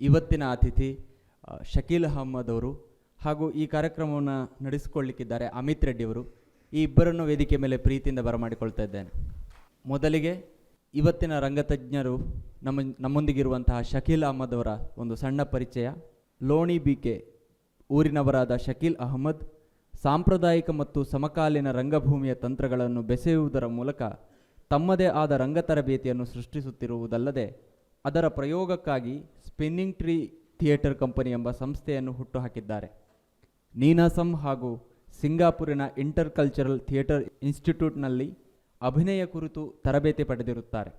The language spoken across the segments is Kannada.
ಇವತ್ತಿನ ಅತಿಥಿ ಶಕೀಲ್ ಅಹಮ್ಮದ್ ಅವರು, ಹಾಗೂ ಈ ಕಾರ್ಯಕ್ರಮವನ್ನು ನಡೆಸಿಕೊಳ್ಳಿಕ್ಕಿದ್ದಾರೆ ಅಮಿತ್ ರೆಡ್ಡಿ ಅವರು. ಈ ಇಬ್ಬರನ್ನು ವೇದಿಕೆ ಮೇಲೆ ಪ್ರೀತಿಯಿಂದ ಬರಮಾಡಿಕೊಳ್ತಾ ಇದ್ದೇನೆ. ಮೊದಲಿಗೆ ಇವತ್ತಿನ ರಂಗತಜ್ಞರು ನಮ್ಮೊಂದಿಗಿರುವಂತಹ ಶಕೀಲ್ ಅಹಮ್ಮದ್ ಅವರ ಒಂದು ಸಣ್ಣ ಪರಿಚಯ. ಲೋಣಿ ಬಿಕೆ ಊರಿನವರಾದ ಶಕೀಲ್ ಅಹಮ್ಮದ್ ಸಾಂಪ್ರದಾಯಿಕ ಮತ್ತು ಸಮಕಾಲೀನ ರಂಗಭೂಮಿಯ ತಂತ್ರಗಳನ್ನು ಬೆಸೆಯುವುದರ ಮೂಲಕ ತಮ್ಮದೇ ಆದ ರಂಗ ತರಬೇತಿಯನ್ನು ಸೃಷ್ಟಿಸುತ್ತಿರುವುದಲ್ಲದೆ ಅದರ ಪ್ರಯೋಗಕ್ಕಾಗಿ ಸ್ಪಿನ್ನಿಂಗ್ ಟ್ರೀ ಥಿಯೇಟರ್ ಕಂಪನಿ ಎಂಬ ಸಂಸ್ಥೆಯನ್ನು ಹುಟ್ಟುಹಾಕಿದ್ದಾರೆ. ನೀನಾಸಂ ಹಾಗೂ ಸಿಂಗಾಪುರಿನ ಇಂಟರ್ ಕಲ್ಚರಲ್ ಥಿಯೇಟರ್ ಇನ್ಸ್ಟಿಟ್ಯೂಟ್ನಲ್ಲಿ ಅಭಿನಯ ಕುರಿತು ತರಬೇತಿ ಪಡೆದಿರುತ್ತಾರೆ.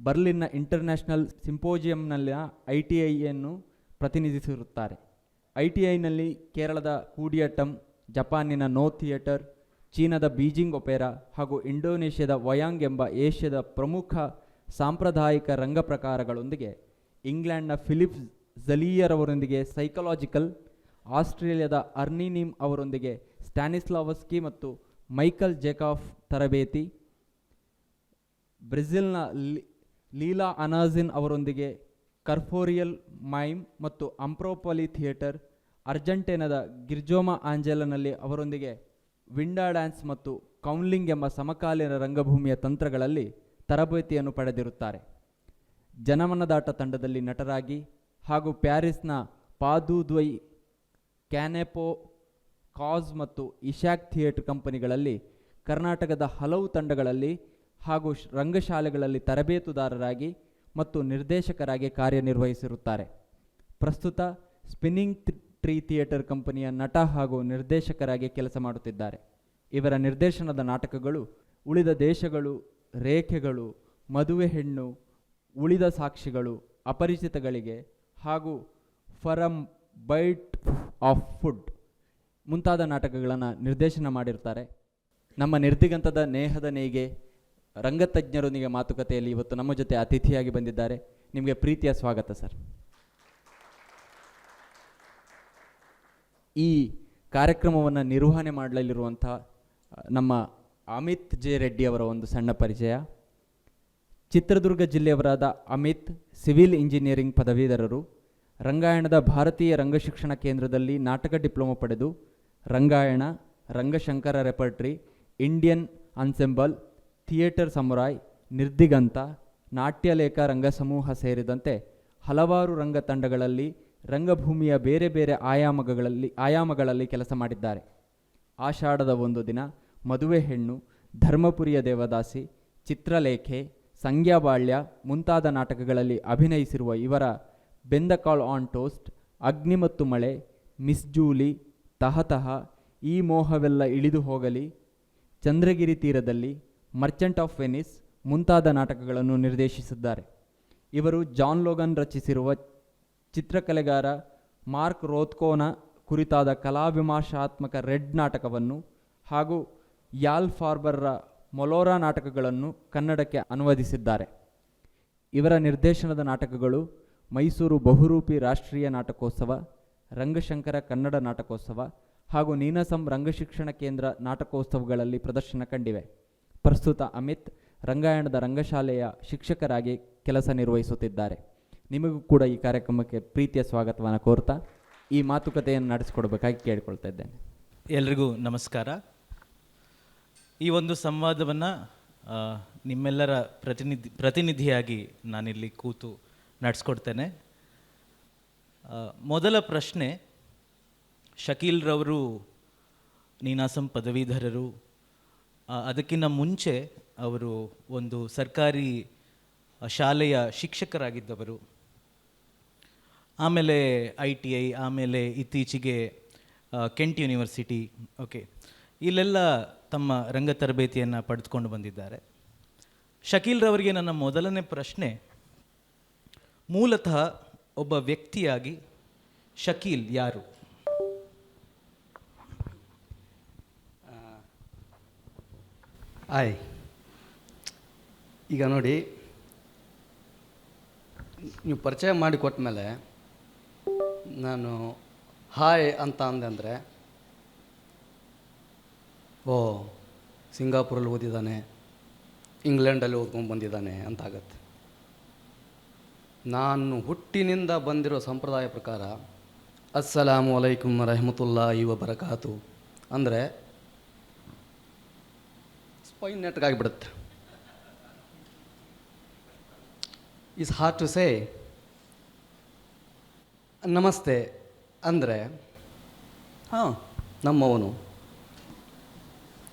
ಬರ್ಲಿನ್ನ ಇಂಟರ್ನ್ಯಾಷನಲ್ ಸಿಂಪೋಜಿಯಂನಲ್ಲಿ ITIಯನ್ನು ಪ್ರತಿನಿಧಿಸಿರುತ್ತಾರೆ. ITIನಲ್ಲಿ ಕೇರಳದ ಕೂಡಿಯಟ್ಟಂ, ಜಪಾನಿನ ನೋ ಥಿಯೇಟರ್, ಚೀನಾದ ಬೀಜಿಂಗ್ ಒಪೆರಾ ಹಾಗೂ ಇಂಡೋನೇಷ್ಯಾದ ವಯಾಂಗ್ ಎಂಬ ಏಷ್ಯಾದ ಪ್ರಮುಖ ಸಾಂಪ್ರದಾಯಿಕ ರಂಗ ಪ್ರಕಾರಗಳೊಂದಿಗೆ ಇಂಗ್ಲೆಂಡ್ನ ಫಿಲಿಪ್ ಝಲೀಯರ್ ಅವರೊಂದಿಗೆ ಸೈಕಲಾಜಿಕಲ್, ಆಸ್ಟ್ರೇಲಿಯಾದ ಅರ್ನಿ ನೀಮ್ ಅವರೊಂದಿಗೆ ಸ್ಟ್ಯಾನಿಸ್ಲಾವಸ್ಕಿ ಮತ್ತು ಮೈಕಲ್ ಜೇಕಾಫ್ ತರಬೇತಿ, ಬ್ರೆಜಿಲ್ನ ಲೀಲಾ ಅನಾಜಿನ್ ಅವರೊಂದಿಗೆ ಕರ್ಫೋರಿಯಲ್ ಮೈಮ್ ಮತ್ತು ಅಂಪ್ರೋಪೊಲಿ ಥಿಯೇಟರ್, ಅರ್ಜೆಂಟೀನಾದ ಗಿರ್ಜೋಮಾ ಆಂಜೆಲನಲ್ಲಿ ಅವರೊಂದಿಗೆ ವಿಂಡಾ ಡ್ಯಾನ್ಸ್ ಮತ್ತು ಕೌನ್ಲಿಂಗ್ ಎಂಬ ಸಮಕಾಲೀನ ರಂಗಭೂಮಿಯ ತಂತ್ರಗಳಲ್ಲಿ ತರಬೇತಿಯನ್ನು ಪಡೆದಿರುತ್ತಾರೆ. ಜನಮನದಾಟ ತಂಡದಲ್ಲಿ ನಟರಾಗಿ ಹಾಗೂ ಪ್ಯಾರಿಸ್ನ ಪಾದುದ್ವೈ, ಕ್ಯಾನೆಪೋ, ಕಾಸ್ ಮತ್ತು ಇಶಾಕ್ ಥಿಯೇಟರ್ ಕಂಪನಿಗಳಲ್ಲಿ ಕರ್ನಾಟಕದ ಹಲವು ತಂಡಗಳಲ್ಲಿ ಹಾಗೂ ರಂಗಶಾಲೆಗಳಲ್ಲಿ ತರಬೇತುದಾರರಾಗಿ ಮತ್ತು ನಿರ್ದೇಶಕರಾಗಿ ಕಾರ್ಯನಿರ್ವಹಿಸಿರುತ್ತಾರೆ. ಪ್ರಸ್ತುತ ಸ್ಪಿನ್ನಿಂಗ್ ಟ್ರೀ ಥಿಯೇಟರ್ ಕಂಪನಿಯ ನಟ ಹಾಗೂ ನಿರ್ದೇಶಕರಾಗಿ ಕೆಲಸ ಮಾಡುತ್ತಿದ್ದಾರೆ. ಇವರ ನಿರ್ದೇಶನದ ನಾಟಕಗಳು ಉಳಿದ ದೇಶಗಳು, ರೇಖೆಗಳು, ಮದುವೆ ಹೆಣ್ಣು, ಉಳಿದ ಸಾಕ್ಷಿಗಳು, ಅಪರಿಚಿತಗಳಿಗೆ ಹಾಗೂ for a bite of food ಮುಂತಾದ ನಾಟಕಗಳನ್ನು ನಿರ್ದೇಶನ ಮಾಡಿರ್ತಾರೆ. ನಮ್ಮ ನಿರ್ದಿಗಂತದ ನೇಹದ ನೇಯ್ಗೆ ರಂಗತಜ್ಞರೊಂದಿಗೆ ಮಾತುಕತೆಯಲ್ಲಿ ಇವತ್ತು ನಮ್ಮ ಜೊತೆ ಅತಿಥಿಯಾಗಿ ಬಂದಿದ್ದಾರೆ. ನಿಮಗೆ ಪ್ರೀತಿಯ ಸ್ವಾಗತ ಸರ್. ಈ ಕಾರ್ಯಕ್ರಮವನ್ನು ನಿರ್ವಹಣೆ ಮಾಡಲಿರುವಂಥ ನಮ್ಮ ಅಮಿತ್ ಜೆ ರೆಡ್ಡಿ ಅವರ ಒಂದು ಸಣ್ಣ ಪರಿಚಯ. ಚಿತ್ರದುರ್ಗ ಜಿಲ್ಲೆಯವರಾದ ಅಮಿತ್ ಸಿವಿಲ್ ಇಂಜಿನಿಯರಿಂಗ್ ಪದವೀಧರರು. ರಂಗಾಯಣದ ಭಾರತೀಯ ರಂಗಶಿಕ್ಷಣ ಕೇಂದ್ರದಲ್ಲಿ ನಾಟಕ ಡಿಪ್ಲೊಮಾ ಪಡೆದು Rangayana, Ranga Shankara repertory, Indian ensemble, theatre samurai, Nirdiganta, Natyalekha ರಂಗಸಮೂಹ ಸೇರಿದಂತೆ ಹಲವಾರು ರಂಗ ತಂಡಗಳಲ್ಲಿ ರಂಗಭೂಮಿಯ ಬೇರೆ ಬೇರೆ ಆಯಾಮಗಳಲ್ಲಿ ಕೆಲಸ ಮಾಡಿದ್ದಾರೆ. ಆಷಾಢದ ಒಂದು ದಿನ, ಮದುವೆ ಹೆಣ್ಣು, ಧರ್ಮಪುರಿಯ ದೇವದಾಸಿ, ಚಿತ್ರಲೇಖೆ, ಸಂಗ್ಯಾಬಾಳ್ಯ ಮುಂತಾದ ನಾಟಕಗಳಲ್ಲಿ ಅಭಿನಯಿಸಿರುವ ಇವರ ಬೆಂದ ಕಾಲ್ ಆನ್ ಟೋಸ್ಟ್, ಅಗ್ನಿ ಮತ್ತು ಮಳೆ, ಮಿಸ್ ಜೂಲಿ, ತಹತಃ, ಈ ಮೋಹವೆಲ್ಲ ಇಳಿದು ಹೋಗಲಿ, ಚಂದ್ರಗಿರಿ ತೀರದಲ್ಲಿ, ಮರ್ಚೆಂಟ್ ಆಫ್ ವೆನಿಸ್ ಮುಂತಾದ ನಾಟಕಗಳನ್ನು ನಿರ್ದೇಶಿಸಿದ್ದಾರೆ. ಇವರು ಜಾನ್ ಲೋಗನ್ ರಚಿಸಿರುವ ಚಿತ್ರಕಲೆಗಾರ ಮಾರ್ಕ್ ರೋತ್ಕೋನ ಕುರಿತಾದ ಕಲಾವಿಮರ್ಶಾತ್ಮಕ ರೆಡ್ ನಾಟಕವನ್ನು ಹಾಗೂ ಯಾಲ್ ಫಾರ್ಬರ್ರ ಮೊಲೋರಾ ನಾಟಕಗಳನ್ನು ಕನ್ನಡಕ್ಕೆ ಅನುವಾದಿಸಿದ್ದಾರೆ. ಇವರ ನಿರ್ದೇಶನದ ನಾಟಕಗಳು ಮೈಸೂರು ಬಹುರೂಪಿ ರಾಷ್ಟ್ರೀಯ ನಾಟಕೋತ್ಸವ, ರಂಗಶಂಕರ ಕನ್ನಡ ನಾಟಕೋತ್ಸವ ಹಾಗೂ ನೀನಾಸಂ ರಂಗಶಿಕ್ಷಣ ಕೇಂದ್ರ ನಾಟಕೋತ್ಸವಗಳಲ್ಲಿ ಪ್ರದರ್ಶನ ಕಂಡಿವೆ. ಪ್ರಸ್ತುತ ಅಮಿತ್ ರಂಗಾಯಣದ ರಂಗಶಾಲೆಯ ಶಿಕ್ಷಕರಾಗಿ ಕೆಲಸ ನಿರ್ವಹಿಸುತ್ತಿದ್ದಾರೆ. ನಿಮಗೂ ಕೂಡ ಈ ಕಾರ್ಯಕ್ರಮಕ್ಕೆ ಪ್ರೀತಿಯ ಸ್ವಾಗತವನ್ನು ಕೋರ್ತಾ ಈ ಮಾತುಕತೆಯನ್ನು ನಡೆಸಿಕೊಡ್ಬೇಕಾಗಿ ಕೇಳಿಕೊಳ್ತಾ ಇದ್ದೇನೆ. ಎಲ್ರಿಗೂ ನಮಸ್ಕಾರ. ಈ ಒಂದು ಸಂವಾದವನ್ನು ನಿಮ್ಮೆಲ್ಲರ ಪ್ರತಿನಿಧಿಯಾಗಿ ನಾನಿಲ್ಲಿ ಕೂತು ನಡೆಸ್ಕೊಡ್ತೇನೆ. ಮೊದಲ ಪ್ರಶ್ನೆ, ಶಕೀಲ್ರವರು ನೀನಾಸಂ ಪದವೀಧರರು. ಅದಕ್ಕಿಂತ ಮುಂಚೆ ಅವರು ಒಂದು ಸರ್ಕಾರಿ ಶಾಲೆಯ ಶಿಕ್ಷಕರಾಗಿದ್ದವರು. ಆಮೇಲೆ ITI, ಆಮೇಲೆ ಇತ್ತೀಚೆಗೆ ಕೆಂಟ್ ಯೂನಿವರ್ಸಿಟಿ, ಇಲ್ಲೆಲ್ಲ ತಮ್ಮ ರಂಗ ತರಬೇತಿಯನ್ನು ಪಡೆದುಕೊಂಡು ಬಂದಿದ್ದಾರೆ. ಶಕೀಲ್ರವರಿಗೆ ನನ್ನ ಮೊದಲನೇ ಪ್ರಶ್ನೆ, ಮೂಲತಃ ಒಬ್ಬ ವ್ಯಕ್ತಿಯಾಗಿ ಶಕೀಲ್ ಯಾರು? ಆಯ್, ಈಗ ನೋಡಿ, ನೀವು ಪರಿಚಯ ಮಾಡಿ ಕೊಟ್ಟ ಮೇಲೆ ನಾನು ಹಾಯ್ ಅಂತ ಅಂದೆ ಅಂದರೆ, ಓ ಸಿಂಗಾಪುರಲ್ಲಿ ಓದಿದ್ದಾನೆ, ಇಂಗ್ಲೆಂಡಲ್ಲಿ ಓದ್ಕೊಂಡು ಬಂದಿದ್ದಾನೆ ಅಂತ ಆಗತ್ತೆ. ನಾನು ಹುಟ್ಟಿನಿಂದ ಬಂದಿರೋ ಸಂಪ್ರದಾಯ ಪ್ರಕಾರ ಅಸ್ಸಲಾಮು ಅಲೈಕುಮ್ ರಹಮತುಲ್ಲಾಹಿ ವಬರಕಾತು ಅಂದರೆ ಸ್ಪೈನ್ ನೆಟ್ಗಾಗಿಬಿಡುತ್ತೆ. Is hard to say. ನಮಸ್ತೆ ಅಂದರೆ ಹಾಂ ನಮ್ಮವನು.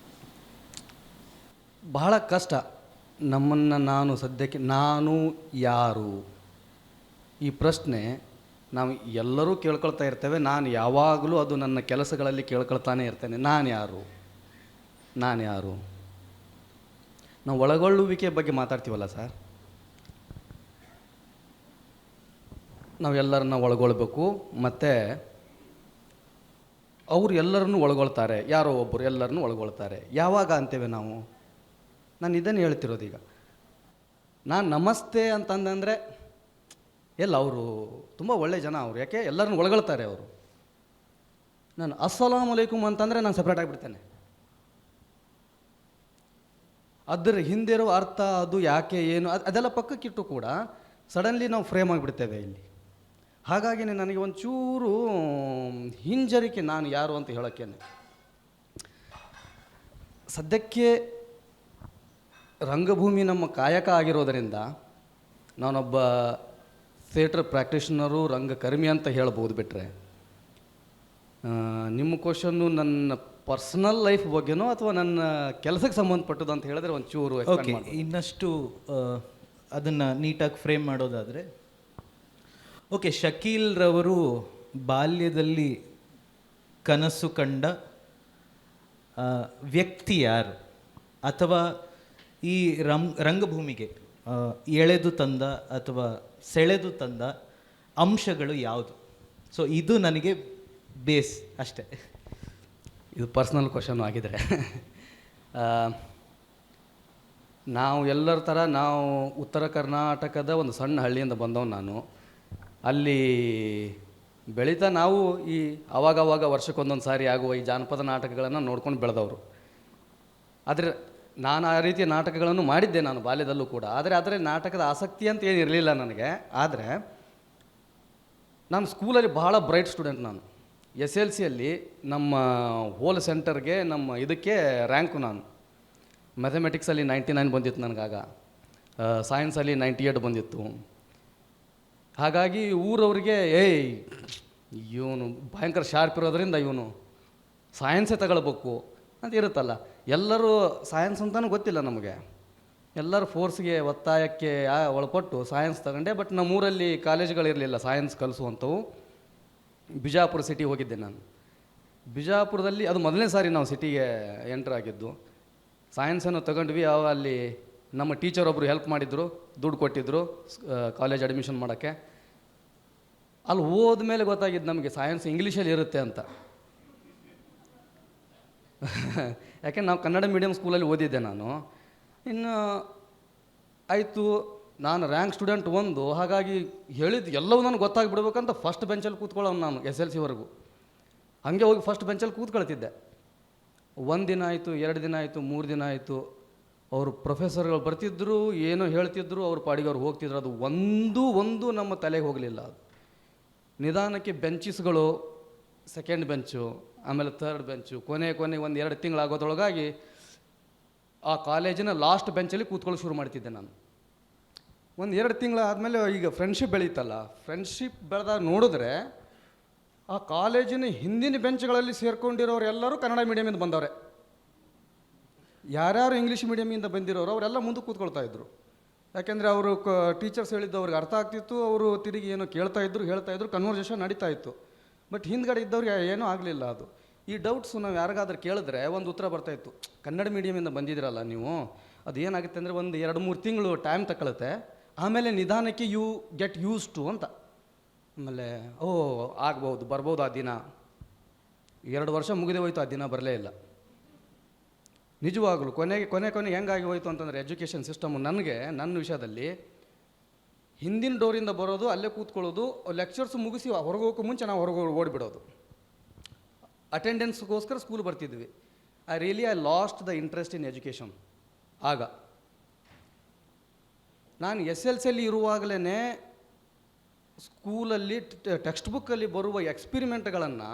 ಬಹಳ ಕಷ್ಟ. ನಮ್ಮನ್ನು ನಾನು ಸದ್ಯಕ್ಕೆ ನಾನು ಯಾರು ಈ ಪ್ರಶ್ನೆ ನಾವು ಎಲ್ಲರೂ ಕೇಳ್ಕೊಳ್ತಾ ಇರ್ತೇವೆ. ನಾನು ಯಾವಾಗಲೂ ಅದು ನನ್ನ ಕೆಲಸಗಳಲ್ಲಿ ಕೇಳ್ಕೊಳ್ತಾನೆ ಇರ್ತೇನೆ. ನಾನು ಯಾರು ನಾವು ಒಳಗೊಳ್ಳುವಿಕೆ ಬಗ್ಗೆ ಮಾತಾಡ್ತೀವಲ್ಲ ಸರ್, ನಾವು ಎಲ್ಲರನ್ನ ಒಳಗೊಳ್ಬೇಕು ಮತ್ತು ಅವರು ಎಲ್ಲರನ್ನೂ ಒಳಗೊಳ್ತಾರೆ. ಯಾರೋ ಒಬ್ಬರು ಎಲ್ಲರನ್ನೂ ಒಳಗೊಳ್ತಾರೆ. ಯಾವಾಗ ಅಂತೇವೆ ನಾವು? ನಾನು ಇದನ್ನು ಹೇಳ್ತಿರೋದೀಗ. ನಾನು ನಮಸ್ತೆ ಅಂತಂದರೆ ಎಲ್ಲ ಅವರು ತುಂಬ ಒಳ್ಳೆಯ ಜನ ಅವರು, ಯಾಕೆ ಎಲ್ಲರನ್ನೂ ಒಳಗೊಳ್ತಾರೆ ಅವರು. ನಾನು ಅಸ್ಸಲಾಮು ಅಲೈಕುಮ್ ಅಂತಂದರೆ ನಾನು ಸಪ್ರೇಟ್ ಆಗಿಬಿಡ್ತೇನೆ. ಅದರ ಹಿಂದೆ ಇರೋ ಅರ್ಥ ಅದು ಯಾಕೆ ಏನು ಅದೆಲ್ಲ ಪಕ್ಕಕ್ಕಿಟ್ಟು ಕೂಡ ಸಡನ್ಲಿ ನಾವು ಫ್ರೇಮ್ ಆಗಿಬಿಡ್ತೇವೆ ಇಲ್ಲಿ. ಹಾಗಾಗಿ ನನಗೆ ಒಂಚೂರು ಹಿಂಜರಿಕೆ ನಾನು ಯಾರು ಅಂತ ಹೇಳೋಕ್ಕೇನೆ. ಸದ್ಯಕ್ಕೆ ರಂಗಭೂಮಿ ನಮ್ಮ ಕಾಯಕ ಆಗಿರೋದರಿಂದ ನಾನೊಬ್ಬ ಥಿಯೇಟರ್ ಪ್ರಾಕ್ಟೀಷನರು, ರಂಗಕರ್ಮಿ ಅಂತ ಹೇಳ್ಬೋದು. ಬಿಟ್ಟರೆ ನಿಮ್ಮ ಕ್ವಶನ್ನು ನನ್ನ ಪರ್ಸನಲ್ ಲೈಫ್ ಬಗ್ಗೆನೋ ಅಥವಾ ನನ್ನ ಕೆಲಸಕ್ಕೆ ಸಂಬಂಧಪಟ್ಟದ್ದು ಅಂತ ಹೇಳಿದ್ರೆ ಒಂಚೂರು ಓಕೆ, ಇನ್ನಷ್ಟು ಅದನ್ನು ನೀಟಾಗಿ ಫ್ರೇಮ್ ಮಾಡೋದಾದರೆ, ಓಕೆ, ಶಕೀಲ್ ರವರು ಬಾಲ್ಯದಲ್ಲಿ ಕನಸು ಕಂಡ ವ್ಯಕ್ತಿ ಯಾರು, ಅಥವಾ ಈ ರಂಗಭೂಮಿಗೆ ಎಳೆದು ತಂದ ಅಥವಾ ಸೆಳೆದು ತಂದ ಅಂಶಗಳು ಯಾವುದು? ಸೊ ಇದು ನನಗೆ ಬೇಸ್ ಅಷ್ಟೇ. ಇದು ಪರ್ಸ್ನಲ್ ಕ್ವಶನ್ ಆಗಿದ್ರೆ ನಾವು ಎಲ್ಲರ ಥರ ನಾವು ಉತ್ತರ ಕರ್ನಾಟಕದ ಒಂದು ಸಣ್ಣ ಹಳ್ಳಿಯಿಂದ ಬಂದವನು ನಾನು. ಅಲ್ಲಿ ಬೆಳೀತಾ ನಾವು ಈ ಆವಾಗವಾಗ ವರ್ಷಕ್ಕೊಂದೊಂದು ಸಾರಿ ಆಗುವ ಈ ಜಾನಪದ ನಾಟಕಗಳನ್ನು ನೋಡ್ಕೊಂಡು ಬೆಳೆದವರು. ಆದರೆ ನಾನು ಆ ರೀತಿಯ ನಾಟಕಗಳನ್ನು ಮಾಡಿದ್ದೆ ನಾನು ಬಾಲ್ಯದಲ್ಲೂ ಕೂಡ. ಆದರೆ ಅದರ ನಾಟಕದ ಆಸಕ್ತಿ ಅಂತ ಏನು ಇರಲಿಲ್ಲ ನನಗೆ. ಆದರೆ ನಾನು ಸ್ಕೂಲಲ್ಲಿ ಬಹಳ ಬ್ರೈಟ್ ಸ್ಟೂಡೆಂಟ್. ನಾನು SLCಯಲ್ಲಿ ನಮ್ಮ ಹೋಲ್ ಸೆಂಟರ್ಗೆ ನಮ್ಮ ಇದಕ್ಕೆ ರ್ಯಾಂಕು. ನಾನು ಮ್ಯಾಥಮೆಟಿಕ್ಸಲ್ಲಿ 99 ಬಂದಿತ್ತು ನನಗಾಗ, ಸೈನ್ಸಲ್ಲಿ 98 ಬಂದಿತ್ತು. ಹಾಗಾಗಿ ಊರವ್ರಿಗೆ ಇವನು ಭಯಂಕರ ಶಾರ್ಪ್ ಇರೋದ್ರಿಂದ ಇವನು ಸೈನ್ಸೇ ತಗೊಳ್ಬೇಕು ಅಂತ ಇರುತ್ತಲ್ಲ. ಎಲ್ಲರೂ ಸೈನ್ಸ್ ಅಂತಲೂ ಗೊತ್ತಿಲ್ಲ ನಮಗೆ, ಎಲ್ಲರೂ ಫೋರ್ಸ್ಗೆ ಒತ್ತಾಯಕ್ಕೆ ಒಳಪಟ್ಟು ಸೈನ್ಸ್ ತಗೊಂಡೆ. ಬಟ್ ನಮ್ಮೂರಲ್ಲಿ ಕಾಲೇಜುಗಳಿರಲಿಲ್ಲ ಸೈನ್ಸ್ ಕಲಿಸುವಂಥವು. ಬಿಜಾಪುರ ಸಿಟಿ ಹೋಗಿದ್ದೆ ನಾನು. ಬಿಜಾಪುರದಲ್ಲಿ ಅದು ಮೊದಲನೇ ಸಾರಿ ನಾವು ಸಿಟಿಗೆ ಎಂಟ್ರ್ ಆಗಿದ್ದು. ಸೈನ್ಸನ್ನು ತಗೊಂಡ್ವಿ. ಅಲ್ಲಿ ನಮ್ಮ ಟೀಚರ್ ಒಬ್ಬರು ಹೆಲ್ಪ್ ಮಾಡಿದ್ರು, ದುಡ್ಡು ಕೊಟ್ಟಿದ್ದರು ಕಾಲೇಜ್ ಅಡ್ಮಿಷನ್ ಮಾಡೋಕ್ಕೆ. ಅಲ್ಲಿ ಹೋದ್ಮೇಲೆ ಗೊತ್ತಾಗಿದ್ದು ನಮಗೆ ಸೈನ್ಸ್ ಇಂಗ್ಲೀಷಲ್ಲಿ ಇರುತ್ತೆ ಅಂತ. ಯಾಕೆ ನಾವು ಕನ್ನಡ ಮೀಡಿಯಮ್ ಸ್ಕೂಲಲ್ಲಿ ಓದಿದ್ದೆ ನಾನು. ಇನ್ನು ಆಯಿತು, ನಾನು ರ್ಯಾಂಕ್ ಸ್ಟೂಡೆಂಟ್ ಒಂದು. ಹಾಗಾಗಿ ಹೇಳಿದ್ದು ಎಲ್ಲವೂ ನನಗೆ ಗೊತ್ತಾಗ್ಬಿಡ್ಬೇಕಂತ ಫಸ್ಟ್ ಬೆಂಚಲ್ಲಿ ಕೂತ್ಕೊಳ್ಳೋನು ನಾನು SLCವರೆಗೂ. ಹಾಗೆ ಹೋಗಿ ಫಸ್ಟ್ ಬೆಂಚಲ್ಲಿ ಕೂತ್ಕೊಳ್ತಿದ್ದೆ. 1 ದಿನ ಆಯಿತು, 2 ದಿನ ಆಯಿತು, 3 ದಿನ ಆಯಿತು. ಅವರು ಪ್ರೊಫೆಸರ್ಗಳು ಬರ್ತಿದ್ರು, ಏನೋ ಹೇಳ್ತಿದ್ರು, ಅವ್ರ ಪಾಡಿಗೆ ಅವ್ರು ಹೋಗ್ತಿದ್ರು. ಅದು ಒಂದು ನಮ್ಮ ತಲೆಗೆ ಹೋಗಲಿಲ್ಲ. ಅದು ನಿಧಾನಕ್ಕೆ ಬೆಂಚಿಸ್ಗಳು, ಸೆಕೆಂಡ್ ಬೆಂಚು, ಆಮೇಲೆ ಥರ್ಡ್ ಬೆಂಚು, ಕೊನೆ 1-2 ತಿಂಗಳಾಗೋದ್ರೊಳಗಾಗಿ ಆ ಕಾಲೇಜಿನ ಲಾಸ್ಟ್ ಬೆಂಚಲ್ಲಿ ಕೂತ್ಕೊಳ್ಳೋ ಶುರು ಮಾಡ್ತಿದ್ದೆ ನಾನು. 1-2 ತಿಂಗಳಾದಮೇಲೆ ಈಗ ಫ್ರೆಂಡ್ಶಿಪ್ ಬೆಳೀತಲ್ಲ, ಫ್ರೆಂಡ್ಶಿಪ್ ಬೆಳೆದಾಗ ನೋಡಿದ್ರೆ ಆ ಕಾಲೇಜಿನ ಹಿಂದಿನ ಬೆಂಚ್ಗಳಲ್ಲಿ ಸೇರ್ಕೊಂಡಿರೋರು ಎಲ್ಲರೂ ಕನ್ನಡ ಮೀಡಿಯಮಿಂದ ಬಂದವರೆ. ಯಾರ್ಯಾರು ಇಂಗ್ಲೀಷ್ ಮೀಡಿಯಮಿಂದ ಬಂದಿರೋರು ಅವರೆಲ್ಲ ಮುಂದೆ ಕೂತ್ಕೊಳ್ತಾ ಇದ್ರು. ಯಾಕೆಂದರೆ ಅವರು ಟೀಚರ್ಸ್ ಹೇಳಿದ್ದು ಅವ್ರಿಗೆ ಅರ್ಥ ಆಗ್ತಿತ್ತು. ಅವರು ತಿರುಗಿ ಏನೋ ಹೇಳ್ತಾ ಇದ್ರು, ಕನ್ವರ್ಸೇಷನ್ ನಡೀತಾ ಇತ್ತು. ಬಟ್ ಹಿಂದ್ಗಡೆ ಇದ್ದವ್ರಿಗೆ ಏನೂ ಆಗಲಿಲ್ಲ. ಅದು ಈ ಡೌಟ್ಸು ನಾವು ಯಾರಿಗಾದ್ರೂ ಕೇಳಿದ್ರೆ ಒಂದು ಉತ್ತರ ಬರ್ತಾಯಿತ್ತು, ಕನ್ನಡ ಮೀಡಿಯಮಿಂದ ಬಂದಿದ್ದೀರಲ್ಲ ನೀವು, ಅದು ಏನಾಗುತ್ತೆ ಅಂದರೆ 1-2-3 ತಿಂಗಳು ಟೈಮ್ ತಗೊಳುತ್ತೆ, ಆಮೇಲೆ ನಿಧಾನಕ್ಕೆ ಯು ಗೆಟ್ ಯೂಸ್ ಟು ಅಂತ. ಆಮೇಲೆ ಆಗ್ಬೋದು, ಬರ್ಬೋದು. ಆ ದಿನ 2 ವರ್ಷ ಮುಗಿದೇ ಹೋಯ್ತು, ಆ ದಿನ ಬರಲೇ ಇಲ್ಲ ನಿಜವಾಗಲೂ. ಕೊನೆಗೆ ಹೆಂಗಾಗಿ ಹೋಯ್ತು ಅಂತಂದರೆ ಎಜುಕೇಷನ್ ಸಿಸ್ಟಮು ನನ್ನ ವಿಷಯದಲ್ಲಿ ಹಿಂದಿನ ಡೋರಿಂದ ಬರೋದು, ಅಲ್ಲೇ ಕೂತ್ಕೊಳ್ಳೋದು, ಲೆಕ್ಚರ್ಸ್ ಮುಗಿಸಿ ಹೊರಗೆ ಹೋಗೋಕೆ ಮುಂಚೆ ನಾವು ಹೊರಗೆ ಓಡಿಬಿಡೋದು. ಅಟೆಂಡೆನ್ಸ್ಗೋಸ್ಕರ ಸ್ಕೂಲ್ ಬರ್ತಿದ್ವಿ. I lost the interest in education. ಆಗ ನಾನು SLCಯಲ್ಲಿ ಇರುವಾಗಲೇ ಸ್ಕೂಲಲ್ಲಿ ಟೆಕ್ಸ್ಟ್ ಬುಕ್ಕಲ್ಲಿ ಬರುವ ಎಕ್ಸ್ಪಿರಿಮೆಂಟ್ಗಳನ್ನು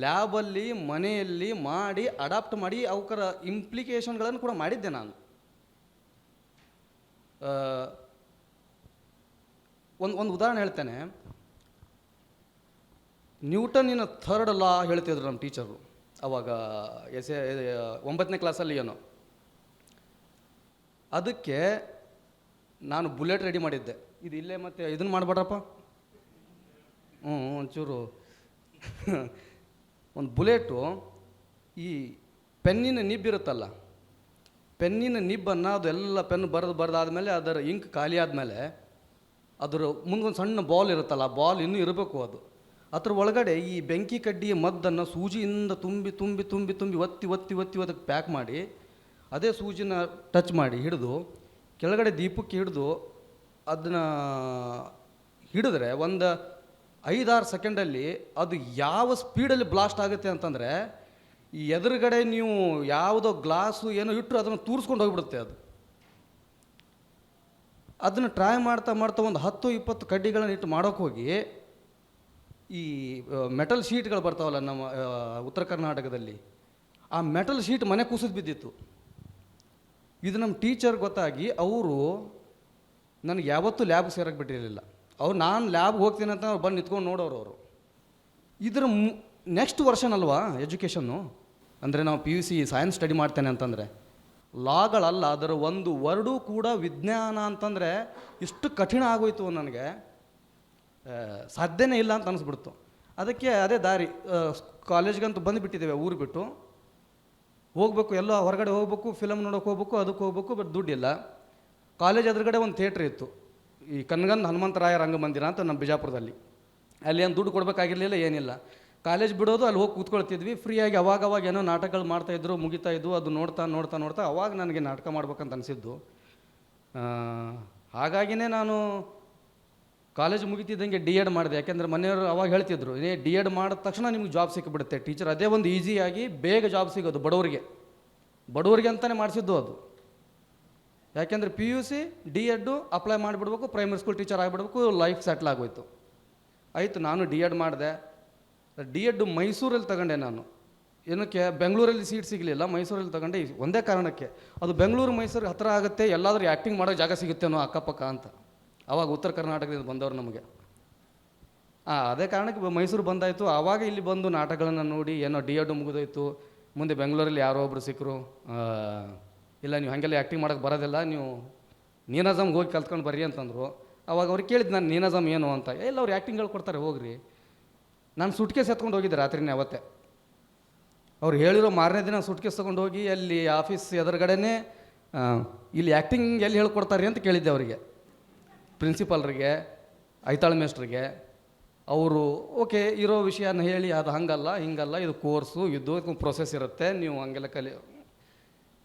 ಲ್ಯಾಬಲ್ಲಿ ಮನೆಯಲ್ಲಿ ಮಾಡಿ ಅಡಾಪ್ಟ್ ಮಾಡಿ ಅವರ ಇಂಪ್ಲಿಕೇಶನ್ಗಳನ್ನು ಕೂಡ ಮಾಡಿದ್ದೆ ನಾನು. ಒಂದು ಉದಾಹರಣೆ ಹೇಳ್ತೇನೆ. ನ್ಯೂಟನ್ನಿನ ಥರ್ಡ್ ಲಾ ಹೇಳ್ತಿದ್ರು ನಮ್ಮ ಟೀಚರು ಅವಾಗ 9ನೇ ಕ್ಲಾಸಲ್ಲಿ ಏನೋ. ಅದಕ್ಕೆ ನಾನು ಬುಲೆಟ್ ರೆಡಿ ಮಾಡಿದ್ದೆ. ಇದು ಇಲ್ಲೇ ಮತ್ತೆ ಇದನ್ನು ಮಾಡಬೇಡ್ರಪ್ಪ, ಒಂಚೂರು ಒಂದು ಬುಲೆಟು ಈ ಪೆನ್ನಿನ ನಿಬ್ಬಿರುತ್ತಲ್ಲ, ಪೆನ್ನಿನ ನಿಬ್ಬನ್ನು ಅದೆಲ್ಲ ಪೆನ್ ಬರೆದಾದ್ಮೇಲೆ ಅದರ ಇಂಕ್ ಖಾಲಿ ಆದಮೇಲೆ ಅದರ ಮುಂದೊಂದು ಸಣ್ಣ ಬಾಲ್ ಇರುತ್ತಲ್ಲ, ಆ ಬಾಲ್ ಇನ್ನೂ ಇರಬೇಕು. ಅದ್ರ ಒಳಗಡೆ ಈ ಬೆಂಕಿ ಕಡ್ಡಿಯ ಮದ್ದನ್ನು ಸೂಜಿಯಿಂದ ತುಂಬಿ ತುಂಬಿ ತುಂಬಿ ತುಂಬಿ ಒತ್ತಿ ಒತ್ತಿ ಒತ್ತಿ ಅದಕ್ಕೆ ಪ್ಯಾಕ್ ಮಾಡಿ, ಅದೇ ಸೂಜಿನ ಟಚ್ ಮಾಡಿ ಹಿಡಿದು ಕೆಳಗಡೆ ದೀಪಕ್ಕೆ ಹಿಡಿದು ಅದನ್ನು ಹಿಡಿದ್ರೆ ಒಂದು 5-6 ಸೆಕೆಂಡಲ್ಲಿ ಅದು ಯಾವ ಸ್ಪೀಡಲ್ಲಿ ಬ್ಲಾಸ್ಟ್ ಆಗುತ್ತೆ ಅಂತಂದರೆ, ಈ ಎದುರುಗಡೆ ನೀವು ಯಾವುದೋ ಗ್ಲಾಸು ಏನೋ ಇಟ್ಟರು ಅದನ್ನು ತೂರಿಸ್ಕೊಂಡು ಹೋಗಿಬಿಡುತ್ತೆ. ಅದನ್ನು ಟ್ರೈ ಮಾಡ್ತಾ ಮಾಡ್ತಾ ಒಂದು 10-20 ಕಡ್ಡಿಗಳನ್ನು ಇಟ್ಟು ಮಾಡೋಕ್ಕೆ ಹೋಗಿ ಈ ಮೆಟಲ್ ಶೀಟ್ಗಳು ಬರ್ತಾವಲ್ಲ ನಮ್ಮ ಉತ್ತರ ಕರ್ನಾಟಕದಲ್ಲಿ, ಆ ಮೆಟಲ್ ಶೀಟ್ ಮನೆ ಕುಸಿದು ಬಿದ್ದಿತ್ತು. ಇದು ನಮ್ಮ ಟೀಚರ್ ಗೊತ್ತಾಗಿ ಅವರು ನನಗೆ ಯಾವತ್ತೂ ಲ್ಯಾಬ್ ಸೇರಕ್ಕೆ ಬಿಟ್ಟಿರಲಿಲ್ಲ. ನಾನು ಲ್ಯಾಬ್ಗೆ ಹೋಗ್ತೀನಿ ಅಂತ ಅವ್ರು ಬಂದು ನಿಂತ್ಕೊಂಡು ನೋಡೋರು. ಅವರು ಇದರ ನೆಕ್ಸ್ಟ್ ವರ್ಷನ್ ಅಲ್ವಾ ಎಜುಕೇಷನ್ನು, ಅಂದರೆ ನಾವು PUC ಸೈನ್ಸ್ ಸ್ಟಡಿ ಮಾಡ್ತೇನೆ ಅಂತಂದರೆ ಲಾಗಳಲ್ಲ, ಅದರ ಒಂದು ವರ್ಡೂ ಕೂಡ ವಿಜ್ಞಾನ ಅಂತಂದರೆ ಇಷ್ಟು ಕಠಿಣ ಆಗೋಯ್ತು ನನಗೆ, ಸಾಧ್ಯನೇ ಇಲ್ಲ ಅಂತ ಅನಿಸ್ಬಿಡ್ತು. ಅದಕ್ಕೆ ಅದೇ ದಾರಿ, ಕಾಲೇಜ್ಗಂತೂ ಬಂದುಬಿಟ್ಟಿದ್ದೇವೆ, ಊರು ಬಿಟ್ಟು ಹೋಗಬೇಕು, ಎಲ್ಲ ಹೊರಗಡೆ ಹೋಗ್ಬೇಕು, ಫಿಲಮ್ ನೋಡೋಕೆ ಹೋಗ್ಬೇಕು, ಅದಕ್ಕೆ ಹೋಗ್ಬೇಕು, ಬಟ್ ದುಡ್ಡಿಲ್ಲ. ಕಾಲೇಜ್ ಎದುರುಗಡೆ ಒಂದು ಥಿಯೇಟ್ರ್ ಇತ್ತು, ಈ ಕನ್ಗನ್ ಹನುಮಂತರಾಯ ರಂಗಮಂದಿರ ಅಂತ ನಮ್ಮ ಬಿಜಾಪುರದಲ್ಲಿ. ಅಲ್ಲಿ ಏನು ದುಡ್ಡು ಕೊಡಬೇಕಾಗಿರಲಿಲ್ಲ, ಏನಿಲ್ಲ. ಕಾಲೇಜ್ ಬಿಡೋದು, ಅಲ್ಲಿ ಹೋಗಿ ಕೂತ್ಕೊಳ್ತಿದ್ವಿ ಫ್ರೀಯಾಗಿ. ಅವಾಗವಾಗ ಏನೋ ನಾಟಕಗಳು ಮಾಡ್ತಾಯಿದ್ರು, ಮುಗಿತಾ ಇದ್ವು. ಅದು ನೋಡ್ತಾ ನೋಡ್ತಾ ನೋಡ್ತಾ ಅವಾಗ ನನಗೆ ನಾಟಕ ಮಾಡ್ಬೇಕಂತ ಅನಿಸಿದ್ದು. ಹಾಗಾಗಿನೇ ನಾನು ಕಾಲೇಜ್ ಮುಗಿತಿದ್ದಂಗೆ D.Ed ಮಾಡಿದೆ. ಯಾಕೆಂದರೆ ಮನೆಯವರು ಅವಾಗ ಹೇಳ್ತಿದ್ರು, D.Ed ಮಾಡಿದ ತಕ್ಷಣ ನಿಮ್ಗೆ ಜಾಬ್ ಸಿಕ್ಕಿಬಿಡುತ್ತೆ ಟೀಚರ್, ಅದೇ ಒಂದು ಈಸಿಯಾಗಿ ಬೇಗ ಜಾಬ್ ಸಿಗೋದು ಬಡವರಿಗೆ ಅಂತಲೇ ಮಾಡಿಸಿದ್ದು ಅದು. ಯಾಕೆಂದರೆ PUC D.Ed ಅಪ್ಲೈ ಮಾಡಿಬಿಡ್ಬೇಕು, ಪ್ರೈಮರಿ ಸ್ಕೂಲ್ ಟೀಚರ್ ಆಗಿಬಿಡ್ಬೇಕು, ಲೈಫ್ ಸೆಟ್ಲ್ ಆಗೋಯ್ತು. ಆಯಿತು, ನಾನು D.Ed ಮಾಡಿದೆ. D.Ed ಮೈಸೂರಲ್ಲಿ ತಗೊಂಡೆ ನಾನು. ಏನಕ್ಕೆ, ಬೆಂಗಳೂರಲ್ಲಿ ಸೀಟ್ ಸಿಗಲಿಲ್ಲ, ಮೈಸೂರಲ್ಲಿ ತಗೊಂಡೆ. ಒಂದೇ ಕಾರಣಕ್ಕೆ, ಅದು ಬೆಂಗಳೂರು ಮೈಸೂರಿಗೆ ಹತ್ತಿರ ಆಗುತ್ತೆ, ಎಲ್ಲಾದರೂ ಆ್ಯಕ್ಟಿಂಗ್ ಮಾಡೋ ಜಾಗ ಸಿಗುತ್ತೇನೋ ಅಕ್ಕಪಕ್ಕ ಅಂತ. ಆವಾಗ ಉತ್ತರ ಕರ್ನಾಟಕದಿಂದ ಬಂದವರು ನಮಗೆ. ಅದೇ ಕಾರಣಕ್ಕೆ ಮೈಸೂರು ಬಂದಾಯಿತು. ಆವಾಗ ಇಲ್ಲಿ ಬಂದು ನಾಟಕಗಳನ್ನು ನೋಡಿ ಏನೋ D.Ed ಮುಗಿದೋಯ್ತು. ಮುಂದೆ ಬೆಂಗಳೂರಲ್ಲಿ ಯಾರೋ ಒಬ್ಬರು ಸಿಕ್ಕರು, ಇಲ್ಲ ನೀವು ಹಾಗೆಲ್ಲ ಆ್ಯಕ್ಟಿಂಗ್ ಮಾಡೋಕ್ಕೆ ಬರೋದಿಲ್ಲ, ನೀವು ನೀನಾಜಮ್ಗೆ ಹೋಗಿ ಕಲ್ತ್ಕೊಂಡು ಬರ್ರಿ ಅಂತಂದರು. ಅವಾಗ ಅವ್ರಿಗೆ ಕೇಳಿದ್ದು ನಾನು, ನೀನಾಜಮ್ ಏನು ಅಂತ. ಇಲ್ಲ ಅವ್ರು ಆ್ಯಕ್ಟಿಂಗ್ ಹೇಳ್ಕೊಡ್ತಾರೆ, ಹೋಗ್ರಿ. ನಾನು ಸುಟ್ಕೇಸ್ ಎತ್ಕೊಂಡು ಹೋಗಿದ್ದೆ ರಾತ್ರಿನೇ ಅವತ್ತೇ. ಅವ್ರು ಹೇಳಿರೋ ಮಾರನೇ ದಿನ ಸುಟ್ಕೇಸ್ ತೊಗೊಂಡು ಹೋಗಿ ಅಲ್ಲಿ ಆಫೀಸ್ ಎದುರುಗಡೆನೇ ಇಲ್ಲಿ ಆ್ಯಕ್ಟಿಂಗ್ ಎಲ್ಲಿ ಹೇಳ್ಕೊಡ್ತಾರೆ ಅಂತ ಕೇಳಿದ್ದೆ ಅವರಿಗೆ, ಪ್ರಿನ್ಸಿಪಾಲ್ರಿಗೆ, ಐತಾಳ್ ಮೇಸ್ಟ್ರಿಗೆ. ಅವರು ಓಕೆ ಇರೋ ವಿಷಯನ ಹೇಳಿ, ಅದು ಹಾಗಲ್ಲ ಹಿಂಗಲ್ಲ, ಇದು ಕೋರ್ಸು, ಇದು ಪ್ರೊಸೆಸ್ ಇರುತ್ತೆ, ನೀವು ಹಂಗೆಲ್ಲ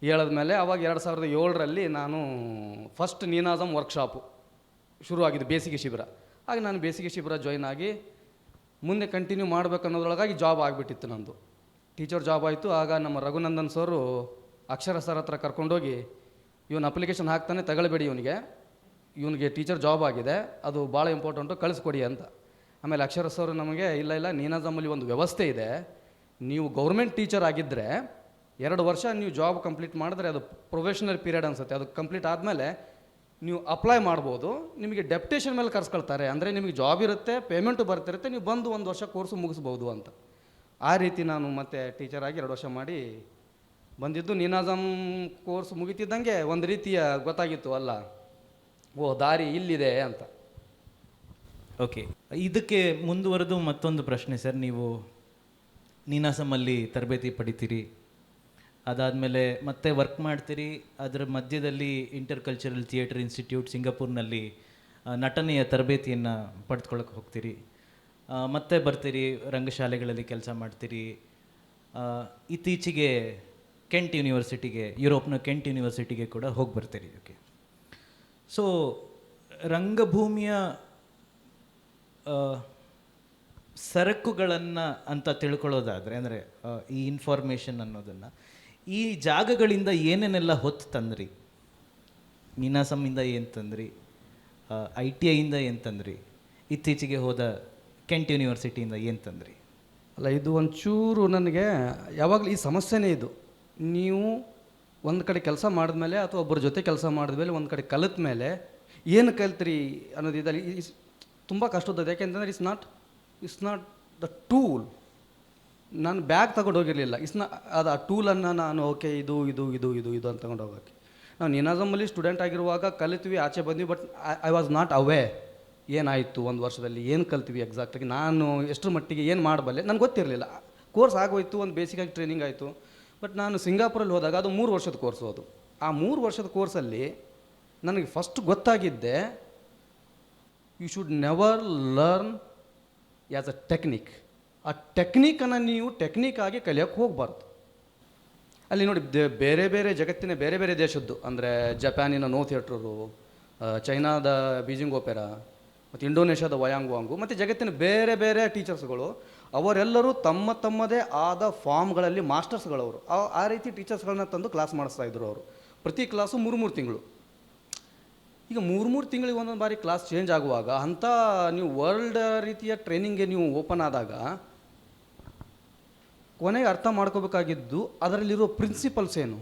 ಹೇಳಿದ್ಮೇಲೆ ಅವಾಗ 2007ರಲ್ಲಿ ನಾನು ಫಸ್ಟ್ ನೀನಾಜಮ್ ವರ್ಕ್ಶಾಪು ಶುರುವಾಗಿದ್ದು, ಬೇಸಿಗೆ ಶಿಬಿರ. ಆಗ ನಾನು ಬೇಸಿಗೆ ಶಿಬಿರ ಜಾಯ್ನ್ ಆಗಿ ಮುಂದೆ ಕಂಟಿನ್ಯೂ ಮಾಡಬೇಕನ್ನೋದ್ರೊಳಗಾಗಿ ಜಾಬ್ ಆಗಿಬಿಟ್ಟಿತ್ತು ನಂದು. ಟೀಚರ್ ಜಾಬ್ ಆಯಿತು. ಆಗ ನಮ್ಮ ರಘುನಂದನ್ ಸರು ಅಕ್ಷರ ಸರ್ ಹತ್ರ ಕರ್ಕೊಂಡೋಗಿ, ಇವನು ಅಪ್ಲಿಕೇಶನ್ ಹಾಕ್ತಾನೆ, ತಗೊಳ್ಬೇಡಿ ಇವನಿಗೆ ಟೀಚರ್ ಜಾಬ್ ಆಗಿದೆ, ಅದು ಭಾಳ ಇಂಪಾರ್ಟೆಂಟು, ಕಳಿಸ್ಕೊಡಿ ಅಂತ. ಆಮೇಲೆ ಅಕ್ಷರ ಸರ್ ನಮಗೆ, ಇಲ್ಲ ನೀನಾಜಮಲ್ಲಿ ಒಂದು ವ್ಯವಸ್ಥೆ ಇದೆ, ನೀವು ಗೌರ್ಮೆಂಟ್ ಟೀಚರ್ ಆಗಿದ್ದರೆ 2 ವರ್ಷ ನೀವು ಜಾಬ್ ಕಂಪ್ಲೀಟ್ ಮಾಡಿದ್ರೆ ಅದು ಪ್ರೊಫೆಷನಲ್ ಪೀರಿಯಡ್ ಅನಿಸುತ್ತೆ, ಅದು ಕಂಪ್ಲೀಟ್ ಆದಮೇಲೆ ನೀವು ಅಪ್ಲೈ ಮಾಡ್ಬೋದು, ನಿಮಗೆ ಡೆಪ್ಟೇಷನ್ ಮೇಲೆ ಕರ್ಸ್ಕೊಳ್ತಾರೆ, ಅಂದರೆ ನಿಮಗೆ ಜಾಬ್ ಇರುತ್ತೆ, ಪೇಮೆಂಟು ಬರ್ತಿರುತ್ತೆ, ನೀವು ಬಂದು 1 ವರ್ಷ ಕೋರ್ಸು ಮುಗಿಸ್ಬೋದು ಅಂತ. ಆ ರೀತಿ ನಾನು ಮತ್ತೆ ಟೀಚರಾಗಿ 2 ವರ್ಷ ಮಾಡಿ ಬಂದಿದ್ದು. ನೀನಾಜಮ್ ಕೋರ್ಸ್ ಮುಗಿತಿದ್ದಂಗೆ ಒಂದು ರೀತಿಯ ಗೊತ್ತಾಗಿತ್ತು, ಅಲ್ಲ ದಾರಿ ಇಲ್ಲಿದೆ ಅಂತ. ಓಕೆ, ಇದಕ್ಕೆ ಮುಂದುವರೆದು ಮತ್ತೊಂದು ಪ್ರಶ್ನೆ ಸರ್. ನೀವು ನೀನಾಸಮಲ್ಲಿ ತರಬೇತಿ ಪಡಿತೀರಿ, ಅದಾದಮೇಲೆ ಮತ್ತೆ ವರ್ಕ್ ಮಾಡ್ತೀರಿ, ಅದರ ಮಧ್ಯದಲ್ಲಿ ಇಂಟರ್ ಕಲ್ಚರಲ್ ಥಿಯೇಟರ್ ಇನ್ಸ್ಟಿಟ್ಯೂಟ್ ಸಿಂಗಾಪುರ್ನಲ್ಲಿ ನಟನೆಯ ತರಬೇತಿಯನ್ನು ಪಡೆದುಕೊಳ್ಳೋಕೆ ಹೋಗ್ತೀರಿ, ಮತ್ತೆ ಬರ್ತೀರಿ, ರಂಗಶಾಲೆಗಳಲ್ಲಿ ಕೆಲಸ ಮಾಡ್ತೀರಿ. ಇತ್ತೀಚೆಗೆ ಕೆಂಟ್ ಯೂನಿವರ್ಸಿಟಿಗೆ, ಯುರೋಪ್ನ ಕೆಂಟ್ ಯೂನಿವರ್ಸಿಟಿಗೆ ಕೂಡ ಹೋಗಿ ಬರ್ತೀರಿ. ಓಕೆ, ಸೊ ರಂಗಭೂಮಿಯ ಸರಕುಗಳನ್ನು ಅಂತ ತಿಳ್ಕೊಳ್ಳೋದಾದರೆ, ಅಂದರೆ ಈ ಇನ್ಫಾರ್ಮೇಷನ್ ಅನ್ನೋದನ್ನು ಈ ಜಾಗಗಳಿಂದ ಏನೇನೆಲ್ಲ ಹೊತ್ತು ತಂದ್ರಿ? ನೀನಾಸಮ್ಮಿಂದ ಏನು ತಂದ್ರಿ, ITIಯಿಂದ ಏನು ತಂದ್ರಿ, ಇತ್ತೀಚೆಗೆ ಹೋದ ಕೆಂಟ್ ಯೂನಿವರ್ಸಿಟಿಯಿಂದ ಏನು ತಂದ್ರಿ? ಅಲ್ಲ, ಇದು ಒಂಚೂರು ನನಗೆ ಯಾವಾಗಲೂ ಈ ಸಮಸ್ಯೆನೇ ಇದು. ನೀವು ಒಂದು ಕಡೆ ಕೆಲಸ ಮಾಡಿದ್ಮೇಲೆ ಅಥವಾ ಒಬ್ಬರ ಜೊತೆ ಕೆಲಸ ಮಾಡಿದ್ಮೇಲೆ ಒಂದು ಕಡೆ ಕಲಿತ ಮೇಲೆ ಏನು ಕಲ್ತ್ರಿ ಅನ್ನೋದು ಇದಲ್ಲಿ ತುಂಬ ಕಷ್ಟದ್ದು. ಯಾಕೆಂತಂದರೆ ಇಟ್ಸ್ ನಾಟ್ ದ ಟೂಲ್. ನಾನು ಬ್ಯಾಗ್ ತಗೊಂಡು ಹೋಗಿರಲಿಲ್ಲ. ಅದು ಆ ಟೂಲನ್ನು ನಾನು ಓಕೆ ಇದು ಇದು ಇದು ಇದು ಇದು ಅಂತ ತಗೊಂಡು ಹೋಗೋಕ್ಕೆ. ನಾವು ನಿನಾಜಮಲ್ಲಿ ಸ್ಟೂಡೆಂಟ್ ಆಗಿರುವಾಗ ಕಲಿತ್ವಿ, ಆಚೆ ಬಂದ್ವಿ. ಬಟ್ ಐ ವಾಸ್ ನಾಟ್ ಅವೇ ಏನಾಯಿತು ಒಂದು ವರ್ಷದಲ್ಲಿ, ಏನು ಕಲ್ತೀವಿ ಎಕ್ಸಾಕ್ಟಾಗಿ, ನಾನು ಎಷ್ಟರ ಮಟ್ಟಿಗೆ ಏನು ಮಾಡಬಲ್ಲೆ ನನಗೆ ಗೊತ್ತಿರಲಿಲ್ಲ. ಕೋರ್ಸ್ ಆಗೋಯ್ತು, ಒಂದು ಬೇಸಿಕಾಗಿ ಟ್ರೈನಿಂಗ್ ಆಯಿತು. ಬಟ್ ನಾನು ಸಿಂಗಾಪುರಲ್ಲಿ ಹೋದಾಗ ಅದು 3 ವರ್ಷದ ಕೋರ್ಸು. ಅದು ಆ 3 ವರ್ಷದ ಕೋರ್ಸಲ್ಲಿ ನನಗೆ ಫಸ್ಟ್ ಗೊತ್ತಾಗಿದ್ದೆ, you should never learn as a technique. ಆ ಟೆಕ್ನಿಕನ್ನು ನೀವು ಟೆಕ್ನಿಕ್ಕಾಗಿ ಕಲಿಯೋಕ್ಕೆ ಹೋಗಬಾರ್ದು. ಅಲ್ಲಿ ನೋಡಿ, ಬೇರೆ ಬೇರೆ ಜಗತ್ತಿನ ಬೇರೆ ಬೇರೆ ದೇಶದ್ದು, ಅಂದರೆ ಜಪಾನಿನ ನೋ ಥಿಯೇಟ್ರರು, ಚೈನಾದ ಬೀಜಿಂಗ್ ಓಪೆರಾ, ಮತ್ತು ಇಂಡೋನೇಷ್ಯಾದ ವಯಾಂಗ್ವಾಂಗು, ಮತ್ತು ಜಗತ್ತಿನ ಬೇರೆ ಬೇರೆ ಟೀಚರ್ಸ್ಗಳು, ಅವರೆಲ್ಲರೂ ತಮ್ಮ ತಮ್ಮದೇ ಆದ ಫಾರ್ಮ್ಗಳಲ್ಲಿ ಮಾಸ್ಟರ್ಸ್ಗಳವರು. ಆ ರೀತಿ ಟೀಚರ್ಸ್ಗಳನ್ನ ತಂದು ಕ್ಲಾಸ್ ಮಾಡಿಸ್ತಾಯಿದ್ರು ಅವರು. ಪ್ರತಿ ಕ್ಲಾಸು 3 ತಿಂಗಳು. ಈಗ 3 ತಿಂಗಳಿಗೆ ಒಂದೊಂದು ಬಾರಿ ಕ್ಲಾಸ್ ಚೇಂಜ್ ಆಗುವಾಗ ಅಂಥ ನೀವು ವರ್ಲ್ಡ್ ರೀತಿಯ ಟ್ರೈನಿಂಗ್ಗೆ ನೀವು ಓಪನ್ ಆದಾಗ ಕೊನೆಗೆ ಅರ್ಥ ಮಾಡ್ಕೋಬೇಕಾಗಿದ್ದು ಅದರಲ್ಲಿರೋ ಪ್ರಿನ್ಸಿಪಲ್ಸ್ ಏನು.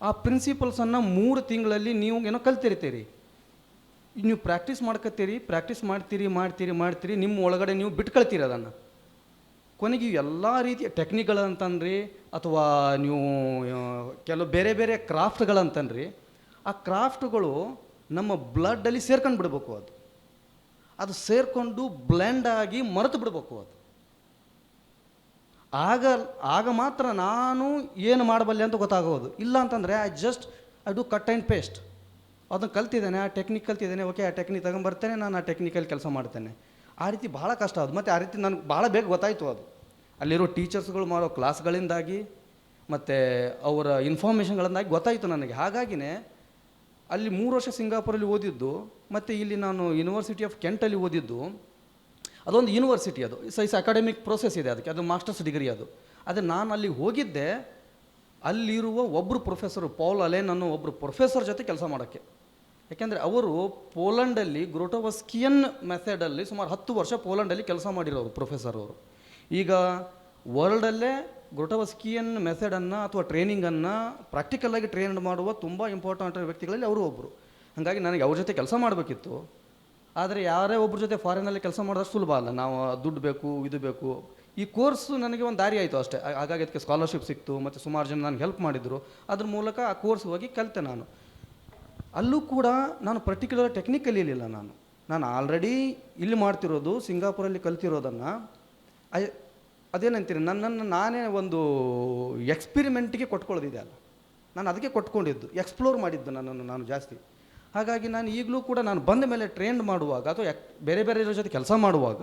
ಆ ಪ್ರಿನ್ಸಿಪಲ್ಸನ್ನು 3 ತಿಂಗಳಲ್ಲಿ ನೀವು ಏನೋ ಕಲ್ತಿರ್ತೀರಿ. ನೀವು ಪ್ರಾಕ್ಟೀಸ್ ಮಾಡ್ಕೊತೀರಿ, ಪ್ರಾಕ್ಟೀಸ್ ಮಾಡ್ತೀರಿ, ನಿಮ್ಮ ಒಳಗಡೆ ನೀವು ಬಿಟ್ಕೊಳ್ತೀರಿ ಅದನ್ನು. ಕೊನೆಗೆ ಎಲ್ಲ ರೀತಿಯ ಟೆಕ್ನಿಕ್ಗಳಂತನ್ರಿ, ಅಥವಾ ನೀವು ಕೆಲವು ಬೇರೆ ಬೇರೆ ಕ್ರಾಫ್ಟ್ಗಳಂತನ್ರಿ, ಆ ಕ್ರಾಫ್ಟ್ಗಳು ನಮ್ಮ ಬ್ಲಡ್ಡಲ್ಲಿ ಸೇರ್ಕೊಂಡು ಬಿಡಬೇಕು. ಅದು ಸೇರಿಕೊಂಡು ಬ್ಲೆಂಡ್ ಆಗಿ ಮರೆತು ಬಿಡಬೇಕು. ಅದು ಆಗ ಮಾತ್ರ ನಾನು ಏನು ಮಾಡಬಲ್ಲೆ ಅಂತ ಗೊತ್ತಾಗೋದು. ಇಲ್ಲ ಅಂತಂದರೆ I do cut and paste. ಅದನ್ನು ಕಲ್ತಿದ್ದೇನೆ, ಆ ಟೆಕ್ನಿಕ್ ಕಲ್ತಿದ್ದೇನೆ, ಓಕೆ ಆ ಟೆಕ್ನಿಕ್ ತಗೊಂಬರ್ತೇನೆ, ನಾನು ಆ ಟೆಕ್ನಿಕಲ್ಲಿ ಕೆಲಸ ಮಾಡ್ತೇನೆ. ಆ ರೀತಿ ಭಾಳ ಕಷ್ಟ ಅದು. ಮತ್ತು ಆ ರೀತಿ ನನಗೆ ಭಾಳ ಬೇಗ ಗೊತ್ತಾಯಿತು. ಅದು ಅಲ್ಲಿರೋ ಟೀಚರ್ಸ್ಗಳು ಮಾಡೋ ಕ್ಲಾಸ್ಗಳಿಂದಾಗಿ ಮತ್ತು ಅವರ ಇನ್ಫಾರ್ಮೇಷನ್ಗಳಿಂದಾಗಿ ಗೊತ್ತಾಯಿತು ನನಗೆ. ಹಾಗಾಗಿನೇ ಅಲ್ಲಿ 3 ವರ್ಷ ಸಿಂಗಾಪುರಲ್ಲಿ ಓದಿದ್ದು, ಮತ್ತು ಇಲ್ಲಿ ನಾನು ಯೂನಿವರ್ಸಿಟಿ ಆಫ್ ಕೆಂಟಲ್ಲಿ ಓದಿದ್ದು. ಅದೊಂದು ಯೂನಿವರ್ಸಿಟಿ, ಅದು ಅಕಾಡೆಮಿಕ್ ಪ್ರೋಸೆಸ್ ಇದೆ ಅದಕ್ಕೆ, ಅದು ಮಾಸ್ಟರ್ಸ್ ಡಿಗ್ರಿ ಅದು. ಆದರೆ ನಾನು ಅಲ್ಲಿ ಹೋಗಿದ್ದೆ ಅಲ್ಲಿರುವ ಒಬ್ಬರು ಪ್ರೊಫೆಸರು, ಪೌಲ್ ಅಲೆನ್ ಅನ್ನೋ ಒಬ್ಬರು ಪ್ರೊಫೆಸರ್ ಜೊತೆ ಕೆಲಸ ಮಾಡೋಕ್ಕೆ. ಯಾಕೆಂದರೆ ಅವರು ಪೋಲೆಂಡಲ್ಲಿ ಗ್ರೋಟೋವಸ್ಕಿಯನ್ ಮೆಥಡಲ್ಲಿ ಸುಮಾರು 10 ವರ್ಷ ಪೋಲೆಂಡಲ್ಲಿ ಕೆಲಸ ಮಾಡಿರೋರು ಪ್ರೊಫೆಸರ್ ಅವರು. ಈಗ ವರ್ಲ್ಡಲ್ಲೇ ಗ್ರೋಟೋವಸ್ಕಿಯನ್ ಮೆಥಡನ್ನು ಅಥವಾ ಟ್ರೈನಿಂಗನ್ನು ಪ್ರಾಕ್ಟಿಕಲಾಗಿ ಟ್ರೈನ್ ಮಾಡುವ ತುಂಬ ಇಂಪಾರ್ಟೆಂಟ್ ವ್ಯಕ್ತಿಗಳಲ್ಲಿ ಅವರು ಒಬ್ಬರು. ಹಾಗಾಗಿ ನನಗೆ ಅವ್ರ ಜೊತೆ ಕೆಲಸ ಮಾಡಬೇಕಿತ್ತು. ಆದರೆ ಯಾರೇ ಒಬ್ಬರ ಜೊತೆ ಫಾರಿನಲ್ಲಿ ಕೆಲಸ ಮಾಡೋದು ಸುಲಭ ಅಲ್ಲ. ನಾವು ದುಡ್ಡು ಬೇಕು, ಇದು ಬೇಕು. ಈ ಕೋರ್ಸು ನನಗೆ ಒಂದು ದಾರಿ ಆಯಿತು ಅಷ್ಟೇ. ಹಾಗಾಗಿ ಅದಕ್ಕೆ ಸ್ಕಾಲರ್ಶಿಪ್ ಸಿಕ್ತು, ಮತ್ತು ಸುಮಾರು ಜನ ನನಗೆ ಹೆಲ್ಪ್ ಮಾಡಿದರು. ಅದ್ರ ಮೂಲಕ ಆ ಕೋರ್ಸ್ ಹೋಗಿ ಕಲಿತೆ ನಾನು. ಅಲ್ಲೂ ಕೂಡ ನಾನು ಪರ್ಟಿಕ್ಯುಲರ್ ಟೆಕ್ನಿಕ್ ಕಲೀಲಿಲ್ಲ. ನಾನು ಆಲ್ರೆಡಿ ಇಲ್ಲಿ ಮಾಡ್ತಿರೋದು, ಸಿಂಗಾಪುರಲ್ಲಿ ಕಲ್ತಿರೋದನ್ನು ಅದೇನಂತೀರಿ, ನನ್ನನ್ನು ನಾನೇ ಒಂದು ಎಕ್ಸ್ಪಿರಿಮೆಂಟಿಗೆ ಕೊಟ್ಕೊಳ್ಳೋದಿದೆ ಅಲ್ಲ, ನಾನು ಅದಕ್ಕೆ ಕೊಟ್ಕೊಂಡಿದ್ದು, ಎಕ್ಸ್ಪ್ಲೋರ್ ಮಾಡಿದ್ದು ನನ್ನನ್ನು ನಾನು ಜಾಸ್ತಿ. ಹಾಗಾಗಿ ನಾನು ಈಗಲೂ ಕೂಡ ನಾನು ಬಂದ ಮೇಲೆ ಟ್ರೈನ್ ಮಾಡುವಾಗ ಅಥವಾ ಬೇರೆ ಬೇರೆ ಜೊತೆ ಕೆಲಸ ಮಾಡುವಾಗ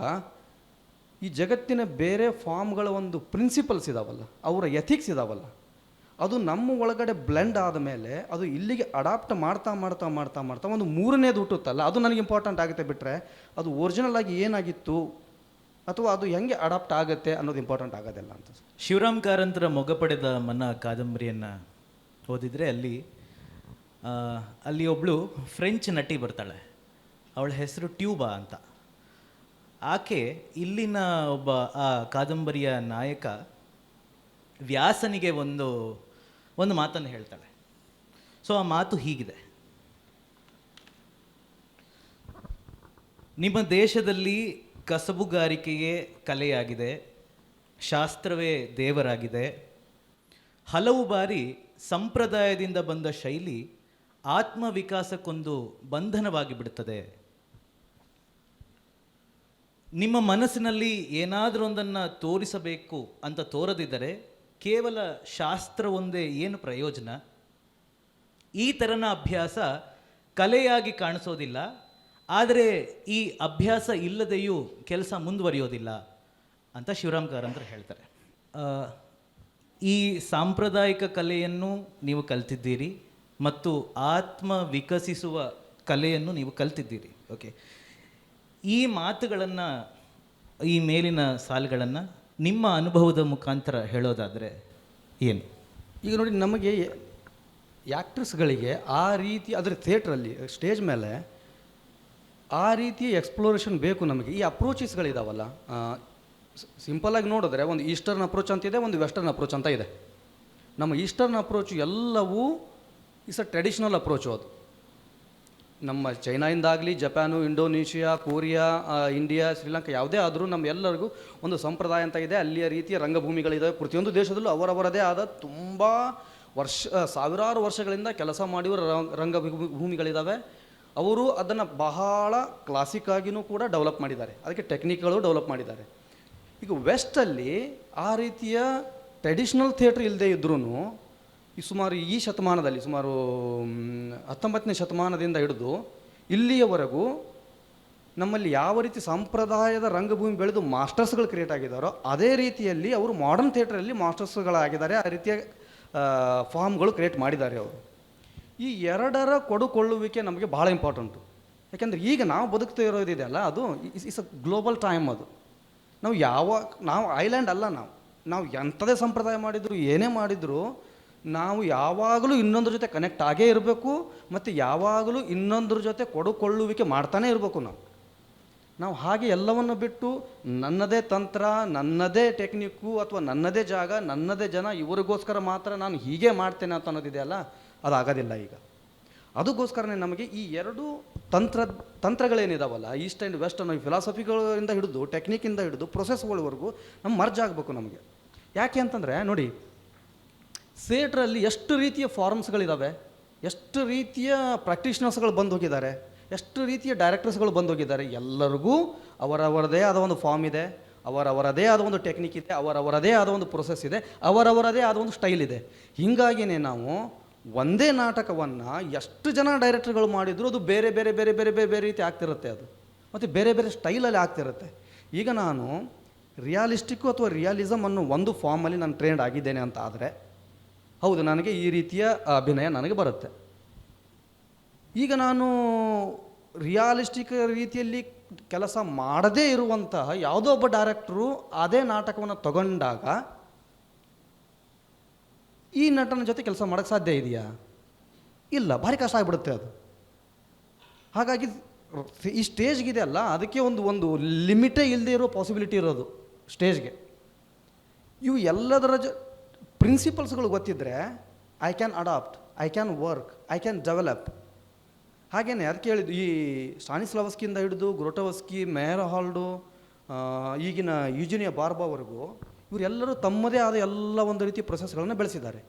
ಈ ಜಗತ್ತಿನ ಬೇರೆ ಫಾರ್ಮ್ಗಳ ಒಂದು ಪ್ರಿನ್ಸಿಪಲ್ಸ್ ಇದಾವಲ್ಲ, ಅವರ ಎಥಿಕ್ಸ್ ಇದಾವಲ್ಲ, ಅದು ನಮ್ಮ ಒಳಗಡೆ ಬ್ಲೆಂಡ್ ಆದ ಮೇಲೆ ಅದು ಇಲ್ಲಿಗೆ ಅಡಾಪ್ಟ್ ಮಾಡ್ತಾ ಮಾಡ್ತಾ ಮಾಡ್ತಾ ಮಾಡ್ತಾ ಒಂದು 3ನೇದು ಹುಟ್ಟುತ್ತಲ್ಲ, ಅದು ನನಗೆ ಇಂಪಾರ್ಟೆಂಟ್ ಆಗುತ್ತೆ. ಬಿಟ್ಟರೆ ಅದು ಒರಿಜಿನಲ್ ಆಗಿ ಏನಾಗಿತ್ತು ಅಥವಾ ಅದು ಹೆಂಗೆ ಅಡಾಪ್ಟ್ ಆಗುತ್ತೆ ಅನ್ನೋದು ಇಂಪಾರ್ಟೆಂಟ್ ಆಗೋದಿಲ್ಲ ಅಂತ. ಶಿವರಾಮ್ ಕಾರಂತರ ಮೊಗ ಪಡೆದ ಮನ ಕಾದಂಬರಿಯನ್ನು ಓದಿದರೆ ಅಲ್ಲಿ ಒಬ್ಬಳು ಫ್ರೆಂಚ್ ನಟಿ ಬರ್ತಾಳೆ. ಅವಳ ಹೆಸರು ಟ್ಯೂಬಾ ಅಂತ. ಆಕೆ ಇಲ್ಲಿನ ಒಬ್ಬ ಆ ಕಾದಂಬರಿಯ ನಾಯಕ ವ್ಯಾಸನಿಗೆ ಒಂದು ಮಾತನ್ನು ಹೇಳ್ತಾಳೆ. ಸೊ ಆ ಮಾತು ಹೀಗಿದೆ: ನಿಮ್ಮ ದೇಶದಲ್ಲಿ ಕಸಬುಗಾರಿಕೆಯೇ ಕಲೆಯಾಗಿದೆ, ಶಾಸ್ತ್ರವೇ ದೇವರಾಗಿದೆ. ಹಲವು ಬಾರಿ ಸಂಪ್ರದಾಯದಿಂದ ಬಂದ ಶೈಲಿ ಆತ್ಮವಿಕಾಸಕ್ಕೊಂದು ಬಂಧನವಾಗಿ ಬಿಡುತ್ತದೆ. ನಿಮ್ಮ ಮನಸ್ಸಿನಲ್ಲಿ ಏನಾದರೂ ಒಂದನ್ನು ತೋರಿಸಬೇಕು ಅಂತ ತೋರದಿದ್ದರೆ ಕೇವಲ ಶಾಸ್ತ್ರ ಒಂದೇ ಏನು ಪ್ರಯೋಜನ? ಈ ಥರನ ಅಭ್ಯಾಸ ಕಲೆಯಾಗಿ ಕಾಣಿಸೋದಿಲ್ಲ, ಆದರೆ ಈ ಅಭ್ಯಾಸ ಇಲ್ಲದೆಯೂ ಕೆಲಸ ಮುಂದುವರಿಯೋದಿಲ್ಲ ಅಂತ ಶಿವರಾಮ್ ಕಾರಂತರು ಹೇಳ್ತಾರೆ. ಈ ಸಾಂಪ್ರದಾಯಿಕ ಕಲೆಯನ್ನು ನೀವು ಕಲ್ತಿದ್ದೀರಿ ಮತ್ತು ಆತ್ಮ ವಿಕಸಿಸುವ ಕಲೆಯನ್ನು ನೀವು ಕಲ್ತಿದ್ದೀರಿ. ಓಕೆ, ಈ ಮಾತುಗಳನ್ನು, ಈ ಮೇಲಿನ ಸಾಲುಗಳನ್ನು ನಿಮ್ಮ ಅನುಭವದ ಮುಖಾಂತರ ಹೇಳೋದಾದರೆ ಏನು? ಈಗ ನೋಡಿ, ನಮಗೆ ಆ್ಯಕ್ಟ್ರೆಸ್ಗಳಿಗೆ ಆ ರೀತಿ ಅದರ ಥಿಯೇಟ್ರಲ್ಲಿ ಸ್ಟೇಜ್ ಮೇಲೆ ಆ ರೀತಿಯ ಎಕ್ಸ್ಪ್ಲೋರೇಷನ್ ಬೇಕು ನಮಗೆ. ಈ ಅಪ್ರೋಚಸ್ಗಳಿದಾವಲ್ಲ, ಸಿಂಪಲಾಗಿ ನೋಡಿದ್ರೆ ಒಂದು ಈಸ್ಟರ್ನ್ ಅಪ್ರೋಚ್ ಅಂತಿದೆ, ಒಂದು ವೆಸ್ಟರ್ನ್ ಅಪ್ರೋಚ್ ಅಂತ ಇದೆ. ನಮ್ಮ ಈಸ್ಟರ್ನ್ ಅಪ್ರೋಚ್ ಎಲ್ಲವೂ ಇಸ್ ಅ ಟ್ರೆಡಿಷ್ನಲ್ ಅಪ್ರೋಚು. ಅದು ನಮ್ಮ ಚೈನಾಯಿಂದಾಗಲಿ, Japan, Indonesia, Korea, India, Sri Lanka ಯಾವುದೇ ಆದರೂ ನಮ್ಮ ಎಲ್ಲರಿಗೂ ಒಂದು ಸಂಪ್ರದಾಯ ಅಂತ ಇದೆ. ಅಲ್ಲಿಯ ರೀತಿಯ ರಂಗಭೂಮಿಗಳಿದ್ದಾವೆ. ಪ್ರತಿಯೊಂದು ದೇಶದಲ್ಲೂ ಅವರವರದೇ ಆದ ತುಂಬ ಸಾವಿರಾರು ವರ್ಷಗಳಿಂದ ಕೆಲಸ ಮಾಡಿರುವ ರಂಗಭೂಮಿಗಳಿದ್ದಾವೆ. ಅವರು ಅದನ್ನು ಬಹಳ ಕ್ಲಾಸಿಕ್ಕಾಗಿಯೂ ಕೂಡ ಡೆವಲಪ್ ಮಾಡಿದ್ದಾರೆ, ಅದಕ್ಕೆ ಟೆಕ್ನಿಕ್ಗಳು ಡೆವಲಪ್ ಮಾಡಿದ್ದಾರೆ. ಈಗ ವೆಸ್ಟಲ್ಲಿ ಆ ರೀತಿಯ ಟ್ರೆಡಿಷ್ನಲ್ ಥಿಯೇಟ್ರ್ ಇಲ್ಲದೆ ಇದ್ರೂ ಸುಮಾರು ಈ ಶತಮಾನದಲ್ಲಿ, ಸುಮಾರು 19ನೇ ಶತಮಾನದಿಂದ ಹಿಡಿದು ಇಲ್ಲಿಯವರೆಗೂ ನಮ್ಮಲ್ಲಿ ಯಾವ ರೀತಿ ಸಂಪ್ರದಾಯದ ರಂಗಭೂಮಿ ಬೆಳೆದು ಮಾಸ್ಟರ್ಸ್ಗಳು ಕ್ರಿಯೇಟ್ ಆಗಿದ್ದಾರೋ ಅದೇ ರೀತಿಯಲ್ಲಿ ಅವರು ಮಾಡರ್ನ್ ಥಿಯೇಟ್ರಲ್ಲಿ ಮಾಸ್ಟರ್ಸ್ಗಳಾಗಿದ್ದಾರೆ. ಆ ರೀತಿಯ ಫಾರ್ಮ್ಗಳು ಕ್ರಿಯೇಟ್ ಮಾಡಿದ್ದಾರೆ ಅವರು. ಈ ಎರಡರ ಕೊಡುಕೊಳ್ಳುವಿಕೆ ನಮಗೆ ಭಾಳ ಇಂಪಾರ್ಟೆಂಟು. ಯಾಕೆಂದರೆ ಈಗ ನಾವು ಬದುಕ್ತಾ ಇರೋದಿದೆಯಲ್ಲ, ಅದು ಇಸ್ ಅ ಗ್ಲೋಬಲ್ ಟೈಮ್. ಅದು ನಾವು ಐಲ್ಯಾಂಡ್ ಅಲ್ಲ. ನಾವು ಎಂಥದೇ ಸಂಪ್ರದಾಯ ಮಾಡಿದ್ರು, ಏನೇ ಮಾಡಿದರೂ ನಾವು ಯಾವಾಗಲೂ ಇನ್ನೊಂದ್ರ ಜೊತೆ ಕನೆಕ್ಟ್ ಆಗೇ ಇರಬೇಕು, ಮತ್ತು ಯಾವಾಗಲೂ ಇನ್ನೊಂದ್ರ ಜೊತೆ ಕೊಡುಕೊಳ್ಳುವಿಕೆ ಮಾಡ್ತಾನೇ ಇರಬೇಕು. ನಾವು ಹಾಗೆ ಎಲ್ಲವನ್ನು ಬಿಟ್ಟು ನನ್ನದೇ ತಂತ್ರ, ನನ್ನದೇ ಟೆಕ್ನಿಕ್ಕು, ಅಥವಾ ನನ್ನದೇ ಜಾಗ, ನನ್ನದೇ ಜನ, ಇವರಿಗೋಸ್ಕರ ಮಾತ್ರ ನಾನು ಹೀಗೆ ಮಾಡ್ತೇನೆ ಅಂತ ಅನ್ನೋದಿದೆಯಲ್ಲ, ಅದಾಗೋದಿಲ್ಲ ಈಗ. ಅದಕ್ಕೋಸ್ಕರನೇ ನಮಗೆ ಈ ಎರಡು ತಂತ್ರಗಳೇನಿದಾವಲ್ಲ, ಈಸ್ಟ್ ಆ್ಯಂಡ್ ವೆಸ್ಟ್ ಅನ್ನೋ ಫಿಲಾಸಫಿಗಳಿಂದ ಹಿಡಿದು, ಟೆಕ್ನಿಕ್ಕಿಂದ ಹಿಡಿದು ಪ್ರೊಸೆಸ್ಗಳವರೆಗೂ ಮರ್ಜ್ ಆಗಬೇಕು ನಮಗೆ. ಯಾಕೆ ಅಂತಂದರೆ ನೋಡಿ, ಥಿಯೇಟ್ರಲ್ಲಿ ಎಷ್ಟು ರೀತಿಯ ಫಾರ್ಮ್ಸ್ಗಳಿದ್ದಾವೆ, ಎಷ್ಟು ರೀತಿಯ ಪ್ರಾಕ್ಟೀಷನರ್ಸ್ಗಳು ಬಂದು ಹೋಗಿದ್ದಾರೆ, ಎಷ್ಟು ರೀತಿಯ ಡೈರೆಕ್ಟರ್ಸ್ಗಳು ಬಂದು ಹೋಗಿದ್ದಾರೆ. ಎಲ್ಲರಿಗೂ ಅವರವರದೇ ಆದ ಒಂದು ಫಾರ್ಮ್ ಇದೆ, ಅವರವರದೇ ಆದ ಒಂದು ಟೆಕ್ನಿಕ್ ಇದೆ, ಅವರವರದೇ ಆದ ಒಂದು ಪ್ರೊಸೆಸ್ ಇದೆ, ಅವರವರದೇ ಆದ ಒಂದು ಸ್ಟೈಲ್ ಇದೆ. ಹೀಗಾಗಿಯೇ ನಾವು ಒಂದೇ ನಾಟಕವನ್ನು ಎಷ್ಟು ಜನ ಡೈರೆಕ್ಟರ್ಗಳು ಮಾಡಿದರೂ ಅದು ಬೇರೆ ಬೇರೆ ಬೇರೆ ಬೇರೆ ಬೇರೆ ಬೇರೆ ರೀತಿ ಆಗ್ತಿರುತ್ತೆ. ಅದು ಮತ್ತು ಬೇರೆ ಬೇರೆ ಸ್ಟೈಲಲ್ಲಿ ಆಗ್ತಿರುತ್ತೆ. ಈಗ ನಾನು ರಿಯಾಲಿಸ್ಟಿಕ್ಕು ಅಥವಾ ರಿಯಾಲಿಸಮ್ ಅನ್ನೋ ಒಂದು ಫಾರ್ಮಲ್ಲಿ ನಾನು ಟ್ರೈನ್ಡ್ ಆಗಿದ್ದೇನೆ ಅಂತ ಆದರೆ, ಹೌದು, ನನಗೆ ಈ ರೀತಿಯ ಅಭಿನಯ ನನಗೆ ಬರುತ್ತೆ. ಈಗ ನಾನು ರಿಯಾಲಿಸ್ಟಿಕ್ ರೀತಿಯಲ್ಲಿ ಕೆಲಸ ಮಾಡದೇ ಇರುವಂತಹ ಯಾವುದೋ ಒಬ್ಬ ಡೈರೆಕ್ಟ್ರು ಅದೇ ನಾಟಕವನ್ನು ತಗೊಂಡಾಗ ಈ ನಟನ ಜೊತೆ ಕೆಲಸ ಮಾಡೋಕ್ಕೆ ಸಾಧ್ಯ ಇದೆಯಾ? ಇಲ್ಲ, ಭಾರಿ ಕಷ್ಟ ಆಗಿಬಿಡುತ್ತೆ ಅದು. ಹಾಗಾಗಿ ಈ ಸ್ಟೇಜ್ಗಿದೆ ಅಲ್ಲ, ಅದಕ್ಕೆ ಒಂದು ಲಿಮಿಟೇ ಇಲ್ಲದೆ ಇರೋ ಪಾಸಿಬಿಲಿಟಿ ಇರೋದು ಸ್ಟೇಜ್ಗೆ. ಇವು ಎಲ್ಲದರ ಪ್ರಿನ್ಸಿಪಲ್ಸ್ಗಳು ಗೊತ್ತಿದ್ದರೆ I can adapt, I can work, I can develop. ಹಾಗೆಯೇ ಅದಕ್ಕೆ ಹೇಳಿದ್ದು, ಈ ಸ್ಟಾನಿಸ್ಲಾವಸ್ಕಿಯಿಂದ ಹಿಡಿದು ಗ್ರೋಟೋವಸ್ಕಿ, ಮೆಹರ್ಹಾಲ್ಡು, ಈಗಿನ ಯೂಜಿನಿಯಾ ಬಾರ್ಬಾವರೆಗೂ ಇವರೆಲ್ಲರೂ ತಮ್ಮದೇ ಆದ ಎಲ್ಲ ಒಂದು ರೀತಿಯ ಪ್ರೊಸೆಸ್ಗಳನ್ನು ಬೆಳೆಸಿದ್ದಾರೆ.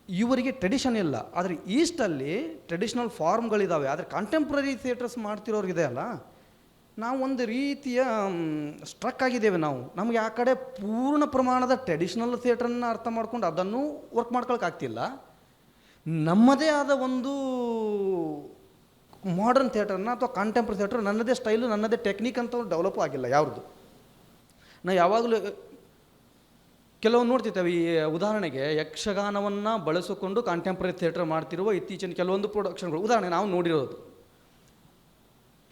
ಇವರಿಗೆ ಟ್ರೆಡಿಷನ್ ಇಲ್ಲ. ಆದರೆ ಈಸ್ಟಲ್ಲಿ ಟ್ರೆಡಿಷ್ನಲ್ ಫಾರ್ಮ್ಗಳಿದ್ದಾವೆ. ಆದರೆ ಕಾಂಟೆಂಪ್ರರಿ ಥಿಯೇಟರ್ಸ್ ಮಾಡ್ತಿರೋರಿಗಿದೆ ಅಲ್ಲ, ನಾವು ಒಂದು ರೀತಿಯ ಸ್ಟ್ರಕ್ ಆಗಿದ್ದೇವೆ. ನಮಗೆ ಆ ಕಡೆ ಪೂರ್ಣ ಪ್ರಮಾಣದ ಟ್ರೆಡಿಷ್ನಲ್ ಥಿಯೇಟ್ರನ್ನ ಅರ್ಥ ಮಾಡ್ಕೊಂಡು ಅದನ್ನು ವರ್ಕ್ ಮಾಡ್ಕೊಳಕ್ಕಾಗ್ತಿಲ್ಲ. ನಮ್ಮದೇ ಆದ ಒಂದು ಮಾಡರ್ನ್ ಥಿಯೇಟರ್ನ ಅಥವಾ ಕಾಂಟೆಂಪ್ರರಿ ಥಿಯೇಟರ್, ನನ್ನದೇ ಸ್ಟೈಲು, ನನ್ನದೇ ಟೆಕ್ನಿಕ್ ಅಂತ ಡೆವಲಪ್ ಆಗಿಲ್ಲ ಯಾವ್ದು. ನಾವು ಯಾವಾಗಲೂ ಕೆಲವೊಂದು ನೋಡ್ತಿರ್ತೇವೆ. ಈ ಉದಾಹರಣೆಗೆ ಯಕ್ಷಗಾನವನ್ನು ಬಳಸಿಕೊಂಡು ಕಾಂಟೆಂಪ್ರರಿ ಥಿಯೇಟರ್ ಮಾಡ್ತಿರುವ ಇತ್ತೀಚಿನ ಕೆಲವೊಂದು ಪ್ರೊಡಕ್ಷನ್ಗಳು ಉದಾಹರಣೆ ನಾವು ನೋಡಿರೋದು.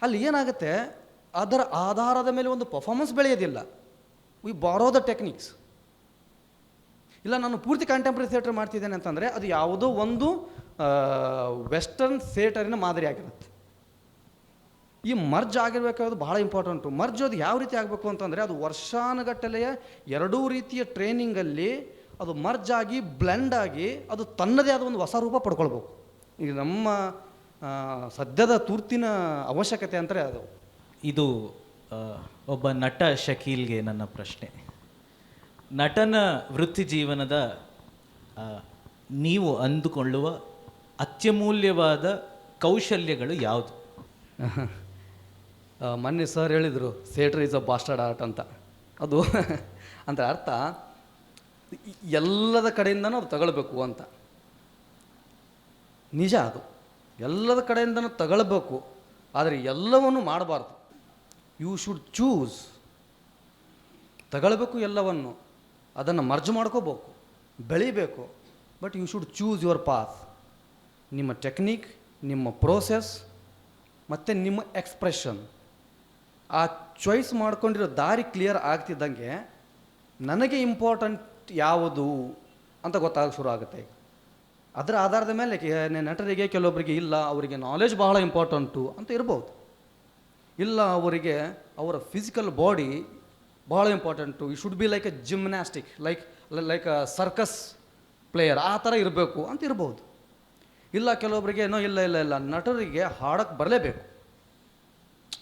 ಅಲ್ಲಿ ಏನಾಗುತ್ತೆ, ಅದರ ಆಧಾರದ ಮೇಲೆ ಒಂದು ಪರ್ಫಾರ್ಮೆನ್ಸ್ ಬೆಳೆಯೋದಿಲ್ಲ. ವಿ ಬಾರೋ ದ ಟೆಕ್ನಿಕ್ಸ್. ಇಲ್ಲ, ನಾನು ಪೂರ್ತಿ ಕಾಂಟೆಂಪ್ರರಿ ಥಿಯೇಟರ್ ಮಾಡ್ತಿದ್ದೇನೆ ಅಂತಂದರೆ ಅದು ಯಾವುದೋ ಒಂದು ವೆಸ್ಟರ್ನ್ ಥಿಯೇಟರಿನ ಮಾದರಿ ಆಗಿರುತ್ತೆ. ಈ ಮರ್ಜ್ ಆಗಿರಬೇಕಾದ್ರು ಬಹಳ ಇಂಪಾರ್ಟೆಂಟು. ಮರ್ಜ್ ಅದು ಯಾವ ರೀತಿ ಆಗಬೇಕು ಅಂತಂದರೆ, ಅದು ವರ್ಷಾನುಗಟ್ಟಲೆಯ ಎರಡೂ ರೀತಿಯ ಟ್ರೈನಿಂಗಲ್ಲಿ ಅದು ಮರ್ಜ್ ಆಗಿ, ಬ್ಲೆಂಡ್ ಆಗಿ, ಅದು ತನ್ನದೇ ಆದ ಒಂದು ಹೊಸ ರೂಪ ಪಡ್ಕೊಳ್ಬೇಕು. ಈಗ ನಮ್ಮ ಸದ್ಯದ ತುರ್ತಿನ ಅವಶ್ಯಕತೆ ಅಂದರೆ ಅದು. ಇದು ಒಬ್ಬ ನಟ ಶಕೀಲ್ಗೆ ನನ್ನ ಪ್ರಶ್ನೆ. ನಟನ ವೃತ್ತಿ ಜೀವನದ ನೀವು ಅಂದುಕೊಳ್ಳುವ ಅತ್ಯಮೂಲ್ಯವಾದ ಕೌಶಲ್ಯಗಳು ಯಾವುದು? ಮೊನ್ನೆ ಸರ್ ಹೇಳಿದರು, theatre is a bastard art ಅಂತ. ಅದು ಅಂತ ಅರ್ಥ ಎಲ್ಲದ ಕಡೆಯಿಂದನೂ ಅದು ತಗೊಳ್ಬೇಕು ಅಂತ. ನಿಜ, ಅದು ಎಲ್ಲದ ಕಡೆಯಿಂದನೂ ತಗೊಳ್ಬೇಕು, ಆದರೆ ಎಲ್ಲವನ್ನು ಮಾಡಬಾರ್ದು. You should choose. ತಗೊಳ್ಬೇಕು ಎಲ್ಲವನ್ನು, ಅದನ್ನು ಮರ್ಜ್ ಮಾಡ್ಕೋಬೇಕು, ಬೆಳಿಬೇಕು. But you should choose your path. ನಿಮ್ಮ ಟೆಕ್ನಿಕ್, ನಿಮ್ಮ ಪ್ರೋಸೆಸ್ ಮತ್ತು ನಿಮ್ಮ ಎಕ್ಸ್ಪ್ರೆಷನ್, ಆ ಚಾಯ್ಸ್ ಮಾಡ್ಕೊಂಡಿರೋ ದಾರಿ ಕ್ಲಿಯರ್ ಆಗ್ತಿದ್ದಂಗೆ ನನಗೆ ಇಂಪಾರ್ಟೆಂಟ್ ಯಾವುದು ಅಂತ ಗೊತ್ತಾಗಕ್ಕೆ ಶುರು ಆಗುತ್ತೆ. ಅದರ ಆಧಾರದ ಮೇಲೆ ನಟರಿಗೆ, ಕೆಲವೊಬ್ಬರಿಗೆ ಇಲ್ಲ, ಅವರಿಗೆ ನಾಲೆಜ್ ಬಹಳ ಇಂಪಾರ್ಟೆಂಟು ಅಂತ ಇರ್ಬೋದು. ಇಲ್ಲ ಅವರಿಗೆ ಅವರ ಫಿಸಿಕಲ್ ಬಾಡಿ ಭಾಳ ಇಂಪಾರ್ಟೆಂಟು, ಈ should be like A gymnastic, like a circus player, ಆ ಥರ ಇರಬೇಕು ಅಂತ ಇರ್ಬೋದು. ಇಲ್ಲ ಕೆಲವೊಬ್ಬರಿಗೆ ಏನೋ ಇಲ್ಲ ಇಲ್ಲ ಇಲ್ಲ ನಟರಿಗೆ ಹಾಡಕ್ಕೆ ಬರಲೇಬೇಕು,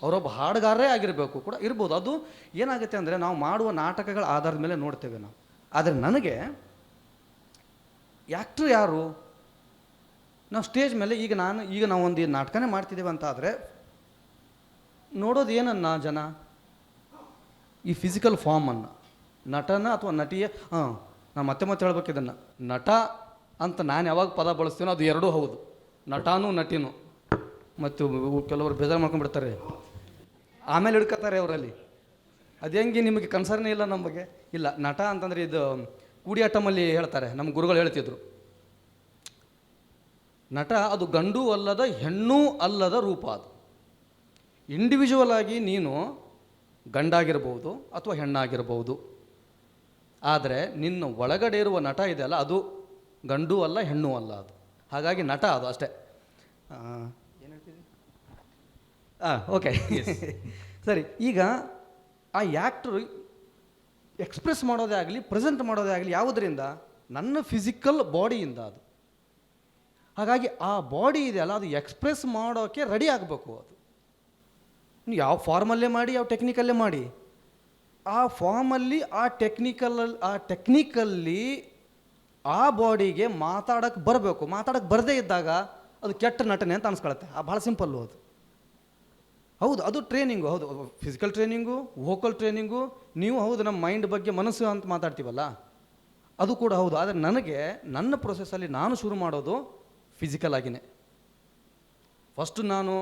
ಅವರೊಬ್ಬ ಹಾಡುಗಾರರೇ ಆಗಿರಬೇಕು ಕೂಡ ಇರ್ಬೋದು. ಅದು ಏನಾಗುತ್ತೆ ಅಂದರೆ ನಾವು ಮಾಡುವ ನಾಟಕಗಳ ಆಧಾರದ ಮೇಲೆ ನೋಡ್ತೇವೆ ನಾವು. ಆದರೆ ನನಗೆ ಆ್ಯಕ್ಟ್ರ್ ಯಾರು, ನಾವು ಸ್ಟೇಜ್ ಮೇಲೆ ಈಗ ನಾವು ಒಂದು ನಾಟಕನೇ ಮಾಡ್ತಿದ್ದೇವೆ ಅಂತ ಆದರೆ ನೋಡೋದು ಏನನ್ನ ಜನ, ಈ ಫಿಸಿಕಲ್ ಫಾರ್ಮನ್ನು, ನಟನ ಅಥವಾ ನಟಿಯ. ನಾನು ಮತ್ತೆ ಹೇಳ್ಬೇಕು ಇದನ್ನು, ನಟ ಅಂತ ನಾನು ಯಾವಾಗ ಪದ ಬಳಸ್ತೀನೋ ಅದು ಎರಡೂ ಹೌದು, ನಟಾನು ನಟಿನೂ. ಮತ್ತು ಕೆಲವರು ಬೇಜಾರು ಮಾಡ್ಕೊಂಡ್ಬಿಡ್ತಾರೆ, ಆಮೇಲೆ ಹಿಡ್ಕೊತಾರೆ ಅವರಲ್ಲಿ. ಅದು ಹೆಂಗೆ ನಿಮಗೆ ಕನ್ಸರ್ನೇ ಇಲ್ಲ ನಮ್ಮ ಬಗ್ಗೆ. ಇಲ್ಲ, ನಟ ಅಂತಂದರೆ ಇದು ಕೂಡಿಯಾಟಮಲ್ಲಿ ಹೇಳ್ತಾರೆ, ನಮ್ಮ ಗುರುಗಳು ಹೇಳ್ತಿದ್ರು, ನಟ ಅದು ಗಂಡು ಅಲ್ಲದ ಹೆಣ್ಣೂ ಅಲ್ಲದ ರೂಪ. ಅದು ಇಂಡಿವಿಜುವಲ್ ಆಗಿ ನೀನು ಗಂಡಾಗಿರ್ಬೋದು ಅಥವಾ ಹೆಣ್ಣಾಗಿರ್ಬೋದು, ಆದರೆ ನಿನ್ನ ಒಳಗಡೆ ಇರುವ ನಟ ಇದೆಯಲ್ಲ ಅದು ಗಂಡು ಅಲ್ಲ ಹೆಣ್ಣು ಅಲ್ಲ. ಅದು ಹಾಗಾಗಿ ನಟ ಅದು ಅಷ್ಟೇ. ಏನು ಹೇಳ್ತೀವಿ? ಓಕೆ ಸರಿ. ಈಗ ಆ ಆ್ಯಕ್ಟ್ರು ಎಕ್ಸ್ಪ್ರೆಸ್ ಮಾಡೋದೇ ಆಗಲಿ ಪ್ರೆಸೆಂಟ್ ಮಾಡೋದೇ ಆಗಲಿ ಯಾವುದರಿಂದ, ನನ್ನ ಫಿಸಿಕಲ್ ಬಾಡಿಯಿಂದ. ಅದು ಹಾಗಾಗಿ ಆ ಬಾಡಿ ಇದೆಯಲ್ಲ ಅದು ಎಕ್ಸ್ಪ್ರೆಸ್ ಮಾಡೋಕ್ಕೆ ರೆಡಿ ಆಗಬೇಕು. ಅದು ನೀವು ಯಾವ ಫಾರ್ಮಲ್ಲೇ ಮಾಡಿ, ಯಾವ ಟೆಕ್ನಿಕಲ್ಲೇ ಮಾಡಿ, ಆ ಫಾರ್ಮಲ್ಲಿ ಆ ಟೆಕ್ನಿಕಲ್ಲಿ ಆ ಬಾಡಿಗೆ ಮಾತಾಡೋಕ್ಕೆ ಬರಬೇಕು. ಮಾತಾಡೋಕ್ಕೆ ಬರದೇ ಇದ್ದಾಗ ಅದು ಕೆಟ್ಟ ನಟನೆ ಅಂತ ಅನ್ಸ್ಕೊಳತ್ತೆ. ಭಾಳ ಸಿಂಪಲ್ಲು ಅದು. ಹೌದು, ಅದು ಟ್ರೈನಿಂಗು, ಹೌದು, ಫಿಸಿಕಲ್ ಟ್ರೈನಿಂಗು, ವೋಕಲ್ ಟ್ರೈನಿಂಗು. ನೀವು ಹೌದು ನಮ್ಮ ಮೈಂಡ್ ಬಗ್ಗೆ ಮನಸ್ಸು ಅಂತ ಮಾತಾಡ್ತೀವಲ್ಲ ಅದು ಕೂಡ ಹೌದು. ಆದರೆ ನನಗೆ ನನ್ನ ಪ್ರೊಸೆಸ್ಸಲ್ಲಿ ನಾನು ಶುರು ಮಾಡೋದು ಫಿಸಿಕಲ್ ಆಗಿನೇ. ಫಸ್ಟು ನಾನು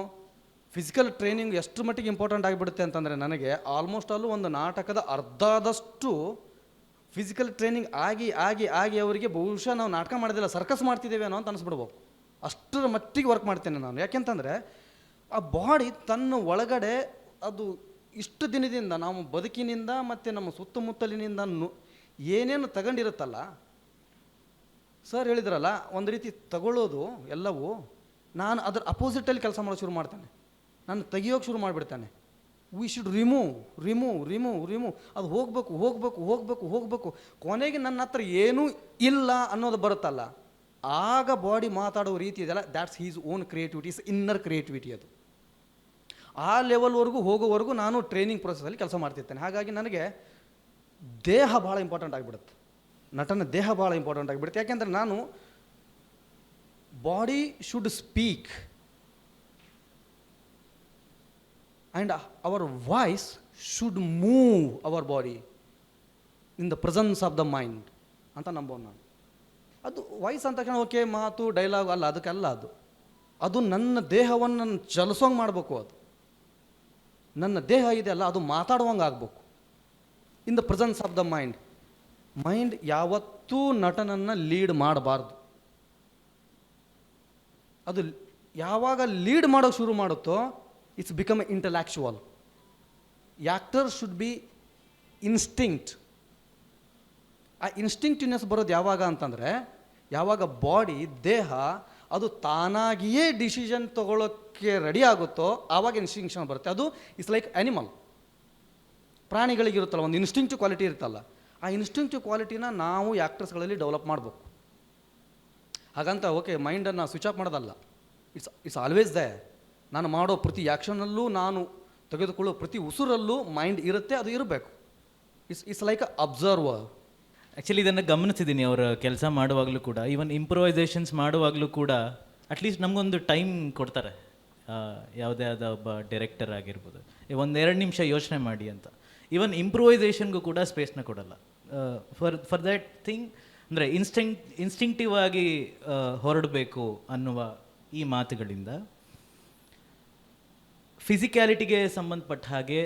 ಫಿಸಿಕಲ್ ಟ್ರೈನಿಂಗ್ ಎಷ್ಟು ಮಟ್ಟಿಗೆ ಇಂಪಾರ್ಟೆಂಟ್ ಆಗಿಬಿಡುತ್ತೆ ಅಂತಂದರೆ, ನನಗೆ ಆಲ್ಮೋಸ್ಟ್ ಅಲ್ಲೂ ಒಂದು ನಾಟಕದ ಅರ್ಧದಷ್ಟು ಫಿಸಿಕಲ್ ಟ್ರೈನಿಂಗ್ ಆಗಿ ಆಗಿ ಆಗಿ ಅವರಿಗೆ ಬಹುಶಃ ನಾವು ನಾಟಕ ಮಾಡೋದಿಲ್ಲ, ಸರ್ಕಸ್ ಮಾಡ್ತಿದ್ದೇವೆ ಅನ್ನೋ ಅಂತ ಅನಿಸ್ಬಿಡ್ಬೇಕು. ಅಷ್ಟರ ಮಟ್ಟಿಗೆ ವರ್ಕ್ ಮಾಡ್ತೇನೆ ನಾನು. ಯಾಕೆಂತಂದರೆ ಆ ಬಾಡಿ ತನ್ನ ಒಳಗಡೆ ಅದು ಇಷ್ಟು ದಿನದಿಂದ ನಾವು ಬದುಕಿನಿಂದ ಮತ್ತು ನಮ್ಮ ಸುತ್ತಮುತ್ತಲಿನಿಂದ ಏನೇನು ತಗೊಂಡಿರುತ್ತಲ್ಲ, ಸರ್ ಹೇಳಿದ್ರಲ್ಲ ಒಂದು ರೀತಿ ತಗೊಳ್ಳೋದು ಎಲ್ಲವೂ, ನಾನು ಅದರ ಅಪೋಸಿಟಲ್ಲಿ ಕೆಲಸ ಮಾಡೋದು ಶುರು ಮಾಡ್ತೇನೆ. ನಾನು ತೆಗಿಯೋಕೆ ಶುರು ಮಾಡಿಬಿಡ್ತಾನೆ. We should remove. ಅದು ಹೋಗಬೇಕು. ಕೊನೆಗೆ ನನ್ನ ಹತ್ರ ಏನೂ ಇಲ್ಲ ಅನ್ನೋದು ಬರುತ್ತಲ್ಲ, ಆಗ ಬಾಡಿ ಮಾತಾಡೋ ರೀತಿ ಇದೆಯಲ್ಲ, that's he's own creativity, is inner creativity. ಅದು ಆ ಲೆವೆಲ್ವರೆಗೂ ಹೋಗೋವರೆಗೂ ನಾನು ಟ್ರೈನಿಂಗ್ ಪ್ರೊಸೆಸಲ್ಲಿ ಕೆಲಸ ಮಾಡ್ತಿರ್ತೇನೆ. ಹಾಗಾಗಿ ನನಗೆ ದೇಹ ಭಾಳ ಇಂಪಾರ್ಟೆಂಟ್ ಆಗಿಬಿಡುತ್ತೆ. ನಟನ ದೇಹ ಭಾಳ ಇಂಪಾರ್ಟೆಂಟ್ ಆಗಿಬಿಡುತ್ತೆ. ಯಾಕೆಂದರೆ ನಾನು body should speak and our voice should move our body in the presence of the mind ಅಂತ ನಂಬೋದು ನಾನು. ಅದು ವಾಯ್ಸ್ ಅಂತ ತಕ್ಷಣ ಓಕೆ ಮಾತು ಡೈಲಾಗ್ ಅಲ್ಲ, ಅದಕ್ಕೆಲ್ಲ. ಅದು ನನ್ನ ದೇಹವನ್ನು ಚಲಿಸೋಂಗೆ ಮಾಡಬೇಕು. ಅದು ನನ್ನ ದೇಹ ಇದೆಯಲ್ಲ ಅದು ಮಾತಾಡುವಂಗೆ ಆಗಬೇಕು in the presence of the mind. Mind ಯಾವತ್ತೂ ನಟನನ್ನು ಲೀಡ್ ಮಾಡಬಾರ್ದು. ಅದು ಯಾವಾಗ ಲೀಡ್ ಮಾಡೋಕ್ಕೆ ಶುರು ಮಾಡುತ್ತೋ it's become a intellectual. Actor should be instinct. ಆ ಇನ್ಸ್ಟಿಂಕ್ಟಿವ್ನೆಸ್ ಬರೋದು ಯಾವಾಗ ಅಂತಂದರೆ, ಯಾವಾಗ ಬಾಡಿ ದೇಹ ಅದು ತಾನಾಗಿಯೇ ಡಿಸಿಷನ್ ತೊಗೊಳ್ಳೋಕ್ಕೆ ರೆಡಿ ಆಗುತ್ತೋ ಆವಾಗ ಇನ್ಸ್ಟಿಂಕ್ಷನ್ ಬರುತ್ತೆ. ಅದು ಇಟ್ಸ್ ಲೈಕ್ ಆ್ಯನಿಮಲ್. ಪ್ರಾಣಿಗಳಿಗಿರುತ್ತಲ್ಲ ಒಂದು ಇನ್ಸ್ಟಿಂಕ್ಟಿವ್ ಕ್ವಾಲಿಟಿ ಇರುತ್ತಲ್ಲ, ಆ ಇನ್ಸ್ಟಿಂಕ್ಟಿವ್ ಕ್ವಾಲಿಟಿನ ನಾವು ಆ್ಯಕ್ಟರ್ಸ್ಗಳಲ್ಲಿ ಡೆವಲಪ್ ಮಾಡಬೇಕು. ಹಾಗಂತ ಓಕೆ ಮೈಂಡನ್ನು ಸ್ವಿಚ್ ಆಫ್ ಮಾಡೋದಲ್ಲ, ಇಟ್ಸ್ ಆಲ್ವೇಸ್ ದೇ. ನಾನು ಮಾಡೋ ಪ್ರತಿ ಆ್ಯಕ್ಷನಲ್ಲೂ, ನಾನು ತೆಗೆದುಕೊಳ್ಳೋ ಪ್ರತಿ ಉಸಿರಲ್ಲೂ ಮೈಂಡ್ ಇರುತ್ತೆ, ಅದು ಇರಬೇಕು. It's like a observer. Actually ಇದನ್ನು ಗಮನಿಸಿದ್ದೀನಿ ಅವರ ಕೆಲಸ ಮಾಡುವಾಗಲೂ ಕೂಡ, ಈವನ್ ಇಂಪ್ರೂವೈಸೇಷನ್ಸ್ ಮಾಡುವಾಗಲೂ ಕೂಡ ಅಟ್ಲೀಸ್ಟ್ ನಮಗೊಂದು ಟೈಮ್ ಕೊಡ್ತಾರೆ. ಯಾವುದೇ ಆದ ಒಬ್ಬ ಡೈರೆಕ್ಟರ್ ಆಗಿರ್ಬೋದು, 1-2 ನಿಮಿಷ ಯೋಚನೆ ಮಾಡಿ ಅಂತ. ಈವನ್ ಇಂಪ್ರೂವೈಸೇಷನ್ಗೂ ಕೂಡ ಸ್ಪೇಸ್ನ ಕೊಡಲ್ಲ. ಫಾರ್ ದ್ಯಾಟ್ ಥಿಂಗ್ ಅಂದರೆ ಇನ್ಸ್ಟಿಂಕ್ಟಿವ್ ಆಗಿ ಹೊರಡಬೇಕು ಅನ್ನುವ ಈ ಮಾತುಗಳಿಂದ ಫಿಸಿಕ್ಯಾಲಿಟಿಗೆ ಸಂಬಂಧಪಟ್ಟ ಹಾಗೆ,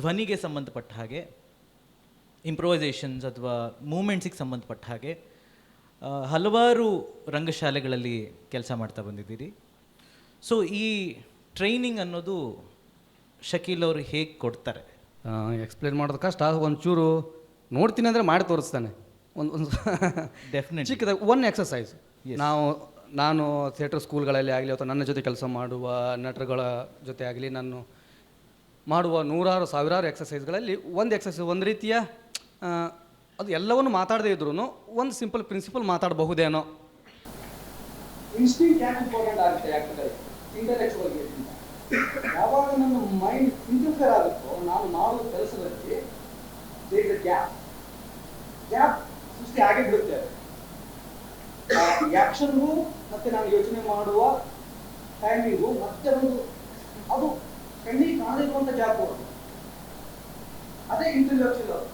ಧ್ವನಿಗೆ ಸಂಬಂಧಪಟ್ಟ ಹಾಗೆ, ಇಂಪ್ರೂವೈಸೇಷನ್ಸ್ ಅಥವಾ ಮೂಮೆಂಟ್ಸಿಗೆ ಸಂಬಂಧಪಟ್ಟ ಹಾಗೆ ಹಲವಾರು ರಂಗಶಾಲೆಗಳಲ್ಲಿ ಕೆಲಸ ಮಾಡ್ತಾ ಬಂದಿದ್ದೀರಿ. ಸೊ ಈ ಟ್ರೈನಿಂಗ್ ಅನ್ನೋದು ಶಕೀಲ್ ಅವರು ಹೇಗೆ ಕೊಡ್ತಾರೆ? ಎಕ್ಸ್ಪ್ಲೇನ್ ಮಾಡೋದು ಕಷ್ಟ. ಒಂಚೂರು ನೋಡ್ತೀನಿ ಅಂದರೆ ಮಾಡಿ ತೋರಿಸ್ತಾನೆ. ಒಂದು ಡೆಫಿನೆಟ್ ಚಿಕ್ಕದಾಗಿ ಒನ್ ಎಕ್ಸಸೈಸ್. ನಾನು ಥಿಯೇಟರ್ ಸ್ಕೂಲ್ಗಳಲ್ಲಿ ಆಗಲಿ ಅಥವಾ ನನ್ನ ಜೊತೆ ಕೆಲಸ ಮಾಡುವ ನಟರುಗಳ ಜೊತೆ ಆಗಲಿ, ನಾನು ಮಾಡುವ ನೂರಾರು ಸಾವಿರಾರು ಎಕ್ಸಸೈಸ್ಗಳಲ್ಲಿ ಒಂದು ಎಕ್ಸಸೈಸ್ ಒಂದು ರೀತಿಯ ಅದು ಎಲ್ಲವನ್ನು ಮಾತಾಡದೇ ಇದ್ರೂ ಒಂದು ಸಿಂಪಲ್ ಪ್ರಿನ್ಸಿಪಲ್ ಮಾತಾಡಬಹುದೇನೋ. ಇನ್ಸ್ಟಿಂಕ್ಟ್ ಯಾಕೆ ಇಂಪಾರ್ಟೆಂಟ್ ಆಗುತ್ತೆ ಯಾಕಂದರೆ ಇಂಟೆಲೆಕ್ಚುವಲ್ ಗೇಟ್ಗಿಂತ ಯಾವಾಗ ನನ್ನ ಮೈಂಡ್ ಇಂಟರ್ಫಿಯರ್ ಆಗುತ್ತೋ ನಾನು ಮಾಡುವ ಕೆಲಸದಲ್ಲಿ ದೇರ್ ಇಸ್ ಅ ಗ್ಯಾಪ್ ಸೃಷ್ಟಿ ಆಗೇ ಬಿಡುತ್ತೆ. ಆ್ಯಕ್ಷನ್ಗೂ ಮತ್ತೆ ನಾನು ಯೋಚನೆ ಮಾಡುವ ಟೈಮಿಂಗು ಮತ್ತೆ ಒಂದು ಅದು ಕಣ್ಣಿಗೆ ಕಾಣದೇ ಇರುವಂಥ ಗ್ಯಾಪ್ ಬರುತ್ತೆ. ಅದೇ ಇಂಟೆಲೆಕ್ಚುವಲ್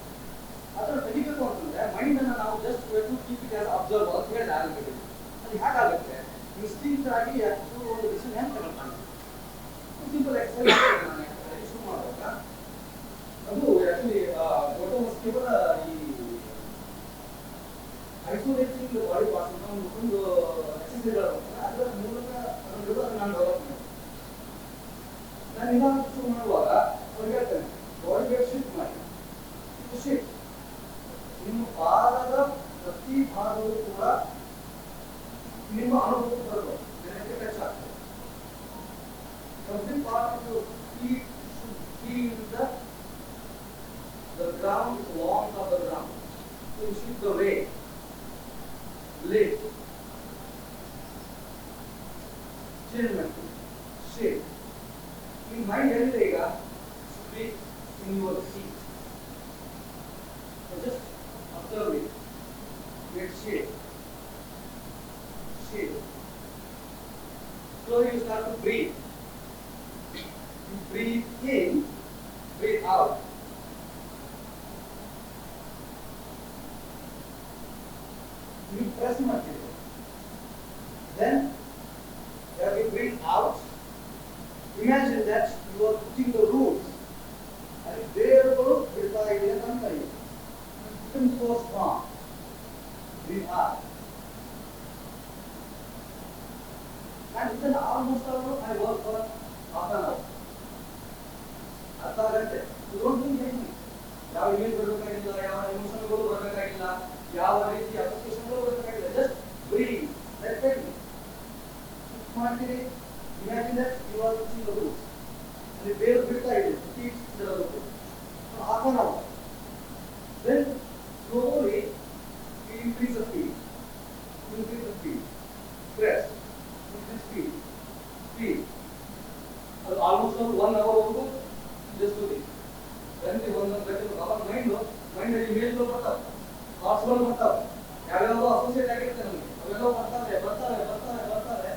ಅದನ್ನು ತೆಗಿಬೇಕು ಅಂತಂದ್ರೆ ಮೈಂಡನ್ನು ನಾವು just keep it as observe ಅಂತ ಹೇಳಿದೆ ಆಲ್ರೆಡಿ. ಅದು ಹೇಗಾಗುತ್ತೆ ಇನ್ಸ್ಟಿಂಕ್ಟ್ ಆಗಿ ಒಂದು ಡಿಸಿಷನ್ ಹೆಂಗೆ ತಗೊಳ್ತಾನೆ. ಸಿಂಪಲ್ ಎಕ್ಸರ್ಸೈಸ್ ಶುರು ಮಾಡುವಾಗ ಅದು ಆ್ಯಕ್ಚುಲಿ ಕೇವಲ ಈ ಐಸೋಲೇಟಿಂಗ್ ಬಾಡಿ ಪಾರ್ಟ್ಸ್ ಅಂತ ಒಂದು ಎಕ್ಸರ್ಸೈಸ್ಗಳು ಅದರ ಮೂಲಕ ಅದನ್ನು ನಾನು ಡೆವಲಪ್ ಮಾಡಿದೆ. ನಾನು ನಿಧಾನ ಶುರು ಮಾಡುವಾಗ ಅವ್ರು ಹೇಳ್ತೇನೆ ಬಾಡಿ ವೇಟ್ ಶಿಫ್ಟ್ ಮಾಡಿ ಶಿಫ್ಟ್ ನಿಮ್ಮ ಪಾದದ ಪ್ರತಿ ಭಾಗವೂ ಕೂಡ ನಿಮ್ಮ ಅನುಭವಕ್ಕೆ ಬರಬೇಕು, ಜನಕ್ಕೆ ಟಚ್ ಆಗ್ತದೆ. Every part of your feet should feel the ground is long of the ground. So you shift the weight, lift, chin, shape. In mind everything should be in your seat. So just observe it. Get shape. Shape. Slowly you start to breathe. You breathe in, breathe out. You press material. Then, when you breathe out, imagine that you are putting the roots. And therefore, ಬಿಡ್ತಾ ಇದೆ ಅಂತ ಅನ್ಕೊಳ್ಳಿ. Become so strong. Breathe out. And then almost I work for half an hour. ಅರ್ಥ ಆಗತ್ತೆ. You don't think anything. ಯಾವ ಇಮೇಲ್ ಬರಬೇಕಾಗಿಲ್ಲ, ಯಾವ ಎಮೋಷನ್ಗಳು ಬರಬೇಕಾಗಿಲ್ಲ, ಯಾವ ರೀತಿ ಅಸೋಸಿಯೇಷನ್ಗಳು ಬರಬೇಕಾಗಿಲ್ಲ. Just breathe. ಲೆಟ್ ಇಟ್ ಮಾಡ್ತೀರಿ. Imagine that you are touching the roots. ಅಲ್ಲಿ ಬೇರು ಬಿಡ್ತಾ ಇದೆ. ಕೀಪ್ ಇದರ root. half an hour. Then slowly you increase the speed. Increase the speed. Press. Increase speed. Speed. Almost 1 hour ವರೆಗೂ just do this. Then ಒಂದೊಂದು ಗಂಟೆ ಅವಾಗ ಮೈಂಡ್ ಇಮೇಜ್ಗಳು ಬರ್ತಾವೆ, ಥಾಟ್ಸ್ಗಳು ಬರ್ತಾವೆ, ಯಾವ್ಯಾವ ಅಸೋಸಿಯೇಟ್ ಆಗಿರುತ್ತೆ ನಮಗೆ ಅವೆಲ್ಲ ಬರ್ತಾರೆ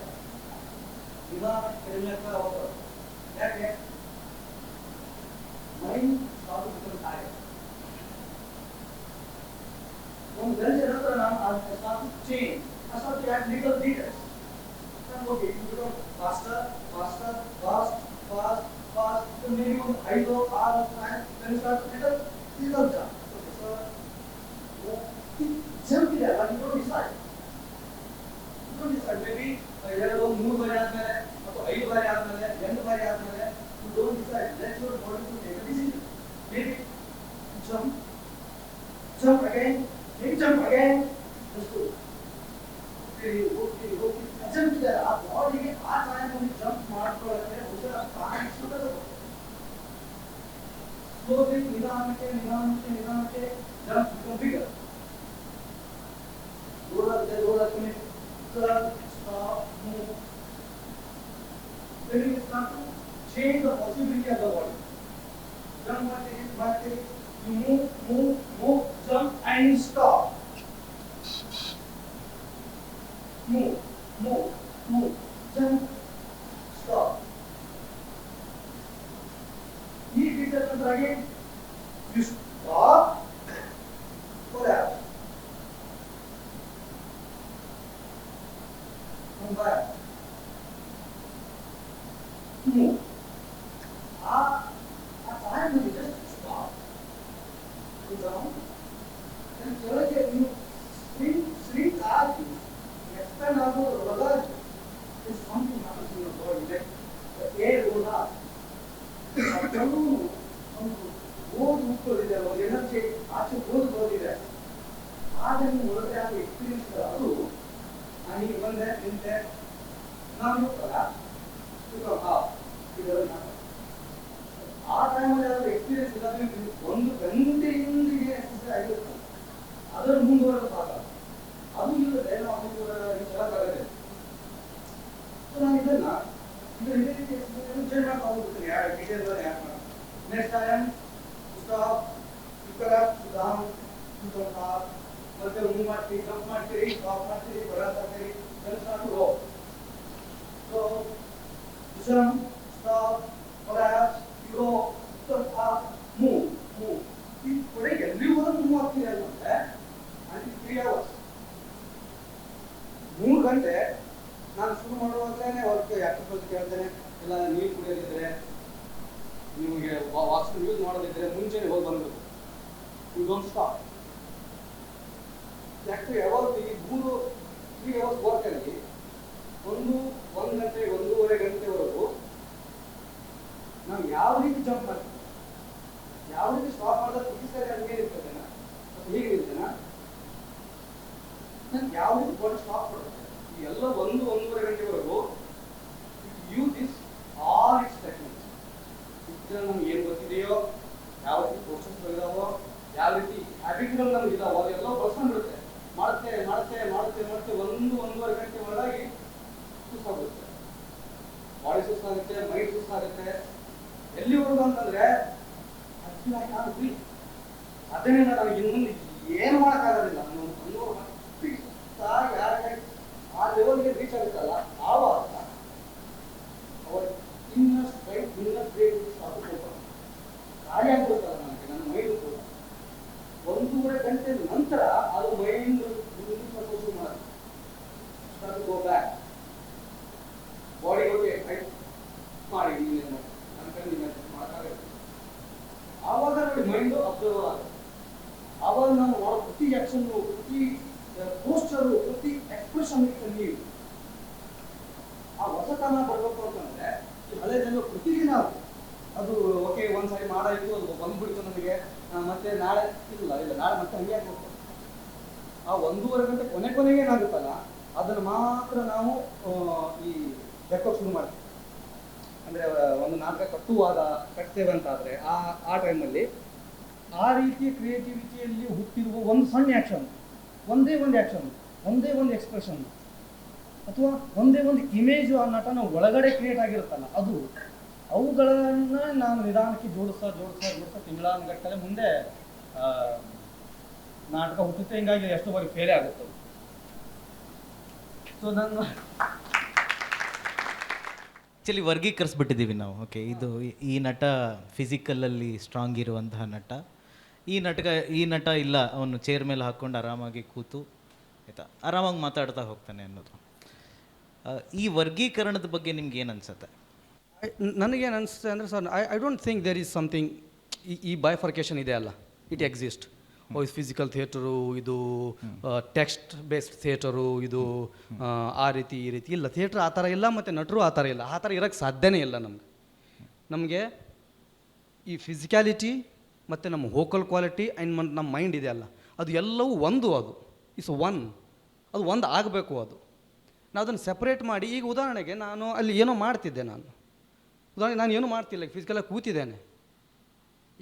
ನಿಧಾನ ಕಡಿಮೆಕ್ಕ ಹೋಗ್ತಾರೆ. ಯಾಕೆ ಮೈಂಡ್ ಸಾಧಿಸಿದ ಕಾರ್ಯ ಒಂದು ಗಂಟೆ ನಂತರ ನಾನು ಸಾಧು ಚೇಂಜ್ ಅಷ್ಟು ಯಾಕೆ legal details okay faster, so maybe on 5 or 6 or 9, then you start to get a physical jump. Okay, so jump ಇದೆ, but you don't decide. Maybe 2-3 ಬಾರಿ ಆದ್ಮೇಲೆ ಅಥವಾ 5 ಬಾರಿ ಆದ್ಮೇಲೆ 8 ಬಾರಿ ಆದ್ಮೇಲೆ you don't decide. Let your body to take a decision. Maybe jump again, maybe jump again. Just do. Okay. Jump ಇದೆ, ಆ ಬಾಡಿಗೆ ಆ ಟೈಮಲ್ಲಿ ಜಂಪ್ ಮಾಡ್ಕೊಳ್ಳೋಕ್ಕೆ ಉಸಿರ ಪ್ರಾಣ ಸುತ್ತದ. Slowly, ನಿಧಾನಕ್ಕೆ jump become bigger. Roll turn, stop, move. Then you start to change the possibility of the body. Jump ಮಾಡ್ತೀರಿ, you move, jump and stop. Move, jump, stop. He did that again. You stop, collapse. Come back. Move. Time you just stop. Go down. And ಕೆಳಗೆ ನೀವು sleep ಆಗಿ expand ಆಗೋದು ಒಳಗೆ is something happens in your body. Like the air goes up. ಒಂದು ಓದು ಉಟ್ಕೊಳ್ಳಿದೆ, ಒಂದು energy next time, stop, pick it up, down, to the top, ಮತ್ತೆ ಮೂವ್ ಮಾಡ್ತೀರಿ, ಜಂಪ್ ಮಾಡ್ತೀರಿ, ಸ್ಟಾಪ್ ಮಾಡ್ತೀರಿ, ಬರಾತೀರಿ, then start to roll. So, listen, stop, collapse, you go, stop, up, move. ಈ ಕಡೆ ಎಲ್ಲಿವರೆಗೂ ಮೂವ್ ಆಗ್ತೀರಿ ಅಂದ್ರೆ ಅಲ್ಲಿ 3 hours. 3 ಗಂಟೆ ನಾನು ಶುರು ಮಾಡುವಾಗಲೇ ವರ್ಕ್ ಯಾಕೆ ಕೇಳ್ತೇನೆ, ಇಲ್ಲ ನೀರು ಕುಡಿಯೋದಿದ್ರೆ ನಿಮಗೆ ವಾಶ್ರೂಮ್ ಯೂಸ್ ಮಾಡೋದಿದ್ರೆ ಮುಂಚೆನೆ ಹೋಗಿ ಬಂದ್ಬಿಟ್ಟು ಯು ಡೋಂಟ್ ಸ್ಟಾಪ್. ಯಾಕೆ ಯಾವಾಗ ಈ 3 hours ವರ್ಕಲ್ಲಿ 1 ಗಂಟೆ 1.5 ಗಂಟೆವರೆಗೂ ನಾವು ಯಾವ ರೀತಿ ಜಂಪ್ ಮಾಡ್ತೀವಿ, ಯಾವ ರೀತಿ ಸ್ಟಾಪ್ ಮಾಡಿದ್ರೆ ಫಿಸಿಕಲಿ ಹಂಗೆ ಇರ್ತದೇನ ಅಥವಾ ಹೀಗೆ ಇರ್ತೇನಾ, ಯಾವ ರೀತಿ ಬಾಡಿ ಸ್ಟಾಪ್ ಮಾಡುತ್ತೆ, ಈ ಎಲ್ಲ 1.5 ಗಂಟೆವರೆಗೂ use this all it's techniques. ಇದರಲ್ಲಿ ನಮ್ಗೆ ಏನು ಗೊತ್ತಿದೆಯೋ, ಯಾವ ರೀತಿ ಪ್ರೋಸೆಸ್ಗಳಿದಾವೋ, ಯಾವ ರೀತಿ ಹ್ಯಾಬಿಟ್ಗಳು ನಮ್ಗೆ ಇದಾವೋ ಅದೆಲ್ಲ ಬಳಸ್ಕೊಂಡ್ಬಿಡುತ್ತೆ. ಮಾಡುತ್ತೆ 1.5 ಗಂಟೆ ಒಳಗಾಗಿ ಸುಸ್ತಾಗುತ್ತೆ, ಬಾಡಿ ಸುಸ್ತಾಗುತ್ತೆ, ಮೈಂಡ್ ಸುಸ್ತಾಗುತ್ತೆ. ಎಲ್ಲಿವರೆಗೂ ಅಂತಂದ್ರೆ ಅದನ್ನೇ ನಾವು ಇನ್ನು ಏನು ಮಾಡೋಕ್ಕಾಗೋದಿಲ್ಲ. ಆ ಲೆವೆಲ್ಗೆ ರೀಚ್ ಆಗುತ್ತಲ್ಲ, ಆವಾಗ ಅವರ ಇನ್ನರ್ ಸ್ಟ್ರೈಟ್ ಇನ್ನರ್ ಬ್ರೇಕ್ ಖಾಲಿ ಆಗ್ಬಿಡುತ್ತಲ್ಲ ನನಗೆ, ನನ್ನ ಮೈಂಡ್ ಕೂಡ 1.5 ಗಂಟೆ ನಂತರ ಅದು ಮೈಂಡ್ ಶುರು ಮಾಡುತ್ತೆ. Go back body okay right ಮಾಡಿ, ನೀನು ನನ್ನ ಕಣ್ಣು ಮಾಡೋಕ್ಕಾಗುತ್ತೆ. ಆವಾಗ ನೋಡಿ ಮೈಂಡು ಅಬ್ಸರ್ವ್ ಆಗುತ್ತೆ. ಆವಾಗ ನಾವು ಮಾಡೋ ಪ್ರತಿ ಆಕ್ಷನ್ನು, ಪ್ರತಿ ಪೋಸ್ಟರು, ಪ್ರತಿ ಎಕ್ಸ್ಪ್ರೆಷನ್ ನೀವು ಆ ಹೊಸತನ ಬರಬೇಕು ಅಂತಂದ್ರೆ ಈ ಹಳೆದೆಲ್ಲ ಪ್ರತಿದಿನ ಅದು ಓಕೆ ಒಂದ್ಸರಿ ಮಾಡಾಯಿತು, ಅದು ಬಂದ್ಬಿಡ್ತು ನಮಗೆ, ಮತ್ತೆ ನಾಳೆ ನಾಳೆ ಮತ್ತೆ ಹಂಗೆ ಆಗ್ಬೇಕು. ಆ 1.5 ಗಂಟೆ ಕೊನೆಗೆ ಏನಾಗುತ್ತಲ್ಲ ಅದನ್ನು ಮಾತ್ರ ನಾವು ಈ ಲೆಕ್ಕೋಕೆ ಶುರು ಮಾಡ್ತೀವಿ. ಅಂದರೆ ಒಂದು ನಾಟಕ ಕಟ್ತೇವೆ ಅಂತಾದರೆ ಆ ಟೈಮಲ್ಲಿ ಆ ರೀತಿಯ ಕ್ರಿಯೇಟಿವಿಟಿಯಲ್ಲಿ ಹುಟ್ಟಿರುವ ಒಂದು ಸಣ್ಣ ಆ್ಯಕ್ಷನ್, ಒಂದೇ ಒಂದು ಆ್ಯಕ್ಷನ್, ಒಂದೇ ಒಂದು ಎಕ್ಸ್ಪ್ರೆಷನ್ ಅಥವಾ ಒಂದೇ ಒಂದು ಇಮೇಜು ಆ ನಟನ ಒಳಗಡೆ ಕ್ರಿಯೇಟ್ ಆಗಿರುತ್ತಲ್ಲ, ಅವುಗಳನ್ನು ನಾನು ನಿಧಾನಕ್ಕೆ ಜೋಡಿಸ್ತಾ ತಿಂಗಳಾನುಗಟ್ಟಲೆ ಮುಂದೆ ನಾಟಕ ಹುಟ್ಟುತ್ತೆ. ಹಿಂಗಾಗಿ ಎಷ್ಟು ಬಾರಿ ಫೇಲೇ ಆಗುತ್ತೆ. ಸೊ ನಾನು ಆ್ಯಕ್ಚುಲಿ ವರ್ಗೀಕರಿಸ್ಬಿಟ್ಟಿದ್ದೀವಿ ನಾವು. ಓಕೆ, ಇದು ಈ ನಟ ಫಿಸಿಕಲಲ್ಲಿ ಸ್ಟ್ರಾಂಗ್ ಇರುವಂತಹ ನಟ, ಈ ನಟ ಇಲ್ಲ, ಅವನು ಚೇರ್ ಮೇಲೆ ಹಾಕ್ಕೊಂಡು ಆರಾಮಾಗಿ ಕೂತು ಆಯಿತಾ ಆರಾಮಾಗಿ ಮಾತಾಡ್ತಾ ಹೋಗ್ತಾನೆ ಅನ್ನೋದು. ಈ ವರ್ಗೀಕರಣದ ಬಗ್ಗೆ ನಿಮ್ಗೆ ಏನು ಅನ್ಸುತ್ತೆ? ನನಗೇನು ಅನಿಸುತ್ತೆ ಅಂದರೆ sir, I don't think there is something, ಈ ಬೈಫರ್ಕೇಷನ್ ಇದೆ ಅಲ್ಲ, ಇಟ್ ಎಕ್ಸಿಸ್ಟ್. ಇದು ಫಿಸಿಕಲ್ ಥಿಯೇಟರು, ಇದು ಟೆಕ್ಸ್ಟ್ ಬೇಸ್ಡ್ ಥಿಯೇಟರು, ಇದು ಆ ರೀತಿ ಈ ರೀತಿ ಇಲ್ಲ. ಥಿಯೇಟ್ರ್ ಆ ಥರ ಇಲ್ಲ, ಮತ್ತು ನಟರು ಆ ಥರ ಇಲ್ಲ. ಆ ಥರ ಇರೋಕ್ಕೆ ಸಾಧ್ಯನೇ ಇಲ್ಲ. ನಮಗೆ ಈ ಫಿಸಿಕ್ಯಾಲಿಟಿ ಮತ್ತು ನಮ್ಮ ವೋಕಲ್ ಕ್ವಾಲಿಟಿ ಆ್ಯಂಡ್ ನಮ್ಮ ಮೈಂಡ್ ಇದೆ ಅಲ್ಲ, ಅದು ಎಲ್ಲವೂ ಅದು ಇಟ್ಸ್ ಅದು ಒಂದು ಆಗಬೇಕು. ನಾವು ಅದನ್ನು ಸೆಪ್ರೇಟ್ ಮಾಡಿ, ಈಗ ಉದಾಹರಣೆಗೆ ನಾನು ಅಲ್ಲಿ ಏನೋ ಮಾಡ್ತಿದ್ದೆ, ನಾನು ಏನೂ ಮಾಡ್ತಿಲ್ಲ, ಫಿಸಿಕಲಾಗಿ ಕೂತಿದ್ದೇನೆ.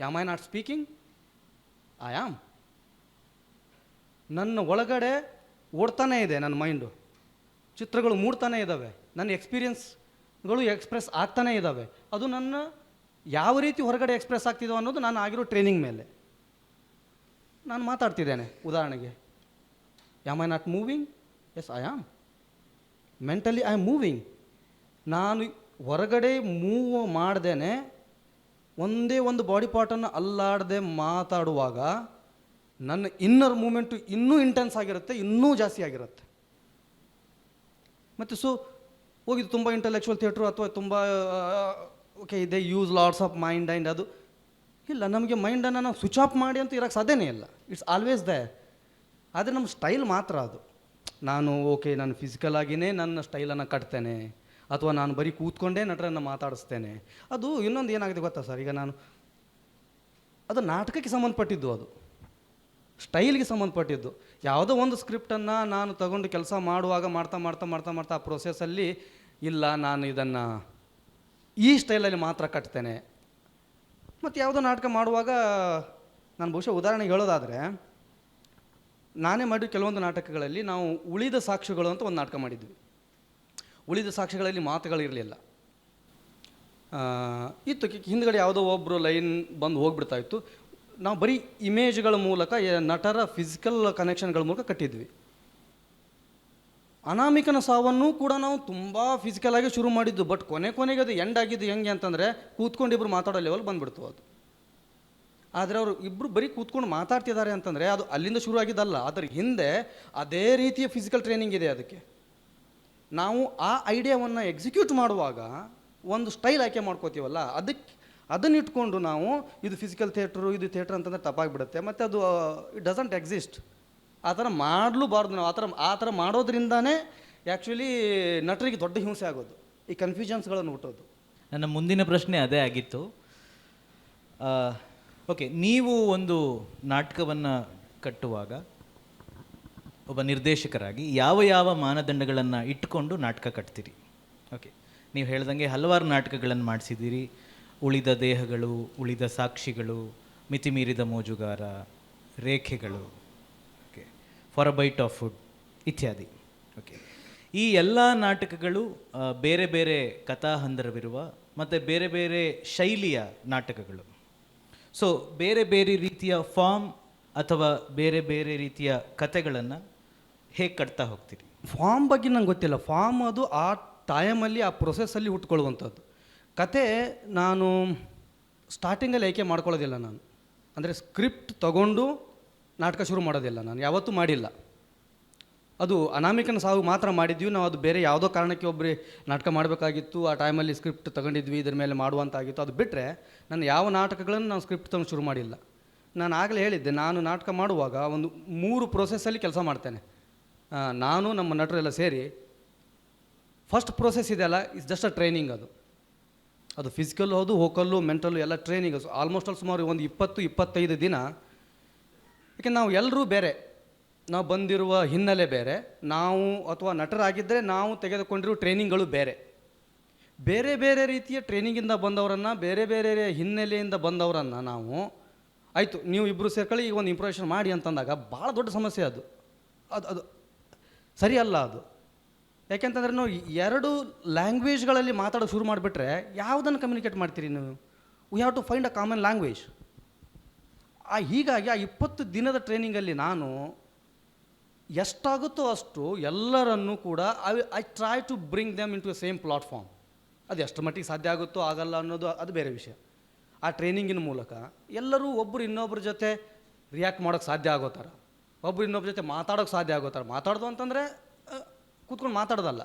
Am I not speaking? I am. ನನ್ನ ಒಳಗಡೆ ಓಡ್ತಾನೇ ಇದೆ ನನ್ನ ಮೈಂಡು, ಚಿತ್ರಗಳು ಮೂಡ್ತಾನೆ ಇದ್ದಾವೆ, ನನ್ನ ಎಕ್ಸ್ಪೀರಿಯನ್ಸ್ಗಳು ಎಕ್ಸ್ಪ್ರೆಸ್ ಆಗ್ತಾನೇ ಇದ್ದಾವೆ. ಅದು ನನ್ನ ಯಾವ ರೀತಿ ಹೊರಗಡೆ ಎಕ್ಸ್ಪ್ರೆಸ್ ಆಗ್ತಿದ್ದಾವೆ ಅನ್ನೋದು ನಾನು ಆಗಿರೋ ಟ್ರೈನಿಂಗ್ ಮೇಲೆ ನಾನು ಮಾತಾಡ್ತಿದ್ದೇನೆ. ಉದಾಹರಣೆಗೆ, am I not moving? Yes, I am. Mentally I am moving. ನಾನು ಹೊರಗಡೆ ಮೂವ್ ಮಾಡ್ದೇನೆ ಒಂದೇ ಒಂದು ಬಾಡಿ ಪಾರ್ಟನ್ನು ಅಲ್ಲಾಡದೆ ಮಾತಾಡುವಾಗ ನನ್ನ ಇನ್ನರ್ ಮೂಮೆಂಟು ಇನ್ನೂ ಇಂಟೆನ್ಸ್ ಆಗಿರುತ್ತೆ, ಇನ್ನೂ ಜಾಸ್ತಿ ಆಗಿರುತ್ತೆ. ಮತ್ತು ಹೋಗಿದ್ದು ತುಂಬ ಇಂಟೆಲೆಕ್ಚುವಲ್ ಥಿಯೇಟ್ರು ಅಥವಾ ತುಂಬ ಓಕೆ ಇದೆ, use lots of mind and ಅದು ಇಲ್ಲ. ನಮಗೆ ಮೈಂಡನ್ನು ನಾವು ಸ್ವಿಚ್ ಆಫ್ ಮಾಡಿ ಅಂತ ಇರೋಕ್ಕೆ ಸಾಧ್ಯನೇ ಇಲ್ಲ. It's always there. ಆದರೆ ನಮ್ಮ ಸ್ಟೈಲ್ ಮಾತ್ರ ಅದು. ನಾನು ಫಿಸಿಕಲ್ ಆಗಿಯೇ ನನ್ನ ಸ್ಟೈಲನ್ನು ಕಟ್ತೇನೆ, ಅಥವಾ ನಾನು ಬರೀ ಕೂತ್ಕೊಂಡೇ ನಟರನ್ನು ಮಾತಾಡಿಸ್ತೇನೆ. ಅದು ಇನ್ನೊಂದು ಏನಾಗಿದೆ ಗೊತ್ತಾ ಸರ್, ಈಗ ಅದು ನಾಟಕಕ್ಕೆ ಸಂಬಂಧಪಟ್ಟಿದ್ದು, ಅದು ಸ್ಟೈಲ್ಗೆ ಸಂಬಂಧಪಟ್ಟಿದ್ದು. ಯಾವುದೋ ಒಂದು ಸ್ಕ್ರಿಪ್ಟನ್ನು ನಾನು ತಗೊಂಡು ಕೆಲಸ ಮಾಡುವಾಗ ಮಾಡ್ತಾ ಆ ಪ್ರೊಸೆಸ್ಸಲ್ಲಿ ಇಲ್ಲ, ನಾನು ಇದನ್ನು ಈ ಸ್ಟೈಲಲ್ಲಿ ಮಾತ್ರ ಕಟ್ತೇನೆ. ಮತ್ತು ಯಾವುದೋ ನಾಟಕ ಮಾಡುವಾಗ ನಾನು ಬಹುಶಃ ಉದಾಹರಣೆಗೆ ಹೇಳೋದಾದರೆ, ನಾನೇ ಮಾಡಿದ ಕೆಲವೊಂದು ನಾಟಕಗಳಲ್ಲಿ ನಾವು ಉಳಿದ ಸಾಕ್ಷಿಗಳು ಅಂತ ಒಂದು ನಾಟಕ ಮಾಡಿದ್ವಿ. ಉಳಿದ ಸಾಕ್ಷಿಗಳಲ್ಲಿ ಮಾತುಗಳಿರಲಿಲ್ಲ. ಇತ್ತು ಹಿಂದ್ಗಡೆ ಯಾವುದೋ ಒಬ್ಬರು ಲೈನ್ ಬಂದು ಹೋಗ್ಬಿಡ್ತಾ ಇತ್ತು. ನಾವು ಬರೀ ಇಮೇಜ್ಗಳ ಮೂಲಕ ನಟರ ಫಿಸಿಕಲ್ ಕನೆಕ್ಷನ್ಗಳ ಮೂಲಕ ಕಟ್ಟಿದ್ವಿ. ಅನಾಮಿಕನ ಸಾವನ್ನು ಕೂಡ ನಾವು ತುಂಬ ಫಿಸಿಕಲ್ ಆಗಿ ಶುರು ಮಾಡಿದ್ದು. ಬಟ್ ಕೊನೆಗೆ ಅದು ಎಂಡ್ ಆಗಿದ್ದು ಹೆಂಗೆ ಅಂತಂದರೆ ಕೂತ್ಕೊಂಡಿಬ್ರು ಮಾತಾಡೋ ಲೆವೆಲ್ ಬಂದುಬಿಡ್ತು ಅದು. ಆದರೆ ಅವರು ಇಬ್ಬರು ಬರೀ ಕೂತ್ಕೊಂಡು ಮಾತಾಡ್ತಿದ್ದಾರೆ ಅಂತಂದರೆ ಅದು ಅಲ್ಲಿಂದ ಶುರು ಆಗಿದ್ದಲ್ಲ. ಅದರ ಹಿಂದೆ ಅದೇ ರೀತಿಯ ಫಿಸಿಕಲ್ ಟ್ರೈನಿಂಗ್ ಇದೆ ಅದಕ್ಕೆ. ನಾವು ಆ ಐಡಿಯಾವನ್ನು ಎಕ್ಸಿಕ್ಯೂಟ್ ಮಾಡುವಾಗ ಒಂದು ಸ್ಟೈಲ್ ಆಯ್ಕೆ ಮಾಡ್ಕೋತೀವಲ್ಲ, ಅದನ್ನು ಇಟ್ಕೊಂಡು ನಾವು ಇದು ಫಿಸಿಕಲ್ ಥಿಯೇಟ್ರು ಇದು ಥಿಯೇಟ್ರ್ ಅಂತಂದರೆ ತಪ್ಪಾಗಿಬಿಡುತ್ತೆ. ಮತ್ತು ಅದು ಇಟ್ ಡಸಂಟ್ ಎಕ್ಸಿಸ್ಟ್. ಆ ಥರ ಮಾಡಲೂಬಾರ್ದು ನಾವು. ಆ ಥರ ಮಾಡೋದ್ರಿಂದನೇ ಆ್ಯಕ್ಚುಲಿ ನಟರಿಗೆ ದೊಡ್ಡ ಹಿಂಸೆ ಆಗೋದು, ಈ ಕನ್ಫ್ಯೂಷನ್ಸ್ಗಳನ್ನು ಹುಟ್ಟೋದು. ನನ್ನ ಮುಂದಿನ ಪ್ರಶ್ನೆ ಅದೇ ಆಗಿತ್ತು. ಓಕೆ, ನೀವು ಒಂದು ನಾಟಕವನ್ನು ಕಟ್ಟುವಾಗ ಒಬ್ಬ ನಿರ್ದೇಶಕರಾಗಿ ಯಾವ ಮಾನದಂಡಗಳನ್ನು ಇಟ್ಟುಕೊಂಡು ನಾಟಕ ಕಟ್ತೀರಿ? ಓಕೆ, ನೀವು ಹೇಳ್ದಂಗೆ ಹಲವಾರು ನಾಟಕಗಳನ್ನು ಮಾಡಿಸಿದ್ದೀರಿ. ಉಳಿದ ದೇಹಗಳು, ಉಳಿದ ಸಾಕ್ಷಿಗಳು, ಮಿತಿಮೀರಿದ ಮೋಜುಗಾರ, ರೇಖೆಗಳು, okay, for a bite of food ಇತ್ಯಾದಿ. ಓಕೆ, ಈ ಎಲ್ಲ ನಾಟಕಗಳು ಬೇರೆ ಬೇರೆ ಕಥಾಹಂದರವಿರುವ ಮತ್ತು ಬೇರೆ ಬೇರೆ ಶೈಲಿಯ ನಾಟಕಗಳು. ಸೊ ಬೇರೆ ಬೇರೆ ರೀತಿಯ ಫಾರ್ಮ್ ಅಥವಾ ಬೇರೆ ಬೇರೆ ರೀತಿಯ ಕಥೆಗಳನ್ನು ಹೇಗೆ ಕಟ್ತಾ ಹೋಗ್ತೀರಿ? ಫಾರ್ಮ್ ಬಗ್ಗೆ ನಂಗೆ ಗೊತ್ತಿಲ್ಲ. ಫಾರ್ಮ್ ಅದು ಆ ಟೈಮಲ್ಲಿ ಆ ಪ್ರೊಸೆಸ್ಸಲ್ಲಿ ಹುಟ್ಕೊಳ್ಳುವಂಥದ್ದು. ಕತೆ ನಾನು ಸ್ಟಾರ್ಟಿಂಗಲ್ಲಿ ಆಯ್ಕೆ ಮಾಡ್ಕೊಳ್ಳೋದಿಲ್ಲ. ನಾನು ಅಂದರೆ ಸ್ಕ್ರಿಪ್ಟ್ ತಗೊಂಡು ನಾಟಕ ಶುರು ಮಾಡೋದಿಲ್ಲ. ನಾನು ಯಾವತ್ತೂ ಮಾಡಿಲ್ಲ. ಅದು ಅನಾಮಿಕನ ಸಾವು ಮಾತ್ರ ಮಾಡಿದ್ವಿ ನಾವು. ಅದು ಬೇರೆ ಯಾವುದೋ ಕಾರಣಕ್ಕೆ ಒಬ್ಬರು ನಾಟಕ ಮಾಡಬೇಕಾಗಿತ್ತು, ಆ ಟೈಮಲ್ಲಿ ಸ್ಕ್ರಿಪ್ಟ್ ತಗೊಂಡಿದ್ವಿ, ಇದ್ರ ಮೇಲೆ ಮಾಡುವಂತಾಗಿತ್ತು. ಅದು ಬಿಟ್ಟರೆ ನಾನು ಯಾವ ನಾಟಕಗಳನ್ನು ನಾವು ಸ್ಕ್ರಿಪ್ಟ್ ತಗೊಂಡು ಶುರು ಮಾಡಿಲ್ಲ. ನಾನು ಆಗಲೇ ಹೇಳಿದ್ದೆ, ನಾನು ನಾಟಕ ಮಾಡುವಾಗ ಒಂದು 3 ಪ್ರೊಸೆಸ್ಸಲ್ಲಿ ಕೆಲಸ ಮಾಡ್ತೇನೆ. ನಾನು ನಮ್ಮ ನಟರೆಲ್ಲ ಸೇರಿ ಫಸ್ಟ್ ಪ್ರೊಸೆಸ್ ಇದೆಯಲ್ಲ, ಇಸ್ ಜಸ್ಟ್ ಅ ಟ್ರೈನಿಂಗ್. ಅದು ಫಿಸಿಕಲ್ ಹೌದು, ವೋಕಲ್ಲು, ಮೆಂಟಲ್ಲು ಎಲ್ಲ ಟ್ರೈನಿಂಗ್. ಆಲ್ಮೋಸ್ಟ್ ಅಲ್ಲಿ ಸುಮಾರು ಒಂದು 20-25 ದಿನ. ಯಾಕೆ ನಾವು ಎಲ್ಲರೂ ಬೇರೆ, ನಾವು ಬಂದಿರುವ ಹಿನ್ನೆಲೆ ಬೇರೆ, ನಾವು ಅಥವಾ ನಟರಾಗಿದ್ದರೆ ನಾವು ತೆಗೆದುಕೊಂಡಿರುವ ಟ್ರೈನಿಂಗ್ಗಳು ಬೇರೆ. ಬೇರೆ ಬೇರೆ ರೀತಿಯ ಟ್ರೈನಿಂಗಿಂದ ಬಂದವರನ್ನು, ಬೇರೆ ಬೇರೆ ಹಿನ್ನೆಲೆಯಿಂದ ಬಂದವರನ್ನು ನಾವು ಆಯಿತು ನೀವು ಇಬ್ಬರು ಸೇರ್ಕೊಳ್ಳಿ ಈಗ ಒಂದು ಇಂಪ್ರೂವೇಷನ್ ಮಾಡಿ ಅಂತಂದಾಗ ಭಾಳ ದೊಡ್ಡ ಸಮಸ್ಯೆ ಅದು. ಅದು ಸರಿಯಲ್ಲ ಅದು. ಯಾಕೆಂತಂದರೆ ನಾವು 2 ಲ್ಯಾಂಗ್ವೇಜ್ಗಳಲ್ಲಿ ಮಾತಾಡೋಕೆ ಶುರು ಮಾಡಿಬಿಟ್ರೆ ಯಾವುದನ್ನು ಕಮ್ಯುನಿಕೇಟ್ ಮಾಡ್ತೀರಿ ನೀವು? We have to find a common language. ಹೀಗಾಗಿ ಆ 20 ದಿನದ ಟ್ರೈನಿಂಗಲ್ಲಿ ನಾನು ಎಷ್ಟಾಗುತ್ತೋ ಅಷ್ಟು ಎಲ್ಲರನ್ನೂ ಕೂಡ I try to bring them into a same platform. ಅದು ಎಷ್ಟು ಮಟ್ಟಿಗೆ ಸಾಧ್ಯ ಆಗುತ್ತೋ ಆಗಲ್ಲ ಅನ್ನೋದು ಅದು ಬೇರೆ ವಿಷಯ. ಆ ಟ್ರೈನಿಂಗಿನ ಮೂಲಕ ಎಲ್ಲರೂ ಒಬ್ಬರು ಇನ್ನೊಬ್ಬರ ಜೊತೆ ರಿಯಾಕ್ಟ್ ಮಾಡೋಕ್ಕೆ ಸಾಧ್ಯ ಆಗೋ ಥರ, ಒಬ್ಬರು ಇನ್ನೊಬ್ಬರ ಜೊತೆ ಮಾತಾಡೋಕ್ಕೆ ಸಾಧ್ಯ ಆಗೋ ಥರ. ಮಾತಾಡೋದು ಅಂತಂದರೆ ಕೂತ್ಕೊಂಡು ಮಾತಾಡೋದಲ್ಲ.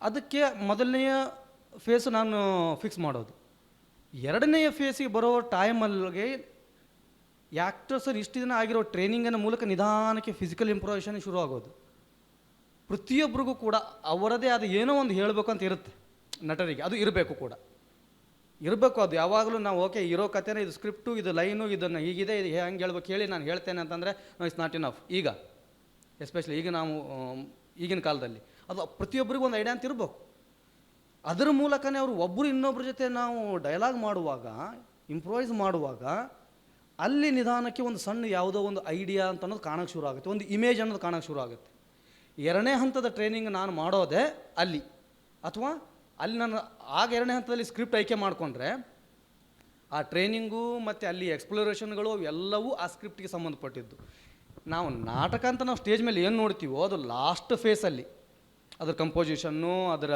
ಅದಕ್ಕೆ ಮೊದಲನೆಯ ಫೇಸು ನಾನು ಫಿಕ್ಸ್ ಮಾಡೋದು. 2ನೆಯ ಫೇಸಿಗೆ ಬರೋ ಟೈಮಲ್ಲಿಗೆ ಆ್ಯಕ್ಟರ್ಸರು ಇಷ್ಟು ದಿನ ಆಗಿರೋ ಟ್ರೈನಿಂಗಿನ ಮೂಲಕ ನಿಧಾನಕ್ಕೆ ಫಿಸಿಕಲ್ ಇಂಪ್ರೂವೇಷನ್ ಶುರು ಆಗೋದು. ಪ್ರತಿಯೊಬ್ಬರಿಗೂ ಕೂಡ ಅವರದೇ ಆದ ಏನೋ ಒಂದು ಹೇಳಬೇಕು ಅಂತ ಇರುತ್ತೆ ನಟರಿಗೆ. ಅದು ಇರಬೇಕು ಕೂಡ, ಇರಬೇಕು. ಅದು ಯಾವಾಗಲೂ ನಾವು ಓಕೆ ಇರೋ ಕಥೆನ, ಇದು ಸ್ಕ್ರಿಪ್ಟು, ಇದು ಲೈನು, ಇದನ್ನು ಹೀಗಿದೆ, ಇದು ಹೆಂಗೆ ಹೇಳ್ಬೇಕು ಹೇಳಿ ನಾನು ಹೇಳ್ತೇನೆ ಅಂತಂದರೆ ಇಟ್ಸ್ ನಾಟ್ ಇನಫ್. ಈಗ ಎಸ್ಪೆಷಲಿ ಈಗ ನಾವು ಈಗಿನ ಕಾಲದಲ್ಲಿ ಅದು ಪ್ರತಿಯೊಬ್ಬರಿಗೂ ಒಂದು ಐಡಿಯಾ ಅಂತ ಇರಬೇಕು. ಅದರ ಮೂಲಕನೇ ಅವರು ಒಬ್ಬರು ಇನ್ನೊಬ್ಬರ ಜೊತೆ ನಾವು ಡೈಲಾಗ್ ಮಾಡುವಾಗ, ಇಂಪ್ರೂವೈಸ್ ಮಾಡುವಾಗ ಅಲ್ಲಿ ನಿಧಾನಕ್ಕೆ ಒಂದು ಸಣ್ಣ ಯಾವುದೋ ಒಂದು ಐಡಿಯಾ ಅಂತ ಅನ್ನೋದು ಕಾಣೋಕ್ಕೆ ಶುರು ಆಗುತ್ತೆ, ಒಂದು ಇಮೇಜ್ ಅನ್ನೋದು ಕಾಣೋಕ್ಕೆ ಶುರು ಆಗುತ್ತೆ. 2ನೇ ಹಂತದ ಟ್ರೈನಿಂಗ್ ನಾನು ಮಾಡೋದೇ ಅಲ್ಲಿ, ಅಥವಾ ಅಲ್ಲಿ ನಾನು ಆಗ 2ನೇ ಹಂತದಲ್ಲಿ ಸ್ಕ್ರಿಪ್ಟ್ ಆಯ್ಕೆ ಮಾಡಿಕೊಂಡ್ರೆ ಆ ಟ್ರೈನಿಂಗು ಮತ್ತು ಅಲ್ಲಿ ಎಕ್ಸ್ಪ್ಲೋರೇಷನ್ಗಳು ಎಲ್ಲವೂ ಆ ಸ್ಕ್ರಿಪ್ಟಿಗೆ ಸಂಬಂಧಪಟ್ಟಿದ್ದು. ನಾವು ನಾಟಕ ಅಂತ ನಾವು ಸ್ಟೇಜ್ ಮೇಲೆ ಏನು ನೋಡ್ತೀವೋ ಅದು ಲಾಸ್ಟ್ ಫೇಸಲ್ಲಿ ಅದರ ಕಂಪೋಸಿಷನ್ನು, ಅದರ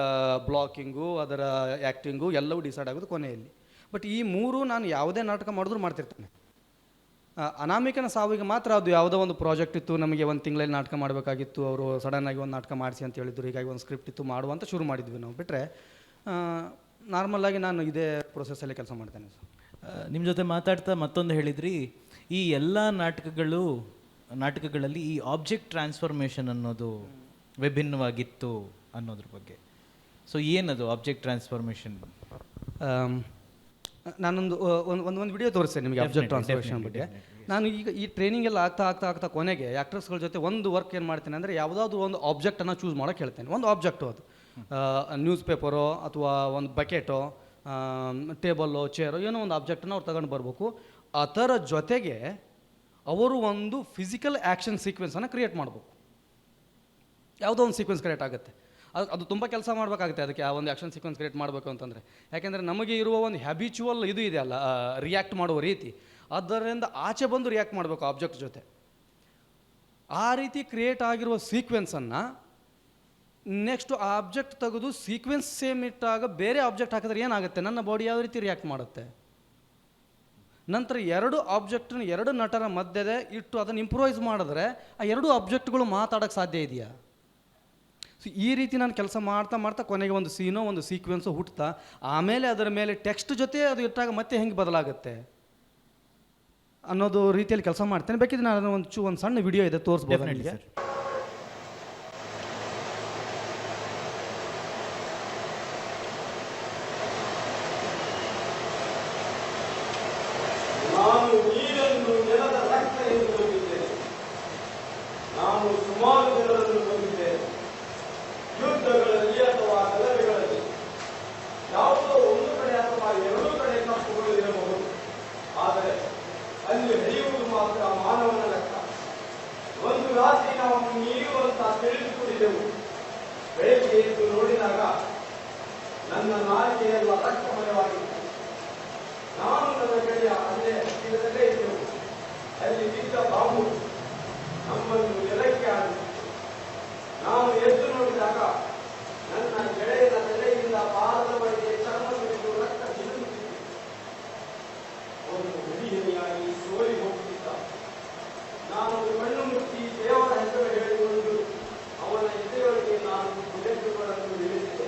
ಬ್ಲಾಕಿಂಗು, ಅದರ ಆ್ಯಕ್ಟಿಂಗು ಎಲ್ಲವೂ ಡಿಸೈಡ್ ಆಗೋದು ಕೊನೆಯಲ್ಲಿ. ಬಟ್ ಈ 3 ನಾನು ಯಾವುದೇ ನಾಟಕ ಮಾಡಿದ್ರೂ ಮಾಡ್ತಿರ್ತೇನೆ. ಅನಾಮಿಕನ ಸಾವಿಗೆ ಮಾತ್ರ ಅದು ಯಾವುದೋ ಒಂದು ಪ್ರಾಜೆಕ್ಟ್ ಇತ್ತು, ನಮಗೆ ಒಂದು ತಿಂಗಳಲ್ಲಿ ನಾಟಕ ಮಾಡಬೇಕಾಗಿತ್ತು, ಅವರು ಸಡನ್ನಾಗಿ ಒಂದು ನಾಟಕ ಮಾಡಿಸಿ ಅಂತ ಹೇಳಿದ್ರು. ಹೀಗಾಗಿ ಒಂದು ಸ್ಕ್ರಿಪ್ಟ್ ಇತ್ತು ಮಾಡುವಂತ ಶುರು ಮಾಡಿದ್ವಿ ನಾವು. ಬಿಟ್ಟರೆ ನಾರ್ಮಲಾಗಿ ನಾನು ಇದೇ ಪ್ರೊಸೆಸ್ಸಲ್ಲಿ ಕೆಲಸ ಮಾಡ್ತೇನೆ ಸರ್. ನಿಮ್ಮ ಜೊತೆ ಮಾತಾಡ್ತಾ ಮತ್ತೊಂದು ಹೇಳಿದ್ರಿ, ಈ ಎಲ್ಲ ನಾಟಕಗಳಲ್ಲಿ ಈ ಆಬ್ಜೆಕ್ಟ್ ಟ್ರಾನ್ಸ್ಫಾರ್ಮೇಷನ್ ಅನ್ನೋದು ವಿಭಿನ್ನವಾಗಿತ್ತು ಅನ್ನೋದ್ರ ಬಗ್ಗೆ. ಸೊ ಏನದು ಆಬ್ಜೆಕ್ಟ್ ಟ್ರಾನ್ಸ್ಫಾರ್ಮೇಷನ್? ನಾನೊಂದು ಒಂದು ವಿಡಿಯೋ ತೋರಿಸ್ತೇನೆ ನಿಮಗೆ ಆಬ್ಜೆಕ್ಟ್ ಟ್ರಾನ್ಸ್ಫಾರ್ಮೇಷನ್ ಬಗ್ಗೆ. ನಾನು ಈಗ ಈ ಟ್ರೈನಿಂಗ್ ಎಲ್ಲ ಆಗ್ತಾ ಕೊನೆಗೆ ಆ್ಯಕ್ಟರ್ಸ್ಗಳ ಜೊತೆ ಒಂದು ವರ್ಕ್ ಏನು ಮಾಡ್ತೇನೆ ಅಂದರೆ, ಯಾವುದಾದ್ರೂ ಒಂದು ಆಬ್ಜೆಕ್ಟನ್ನು ಚೂಸ್ ಮಾಡೋಕ್ಕೆ ಹೇಳ್ತೇನೆ. ಒಂದು ಆಬ್ಜೆಕ್ಟು, ಅದು ನ್ಯೂಸ್ ಪೇಪರೋ ಅಥವಾ ಒಂದು ಬಕೆಟೋ, ಟೇಬಲ್ಲೋ, ಚೇರೋ, ಏನೋ ಒಂದು ಆಬ್ಜೆಕ್ಟನ್ನು ಅವ್ರು ತಗೊಂಡು ಬರಬೇಕು. ಅದರ ಜೊತೆಗೆ ಅವರು ಒಂದು ಫಿಸಿಕಲ್ ಆ್ಯಕ್ಷನ್ ಸೀಕ್ವೆನ್ಸನ್ನು ಕ್ರಿಯೇಟ್ ಮಾಡಬೇಕು. ಯಾವುದೋ ಒಂದು ಸೀಕ್ವೆನ್ಸ್ ಕ್ರಿಯೇಟ್ ಆಗುತ್ತೆ. ಅದು ತುಂಬ ಕೆಲಸ ಮಾಡಬೇಕಾಗುತ್ತೆ ಅದಕ್ಕೆ ಆ ಒಂದು ಆ್ಯಕ್ಷನ್ ಸೀಕ್ವೆನ್ಸ್ ಕ್ರಿಯೇಟ್ ಮಾಡಬೇಕು ಅಂತಂದರೆ. ಯಾಕೆಂದರೆ ನಮಗೆ ಇರುವ ಒಂದು ಹ್ಯಾಬಿಚುವಲ್ ಇದು ಇದೆಯಲ್ಲ ರಿಯಾಕ್ಟ್ ಮಾಡುವ ರೀತಿ, ಅದರಿಂದ ಆಚೆ ಬಂದು ರಿಯಾಕ್ಟ್ ಮಾಡಬೇಕು ಆಬ್ಜೆಕ್ಟ್ ಜೊತೆ. ಆ ರೀತಿ ಕ್ರಿಯೇಟ್ ಆಗಿರುವ ಸೀಕ್ವೆನ್ಸನ್ನು ನೆಕ್ಸ್ಟು ಆ ಆಬ್ಜೆಕ್ಟ್ ತೆಗೆದು ಸೀಕ್ವೆನ್ಸ್ ಸೇಮ್ ಇಟ್ಟಾಗ ಬೇರೆ ಆಬ್ಜೆಕ್ಟ್ ಹಾಕಿದ್ರೆ ಏನಾಗುತ್ತೆ, ನನ್ನ ಬಾಡಿ ಯಾವ ರೀತಿ ರಿಯಾಕ್ಟ್ ಮಾಡುತ್ತೆ. ನಂತರ ಎರಡು ಆಬ್ಜೆಕ್ಟ್ನ ಎರಡು ನಟರ ಮಧ್ಯದ ಇಟ್ಟು ಅದನ್ನು ಇಂಪ್ರೂವೈಸ್ ಮಾಡಿದ್ರೆ ಆ ಎರಡು ಆಬ್ಜೆಕ್ಟ್ಗಳು ಮಾತಾಡೋಕ್ಕೆ ಸಾಧ್ಯ ಇದೆಯಾ. ಸೊ ಈ ರೀತಿ ನಾನು ಕೆಲಸ ಮಾಡ್ತಾ ಮಾಡ್ತಾ ಕೊನೆಗೆ ಒಂದು ಸೀನೋ ಒಂದು ಸೀಕ್ವೆನ್ಸು ಹುಟ್ಟುತ್ತಾ ಆಮೇಲೆ ಅದರ ಮೇಲೆ ಟೆಕ್ಸ್ಟ್ ಜೊತೆ ಅದು ಇಟ್ಟಾಗ ಮತ್ತೆ ಹೆಂಗೆ ಬದಲಾಗುತ್ತೆ ಅನ್ನೋದು ರೀತಿಯಲ್ಲಿ ಕೆಲಸ ಮಾಡ್ತೇನೆ. ಬೇಕಿದ್ರೆ ನಾನು ಒಂದು ಸಣ್ಣ ವಿಡಿಯೋ ಇದೆ ತೋರಿಸ್ಬೋದು ನನಗೆ. ನಾನು ನೀರನ್ನು ನೆಲದ ರಕ್ತ ಎಂದು ನಂಬಿದ್ದೇನೆ. ನಾನು ಸುಮಾರು ಜನರನ್ನು ನಂಬಿದ್ದೇನೆ. ಯುದ್ಧಗಳಲ್ಲಿ ಅಥವಾ ಗಲಭೆಗಳಲ್ಲಿ ಯಾವುದೋ ಒಂದು ಕಡೆ ಅಥವಾ ಎರಡೂ ಕಡೆ ತಪ್ಪುಗಳು ಇರಬಹುದು. ಆದರೆ ಅಲ್ಲಿ ಹರಿಯುವುದು ಮಾತ್ರ ಮಾನವನ ರಕ್ತ. ಒಂದು ರಾತ್ರಿ ನಾವು ನೀರು ಅಂತ ತಿಳಿದುಕೊಂಡಿದ್ದೆವು. ಬೆಳಗ್ಗೆ ಎದ್ದು ನೋಡಿದಾಗ ನನ್ನ ನಾಲಿಗೆಯೆಲ್ಲ ರಕ್ತಮಯವಾಗಿತ್ತು. ನಾನು ನನ್ನ ಗೆಳೆಯ ಅಲ್ಲೇ ಹತ್ತಿರದಲ್ಲೇ ಇದ್ದೆವು. ಅಲ್ಲಿ ಬಿದ್ದ ಬಾಂಬು ನಮ್ಮನ್ನು ನೆಲಕ್ಕೆ ಆಡಿತು. ನಾನು ಎದ್ದು ನೋಡಿದಾಗ ನನ್ನ ಗೆಳೆಯನ ತಲೆಯಿಂದ ಪಾದದವರೆಗೆ ಚರ್ಮ ಸುರಿದು ರಕ್ತ ಜಿನುಗುತ್ತಿತ್ತು. ಅವನು ಹನಿಹನಿಯಾಗಿ ಸೋರಿ ಹೋಗುತ್ತಿದ್ದ. ನಾನು ಕಣ್ಣು ಮುಚ್ಚಿ ದೇವರ ಹೆಸರು ಹೇಳಿಕೊಂಡು ಅವನ ಎದೆಯೊಳಗೆ ನಾನು ಬುಲೆಟ್ಗಳನ್ನು ಇಳಿಸಿದೆ.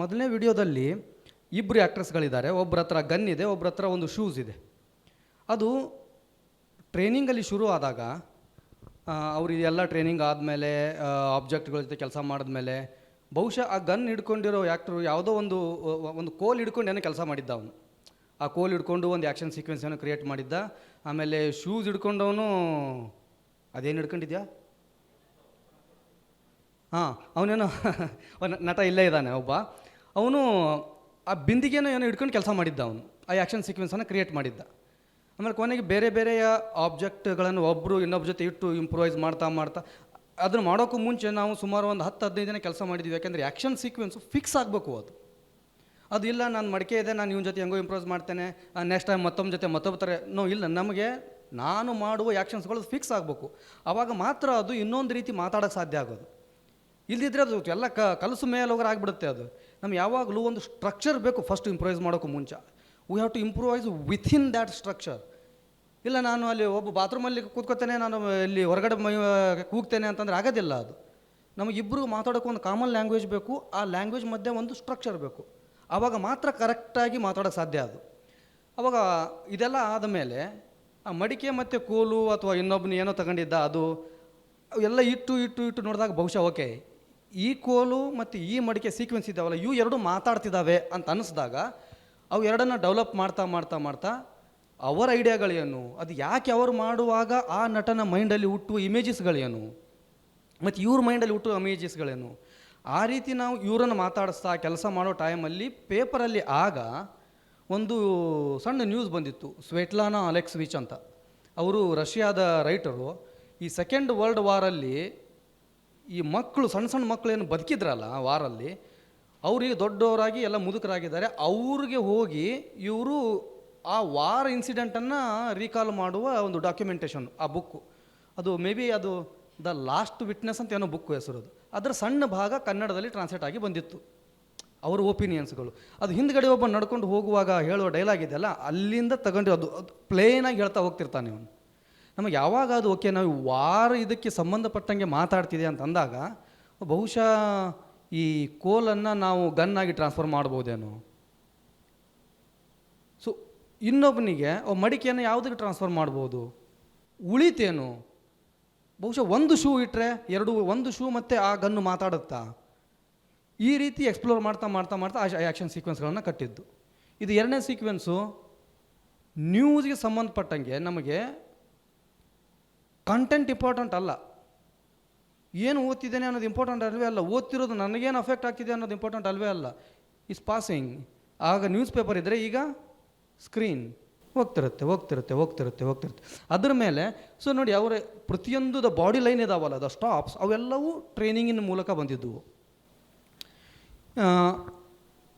ಮೊದಲನೇ ವಿಡಿಯೋದಲ್ಲಿ ಇಬ್ಬರು ಆ್ಯಕ್ಟ್ರೆಸ್ಗಳಿದ್ದಾರೆ. ಒಬ್ಬರ ಹತ್ರ ಗನ್ ಇದೆ, ಒಬ್ಬರ ಹತ್ರ ಒಂದು ಶೂಸ್ ಇದೆ. ಅದು ಟ್ರೈನಿಂಗಲ್ಲಿ ಶುರು ಆದಾಗ ಅವರು ಇದೆಲ್ಲ ಟ್ರೈನಿಂಗ್ ಆದಮೇಲೆ ಆಬ್ಜೆಕ್ಟ್ಗಳ ಜೊತೆ ಕೆಲಸ ಮಾಡಿದ್ಮೇಲೆ ಬಹುಶಃ ಆ ಗನ್ ಹಿಡ್ಕೊಂಡಿರೋ ಆ್ಯಕ್ಟ್ರು ಯಾವುದೋ ಒಂದು ಕೋಲ್ ಹಿಡ್ಕೊಂಡು ಏನೋ ಕೆಲಸ ಮಾಡಿದ್ದ ಅವನು. ಆ ಕೋಲ್ ಹಿಡ್ಕೊಂಡು ಒಂದು ಆ್ಯಕ್ಷನ್ ಸೀಕ್ವೆನ್ಸ್ ಏನೋ ಕ್ರಿಯೇಟ್ ಮಾಡಿದ್ದ. ಆಮೇಲೆ ಶೂಸ್ ಹಿಡ್ಕೊಂಡವನು ಅದೇನು ಹಿಡ್ಕೊಂಡಿದ್ಯಾ, ಹಾಂ ಅವನೇನೋ ನಟ ಇಲ್ಲೇ ಇದ್ದಾನೆ ಒಬ್ಬ, ಅವನು ಆ ಬಿಂದಿಗೆನೋ ಏನೋ ಹಿಡ್ಕೊಂಡು ಕೆಲಸ ಮಾಡಿದ್ದ. ಅವನು ಆ ಆ್ಯಕ್ಷನ್ ಸೀಕ್ವೆನ್ಸನ್ನು ಕ್ರಿಯೇಟ್ ಮಾಡಿದ್ದ. ಆಮೇಲೆ ಕೊನೆಗೆ ಬೇರೆ ಬೇರೆಯ ಆಬ್ಜೆಕ್ಟ್ಗಳನ್ನು ಒಬ್ಬರು ಇನ್ನೊಬ್ಬರ ಜೊತೆ ಇಟ್ಟು ಇಂಪ್ರೂವೈಸ್ ಮಾಡ್ತಾ ಮಾಡ್ತಾ ಅದನ್ನು ಮಾಡೋಕ್ಕೂ ಮುಂಚೆ ನಾವು ಸುಮಾರು ಒಂದು 10-15 ದಿನ ಕೆಲಸ ಮಾಡಿದ್ವಿ. ಯಾಕೆಂದರೆ ಆ್ಯಕ್ಷನ್ ಸೀಕ್ವೆನ್ಸು ಫಿಕ್ಸ್ ಆಗಬೇಕು. ಅದು ಇಲ್ಲ ನಾನು ಮಡಿಕೆ ಇದೆ, ನಾನು ಇವನ ಜೊತೆ ಹೆಂಗೋ ಇಂಪ್ರೂವೈಸ್ ಮಾಡ್ತೇನೆ, ನೆಕ್ಸ್ಟ್ ಟೈಮ್ ಮತ್ತೊಬ್ಬ ಜೊತೆ ಮತ್ತೊಬ್ಬ ಥರ ಇಲ್ಲ. ನಮಗೆ ನಾನು ಮಾಡುವ ಆ್ಯಕ್ಷನ್ಸ್ಗಳು ಫಿಕ್ಸ್ ಆಗಬೇಕು. ಆವಾಗ ಮಾತ್ರ ಅದು ಇನ್ನೊಂದು ರೀತಿ ಮಾತಾಡೋಕ್ಕೆ ಸಾಧ್ಯ ಆಗೋದು. ಇಲ್ದಿದ್ರೆ ಅದು ಎಲ್ಲ ಕಲಸು ಮೇಲೆ ಹೋಗೋರು ಆಗಿಬಿಡುತ್ತೆ. ಅದು ನಮ್ಗೆ ಯಾವಾಗಲೂ ಒಂದು ಸ್ಟ್ರಕ್ಚರ್ ಬೇಕು. ಫಸ್ಟ್ ಇಂಪ್ರೂವೈಸ್ ಮಾಡೋಕ್ಕೂ ಮುಂಚೆ we have to improvise within that structure. ಇಲ್ಲ ನಾನು ಅಲ್ಲಿ ಒಬ್ಬ ಬಾತ್ರೂಮಲ್ಲಿ ಕೂತ್ಕೋತೇನೆ, ನಾನು ಇಲ್ಲಿ ಹೊರಗಡೆ ಕೂಗ್ತೇನೆ ಅಂತಂದರೆ ಆಗೋದಿಲ್ಲ. ಅದು ನಮಗಿಬ್ಬರು ಮಾತಾಡೋಕ್ಕೆ ಒಂದು ಕಾಮನ್ ಲ್ಯಾಂಗ್ವೇಜ್ ಬೇಕು. ಆ ಲ್ಯಾಂಗ್ವೇಜ್ ಮಧ್ಯೆ ಒಂದು ಸ್ಟ್ರಕ್ಚರ್ ಬೇಕು. ಆವಾಗ ಮಾತ್ರ ಕರೆಕ್ಟಾಗಿ ಮಾತಾಡೋಕ್ಕೆ ಸಾಧ್ಯ. ಅದು ಆವಾಗ ಇದೆಲ್ಲ ಆದಮೇಲೆ ಆ ಮಡಿಕೆ ಮತ್ತು ಕೋಲು ಅಥವಾ ಇನ್ನೊಬ್ಬನ ಏನೋ ತಗೊಂಡಿದ್ದ ಅದು ಎಲ್ಲ ಇಟ್ಟು ನೋಡಿದಾಗ ಬಹುಶಃ ಓಕೆ, ಈ ಕೋಲು ಮತ್ತು ಈ ಮಡಿಕೆ ಸೀಕ್ವೆನ್ಸ್ ಇದ್ದಾವಲ್ಲ ಇವು ಎರಡು ಮಾತಾಡ್ತಿದ್ದಾವೆ ಅಂತ ಅನ್ನಿಸ್ದಾಗ ಅವು ಎರಡನ್ನು ಡೆವಲಪ್ ಮಾಡ್ತಾ ಅವರ ಐಡಿಯಾಗಳೇನು, ಅದು ಯಾಕೆ ಅವರು ಮಾಡುವಾಗ ಆ ನಟನ ಮೈಂಡಲ್ಲಿ ಹುಟ್ಟುವ ಇಮೇಜಸ್ಗಳೇನು ಮತ್ತು ಇವ್ರ ಮೈಂಡಲ್ಲಿ ಹುಟ್ಟುವ ಇಮೇಜಸ್ಗಳೇನು, ಆ ರೀತಿ ನಾವು ಇವರನ್ನು ಮಾತಾಡಿಸ್ತಾ ಕೆಲಸ ಮಾಡೋ ಟೈಮಲ್ಲಿ ಪೇಪರಲ್ಲಿ ಆಗ ಒಂದು ಸಣ್ಣ ನ್ಯೂಸ್ ಬಂದಿತ್ತು, ಸ್ವೆಟ್ಲಾನಾ ಅಲೆಕ್ಸ್ವಿಚ್ ಅಂತ. ಅವರು ರಷ್ಯಾದ ರೈಟರು. ಈ ಸೆಕೆಂಡ್ ವರ್ಲ್ಡ್ ವಾರಲ್ಲಿ ಈ ಮಕ್ಕಳು, ಸಣ್ಣ ಸಣ್ಣ ಮಕ್ಕಳು ಏನು ಬದುಕಿದ್ರಲ್ಲ ವಾರಲ್ಲಿ, ಅವ್ರಿಗೆ ದೊಡ್ಡವರಾಗಿ ಎಲ್ಲ ಮುದುಕರಾಗಿದ್ದಾರೆ. ಅವ್ರಿಗೆ ಹೋಗಿ ಇವರು ಆ ವಾರ್ ಇನ್ಸಿಡೆಂಟನ್ನು ರೀಕಾಲ್ ಮಾಡುವ ಒಂದು ಡಾಕ್ಯುಮೆಂಟೇಷನ್, ಆ ಬುಕ್ಕು. ಅದು ಮೇ ಬಿ ಅದು ದ ಲಾಸ್ಟ್ ವಿಟ್ನೆಸ್ ಅಂತ ಏನೋ ಬುಕ್ಕು ಹೆಸರದು. ಅದರ ಸಣ್ಣ ಭಾಗ ಕನ್ನಡದಲ್ಲಿ ಟ್ರಾನ್ಸ್ಲೇಟ್ ಆಗಿ ಬಂದಿತ್ತು, ಅವರ ಒಪಿನಿಯನ್ಸ್ಗಳು. ಅದು ಹಿಂದ್ಗಡೆ ಒಬ್ಬ ನಡ್ಕೊಂಡು ಹೋಗುವಾಗ ಹೇಳೋ ಡೈಲಾಗ್ ಇದೆಯಲ್ಲ, ಅಲ್ಲಿಂದ ತಗೊಂಡು ಅದು ಪ್ಲೇನಾಗಿ ಹೇಳ್ತಾ ಹೋಗ್ತಿರ್ತಾನೆ ಅವನು. ನಮಗೆ ಯಾವಾಗ ಅದು ಓಕೆ, ನಾವು ವಾರ ಇದಕ್ಕೆ ಸಂಬಂಧಪಟ್ಟಂಗೆ ಮಾತಾಡ್ತಿದೆ ಅಂತ ಅಂದಾಗ ಬಹುಶಃ ಈ ಕೋಲನ್ನು ನಾವು ಗನ್ನಾಗಿ ಟ್ರಾನ್ಸ್ಫರ್ ಮಾಡ್ಬೋದೇನೋ. ಸೊ ಇನ್ನೊಬ್ಬನಿಗೆ ಮಡಿಕೆಯನ್ನು ಯಾವುದಕ್ಕೆ ಟ್ರಾನ್ಸ್ಫರ್ ಮಾಡ್ಬೋದು, ಉಳಿತೇನು? ಬಹುಶಃ ಒಂದು ಶೂ ಇಟ್ಟರೆ ಒಂದು ಶೂ ಮತ್ತು ಆ ಗನ್ನು ಮಾತಾಡುತ್ತಾ? ಈ ರೀತಿ ಎಕ್ಸ್ಪ್ಲೋರ್ ಮಾಡ್ತಾ ಮಾಡ್ತಾ ಮಾಡ್ತಾ ಆ ಆ್ಯಕ್ಷನ್ ಸೀಕ್ವೆನ್ಸ್ಗಳನ್ನು ಕಟ್ಟಿದ್ದು. ಇದು ಎರಡನೇ ಸೀಕ್ವೆನ್ಸು. ನ್ಯೂಸ್ಗೆ ಸಂಬಂಧಪಟ್ಟಂಗೆ ನಮಗೆ ಕಂಟೆಂಟ್ ಇಂಪಾರ್ಟೆಂಟ್ ಅಲ್ಲ, ಏನು ಓದ್ತಿದ್ದೇನೆ ಅನ್ನೋದು ಇಂಪಾರ್ಟೆಂಟ್ ಅಲ್ವೇ ಅಲ್ಲ, ಓದ್ತಿರೋದು ನನಗೇನು ಅಫೆಕ್ಟ್ ಆಗ್ತಿದೆ ಅನ್ನೋದು ಇಂಪಾರ್ಟೆಂಟ್ ಅಲ್ವೇ ಅಲ್ಲ. Is passing. ಆಗ ನ್ಯೂಸ್ ಪೇಪರ್ ಇದ್ದರೆ ಈಗ ಸ್ಕ್ರೀನ್ ಹೋಗ್ತಿರುತ್ತೆ. ಅದ್ರ ಮೇಲೆ ಸೊ ನೋಡಿ, ಅವರ ಪ್ರತಿಯೊಂದು ದ ಬಾಡಿ ಲೈನ್ ಇದಾವಲ್ಲ, ದ ಸ್ಟಾಪ್ಸ್, ಅವೆಲ್ಲವೂ ಟ್ರೈನಿಂಗಿನ ಮೂಲಕ ಬಂದಿದ್ದವು.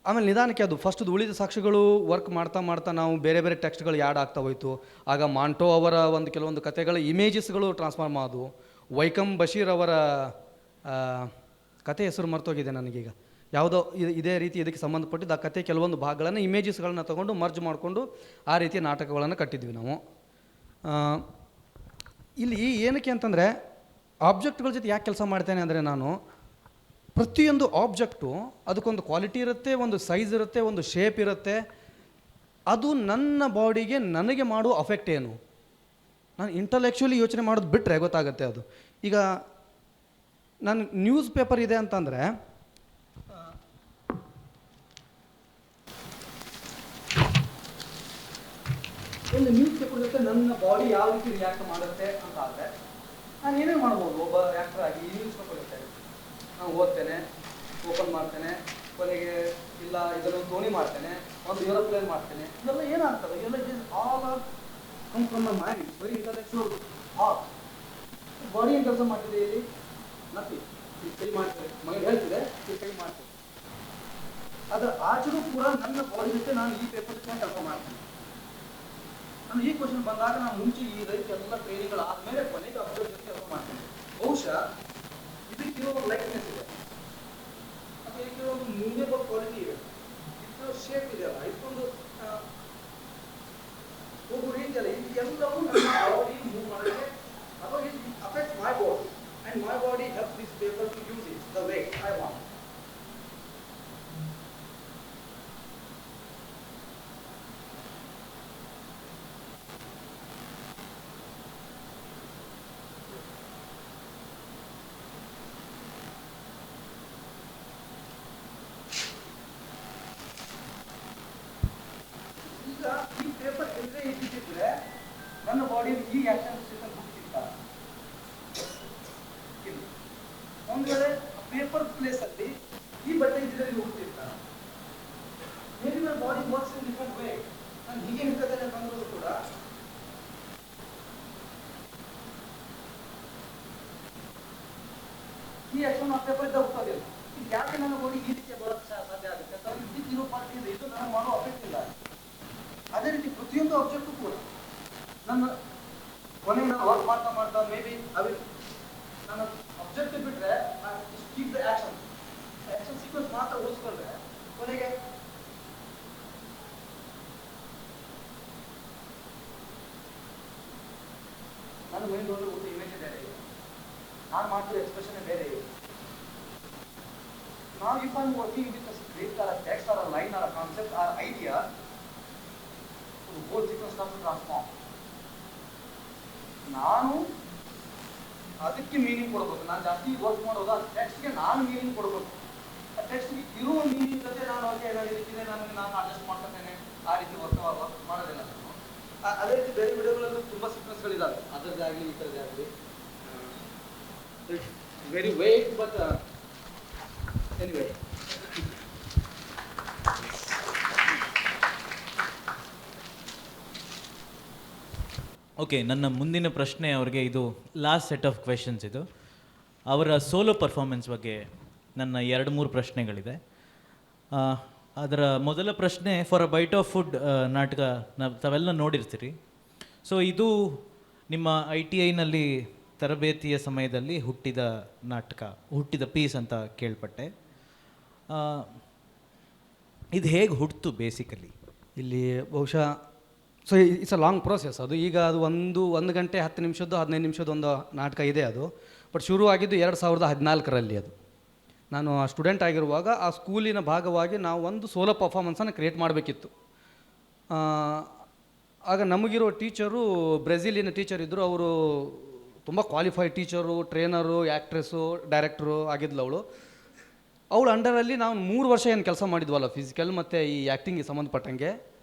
ಆಮೇಲೆ ನಿಧಾನಕ್ಕೆ ಅದು ಫಸ್ಟ್ದು ಉಳಿದ ಸಾಕ್ಷಿಗಳು ವರ್ಕ್ ಮಾಡ್ತಾ ಮಾಡ್ತಾ ನಾವು ಬೇರೆ ಬೇರೆ ಟೆಕ್ಸ್ಟ್ಗಳು ಯಾಡ್ ಆಗ್ತಾ ಹೋಯಿತು. ಆಗ ಮಾಂಟೋ ಅವರ ಒಂದು ಕೆಲವೊಂದು ಕಥೆಗಳ ಇಮೇಜಸ್ಗಳು ಟ್ರಾನ್ಸ್ಫಾರ್ಮ್ ಆದವು. ವೈಕಮ್ ಬಶೀರ್ ಅವರ ಕತೆ ಹೆಸರು ಮರ್ತೋಗಿದೆ ನನಗೀಗ, ಯಾವುದೋ ಇದೇ ರೀತಿ ಇದಕ್ಕೆ ಸಂಬಂಧಪಟ್ಟಿದ್ದು ಆ ಕತೆ ಕೆಲವೊಂದು ಭಾಗಗಳನ್ನು ಇಮೇಜಸ್ಗಳನ್ನ ತೊಗೊಂಡು ಮರ್ಜ್ ಮಾಡಿಕೊಂಡು ಆ ರೀತಿಯ ನಾಟಕಗಳನ್ನು ಕಟ್ಟಿದ್ವಿ ನಾವು. ಇಲ್ಲಿ ಏನಕ್ಕೆ ಅಂತಂದರೆ, ಆಬ್ಜೆಕ್ಟ್ಗಳ ಜೊತೆ ಯಾಕೆ ಕೆಲಸ ಮಾಡ್ತೇನೆ ಅಂದರೆ, ನಾನು ಪ್ರತಿಯೊಂದು ಆಬ್ಜೆಕ್ಟು ಅದಕ್ಕೊಂದು ಕ್ವಾಲಿಟಿ ಇರುತ್ತೆ, ಒಂದು ಸೈಜ್ ಇರುತ್ತೆ, ಒಂದು ಶೇಪ್ ಇರುತ್ತೆ. ಅದು ನನ್ನ ಬಾಡಿಗೆ ನನಗೆ ಮಾಡುವ ಅಫೆಕ್ಟ್ ಏನು, ನಾನು ಇಂಟಲೆಕ್ಚುಲಿ ಯೋಚನೆ ಮಾಡೋದು ಬಿಟ್ಟರೆ ಗೊತ್ತಾಗುತ್ತೆ ಅದು. ಈಗ ನಾನು ನ್ಯೂಸ್ ಪೇಪರ್ ಇದೆ ಅಂತಂದರೆ, ಒಂದು ನ್ಯೂಸ್ ಪೇಪರ್ ಜೊತೆ ನನ್ನ ಬಾಡಿ ಯಾವ ರೀತಿ ರಿಯಾಕ್ಟ್ ಮಾಡುತ್ತೆ ಅಂತ ಆದರೆ ನಾನು ಏನೇನು ಮಾಡ್ಬೋದು ಒಬ್ಬ ಆ್ಯಕ್ಟರ್ ಆಗಿ. ಈ ನ್ಯೂಸ್ ಪೇಪರ್ ಇರುತ್ತೆ, ನಾನು ಓದ್ತೇನೆ, ಓಪನ್ ಮಾಡ್ತೇನೆ, ಕೊನೆಗೆ ಇಲ್ಲ ಇದನ್ನು ದೋಣಿ ಮಾಡ್ತೇನೆ, ಒಂದು ಏರೋಪ್ಲೇನ್ ಮಾಡ್ತೇನೆ. ಇದೆಲ್ಲ ಏನಾಗ್ತದೆ, ಇದೆಲ್ಲ it is all are come from my mind, very intellectual thought. Body ಏನು ಕೆಲಸ ಮಾಡ್ತಿದೆ ಇಲ್ಲಿ? ನಥಿಂಗ್. ಇದು ಕೈ ಮಾಡ್ತೇನೆ, ಮೈಂಡ್ ಹೇಳ್ತಿದೆ, ಇದು ಕೈ ಮಾಡ್ತೇನೆ. ಅದರ ಆಚೆಗೂ ಕೂಡ ನನ್ನ ಬಾಡಿ ಜೊತೆ ನಾನು ಈ ಪೇಪರ್ ಜೊತೆ ಕೆಲಸ ಮಾಡ್ತೇನೆ. ನಾನು ಈ ಕ್ವಶನ್ ಬಂದಾಗ ನಾನು ಮುಂಚೆ ಈ ರೀತಿ ಎಲ್ಲ ಟ್ರೈನಿಂಗ್ಗಳು ಆದಮೇಲೆ ಕೊನೆಗೆ ಅಬ್ಸರ್ವ್ ಜೊತೆ ಕೆಲಸ ಮಾಡ್ತೇನೆ. ಬಹುಶಃ ಇದಕ್ಕಿರೋ ಒಂದು ಲೈಟ್ನೆಸ್ ಇದೆ, ಅಥವಾ ಇದಕ್ಕಿರೋ ಒಂದು ಮೂವೇಬಲ್ ಕ್ವಾಲಿಟಿ ಇದೆ, ಇದಕ್ಕಿರೋ ಶೇಪ್ ಇದೆ ಅಲ್ಲ, ಇದಕ್ಕೊಂದು ಹೋಗೋ ರೀತಿಯಲ್ಲ, ಇದು ಎಲ್ಲವೂ ನನ್ನ ಬಾಡಿ ಮೂವ್ ಮಾಡೋಕ್ಕೆ, ಅಥವಾ it affect my body and my body help this paper two use it the way I want. ಈ ಪೇಪರ್ ಎಲ್ಲೇ ಇಟ್ಟಿದ್ರೆ ನನ್ನ ಬಾಡಿ ಈ ಆಕ್ಷನ್ ಸಿಸ್ಟಮ್ ಹುಟ್ಟಿರ್ತಾರೆ. ಒಂದು ವೇಳೆ ಪೇಪರ್ ಪ್ಲೇಸ್ ಅಲ್ಲಿ ಈ ಬಟ್ಟೆ ಇದ್ರಲ್ಲಿ ಹುಟ್ಟಿರ್ತಾರೆ. ಮೇಬಿ ನನ್ನ body works in different way. ನಾನು ಹೀಗೆ ನಿಂತಿದ್ದೇನೆ ಅಂತಂದ್ರೂ ಕೂಡ ಈ ಆಕ್ಷನ್ ಆ ಪೇಪರ್ ಇದ್ದ ಹುಟ್ಟೋದಿಲ್ಲ. ಇದು ಯಾಕೆ ನನ್ನ ಬಾಡಿ ಈ ರೀತಿ ಬರೋಕ್ಕೆ ಸಾಧ್ಯ ಆಗುತ್ತೆ ಅಂತ ಇದಕ್ಕಿರೋ ಪಾರ್ಟಿ ಇದೆ, ಇದು ನಾನು ಮಾಡೋ ಅಫೆಕ್ಟ್ ಇಲ್ಲ. ಅದೇ ರೀತಿ ಪ್ರತಿಯೊಂದು ಆಬ್ಜೆಕ್ಟು ಕೂಡ ನನ್ನ ಕೊನೆಗೆ ನಾನು ವರ್ಕ್ ಮಾಡ್ತಾ ಮಾಡ್ತಾ ಮೇ ಬಿ ನಾನು ಅಬ್ಜೆಕ್ಟಿವ್ ಬಿಟ್ಟರೆ ಕೀಪ್ ದ ಆ್ಯಕ್ಷನ್ ಸೀಕ್ವೆನ್ಸ್ ಮಾತ್ರ ಉಳಿಸ್ಕೊಂಡ್ರೆ ಕೊನೆಗೆ ನನ್ನ ಮೈಂಡ್ ಒಂದು ಇಮೇಜ್ ಬೇರೆ ಇದೆ, ನಾನು ಮಾಡ್ತಿರೋ ಎಕ್ಸ್ಪ್ರೆಷನ್ ಬೇರೆ ಇದೆ. Now if I'm working with a script or a text or a line or a concept or idea, the whole sequence comes to transform. ನಾನು ಅದಕ್ಕೆ ಮೀನಿಂಗ್ ಕೊಡಬೇಕು. ನಾನು ಜಾಸ್ತಿ ವರ್ಕ್ ಮಾಡೋದು ಆ ಟೆಕ್ಸ್ಟ್ಗೆ ನಾನು ಮೀನಿಂಗ್ ಕೊಡಬೇಕು. ಆ ಟೆಕ್ಸ್ಟ್ಗೆ ಇರುವ ಮೀನಿಂಗ್ ಜೊತೆ ನಾನು ಓಕೆ ನಾನು ಇದಕ್ಕಿದೆ ನಾನು ಅಡ್ಜಸ್ಟ್ ಮಾಡ್ಕೊತೇನೆ, ಆ ರೀತಿ ವರ್ಕ್ ಮಾಡೋದಿಲ್ಲ ನಾನು. ಅದೇ ರೀತಿ ಬೇರೆ ವಿಡಿಯೋಗಳಲ್ಲೂ ತುಂಬ ಸೀಕ್ವೆನ್ಸ್ಗಳಿದ್ದಾವೆ, ಅದರದ್ದಾಗಲಿ ಈ ಥರದ್ದಾಗಲಿ. Very wait but anyway. Okay, ನನ್ನ ಮುಂದಿನ ಪ್ರಶ್ನೆ ಅವ್ರಿಗೆ, ಇದು ಲಾಸ್ಟ್ ಸೆಟ್ ಆಫ್ ಕ್ವೆಶನ್ಸ್. ಇದು ಅವರ ಸೋಲೋ ಪರ್ಫಾರ್ಮೆನ್ಸ್ ಬಗ್ಗೆ ನನ್ನ 2-3 ಪ್ರಶ್ನೆಗಳಿದೆ. ಅದರ ಮೊದಲ ಪ್ರಶ್ನೆ, for a bite of food ನಾಟಕ ತಾವೆಲ್ಲ ನೋಡಿರ್ತೀರಿ. ಸೊ ಇದು ನಿಮ್ಮ ITIನಲ್ಲಿ ತರಬೇತಿಯ ಸಮಯದಲ್ಲಿ ಹುಟ್ಟಿದ ಪೀಸ್ ಅಂತ ಕೇಳ್ಪಟ್ಟೆ. ಇದು ಹೇಗೆ ಹುಟ್ಟಿತು ಬೇಸಿಕಲಿ? ಇಲ್ಲಿ ಬಹುಶಃ so it's a long process. ಅದು ಈಗ ಅದು 1 ಗಂಟೆ 10 ನಿಮಿಷದ್ದು 15 ನಿಮಿಷದ ಒಂದು ನಾಟಕ ಇದೆ ಅದು. ಬಟ್ ಶುರು ಆಗಿದ್ದು 2014ರಲ್ಲಿ. ಅದು ನಾನು ಆ ಸ್ಟೂಡೆಂಟ್ ಆಗಿರುವಾಗ ಆ ಸ್ಕೂಲಿನ ಭಾಗವಾಗಿ ನಾವು ಒಂದು ಸೋಲೋ ಪರ್ಫಾರ್ಮೆನ್ಸನ್ನು ಕ್ರಿಯೇಟ್ ಮಾಡಬೇಕಿತ್ತು. ಆಗ ನಮಗಿರೋ ಟೀಚರು ಬ್ರೆಜಿಲಿನ ಟೀಚರ್ ಇದ್ದರು. ಅವರು ತುಂಬ ಕ್ವಾಲಿಫೈಡ್ ಟೀಚರು, ಟ್ರೈನರು, ಆ್ಯಕ್ಟ್ರೆಸ್ಸು, ಡೈರೆಕ್ಟ್ರು ಆಗಿದ್ಲು ಅವಳು. ಅವಳ ಅಂಡರಲ್ಲಿ ನಾವು 3 ವರ್ಷ ಏನು ಕೆಲಸ ಮಾಡಿದ್ವಲ್ಲ, ಫಿಸಿಕಲ್ ಮತ್ತು ಈ ಆ್ಯಕ್ಟಿಂಗಿಗೆ ಸಂಬಂಧಪಟ್ಟಂಗೆ,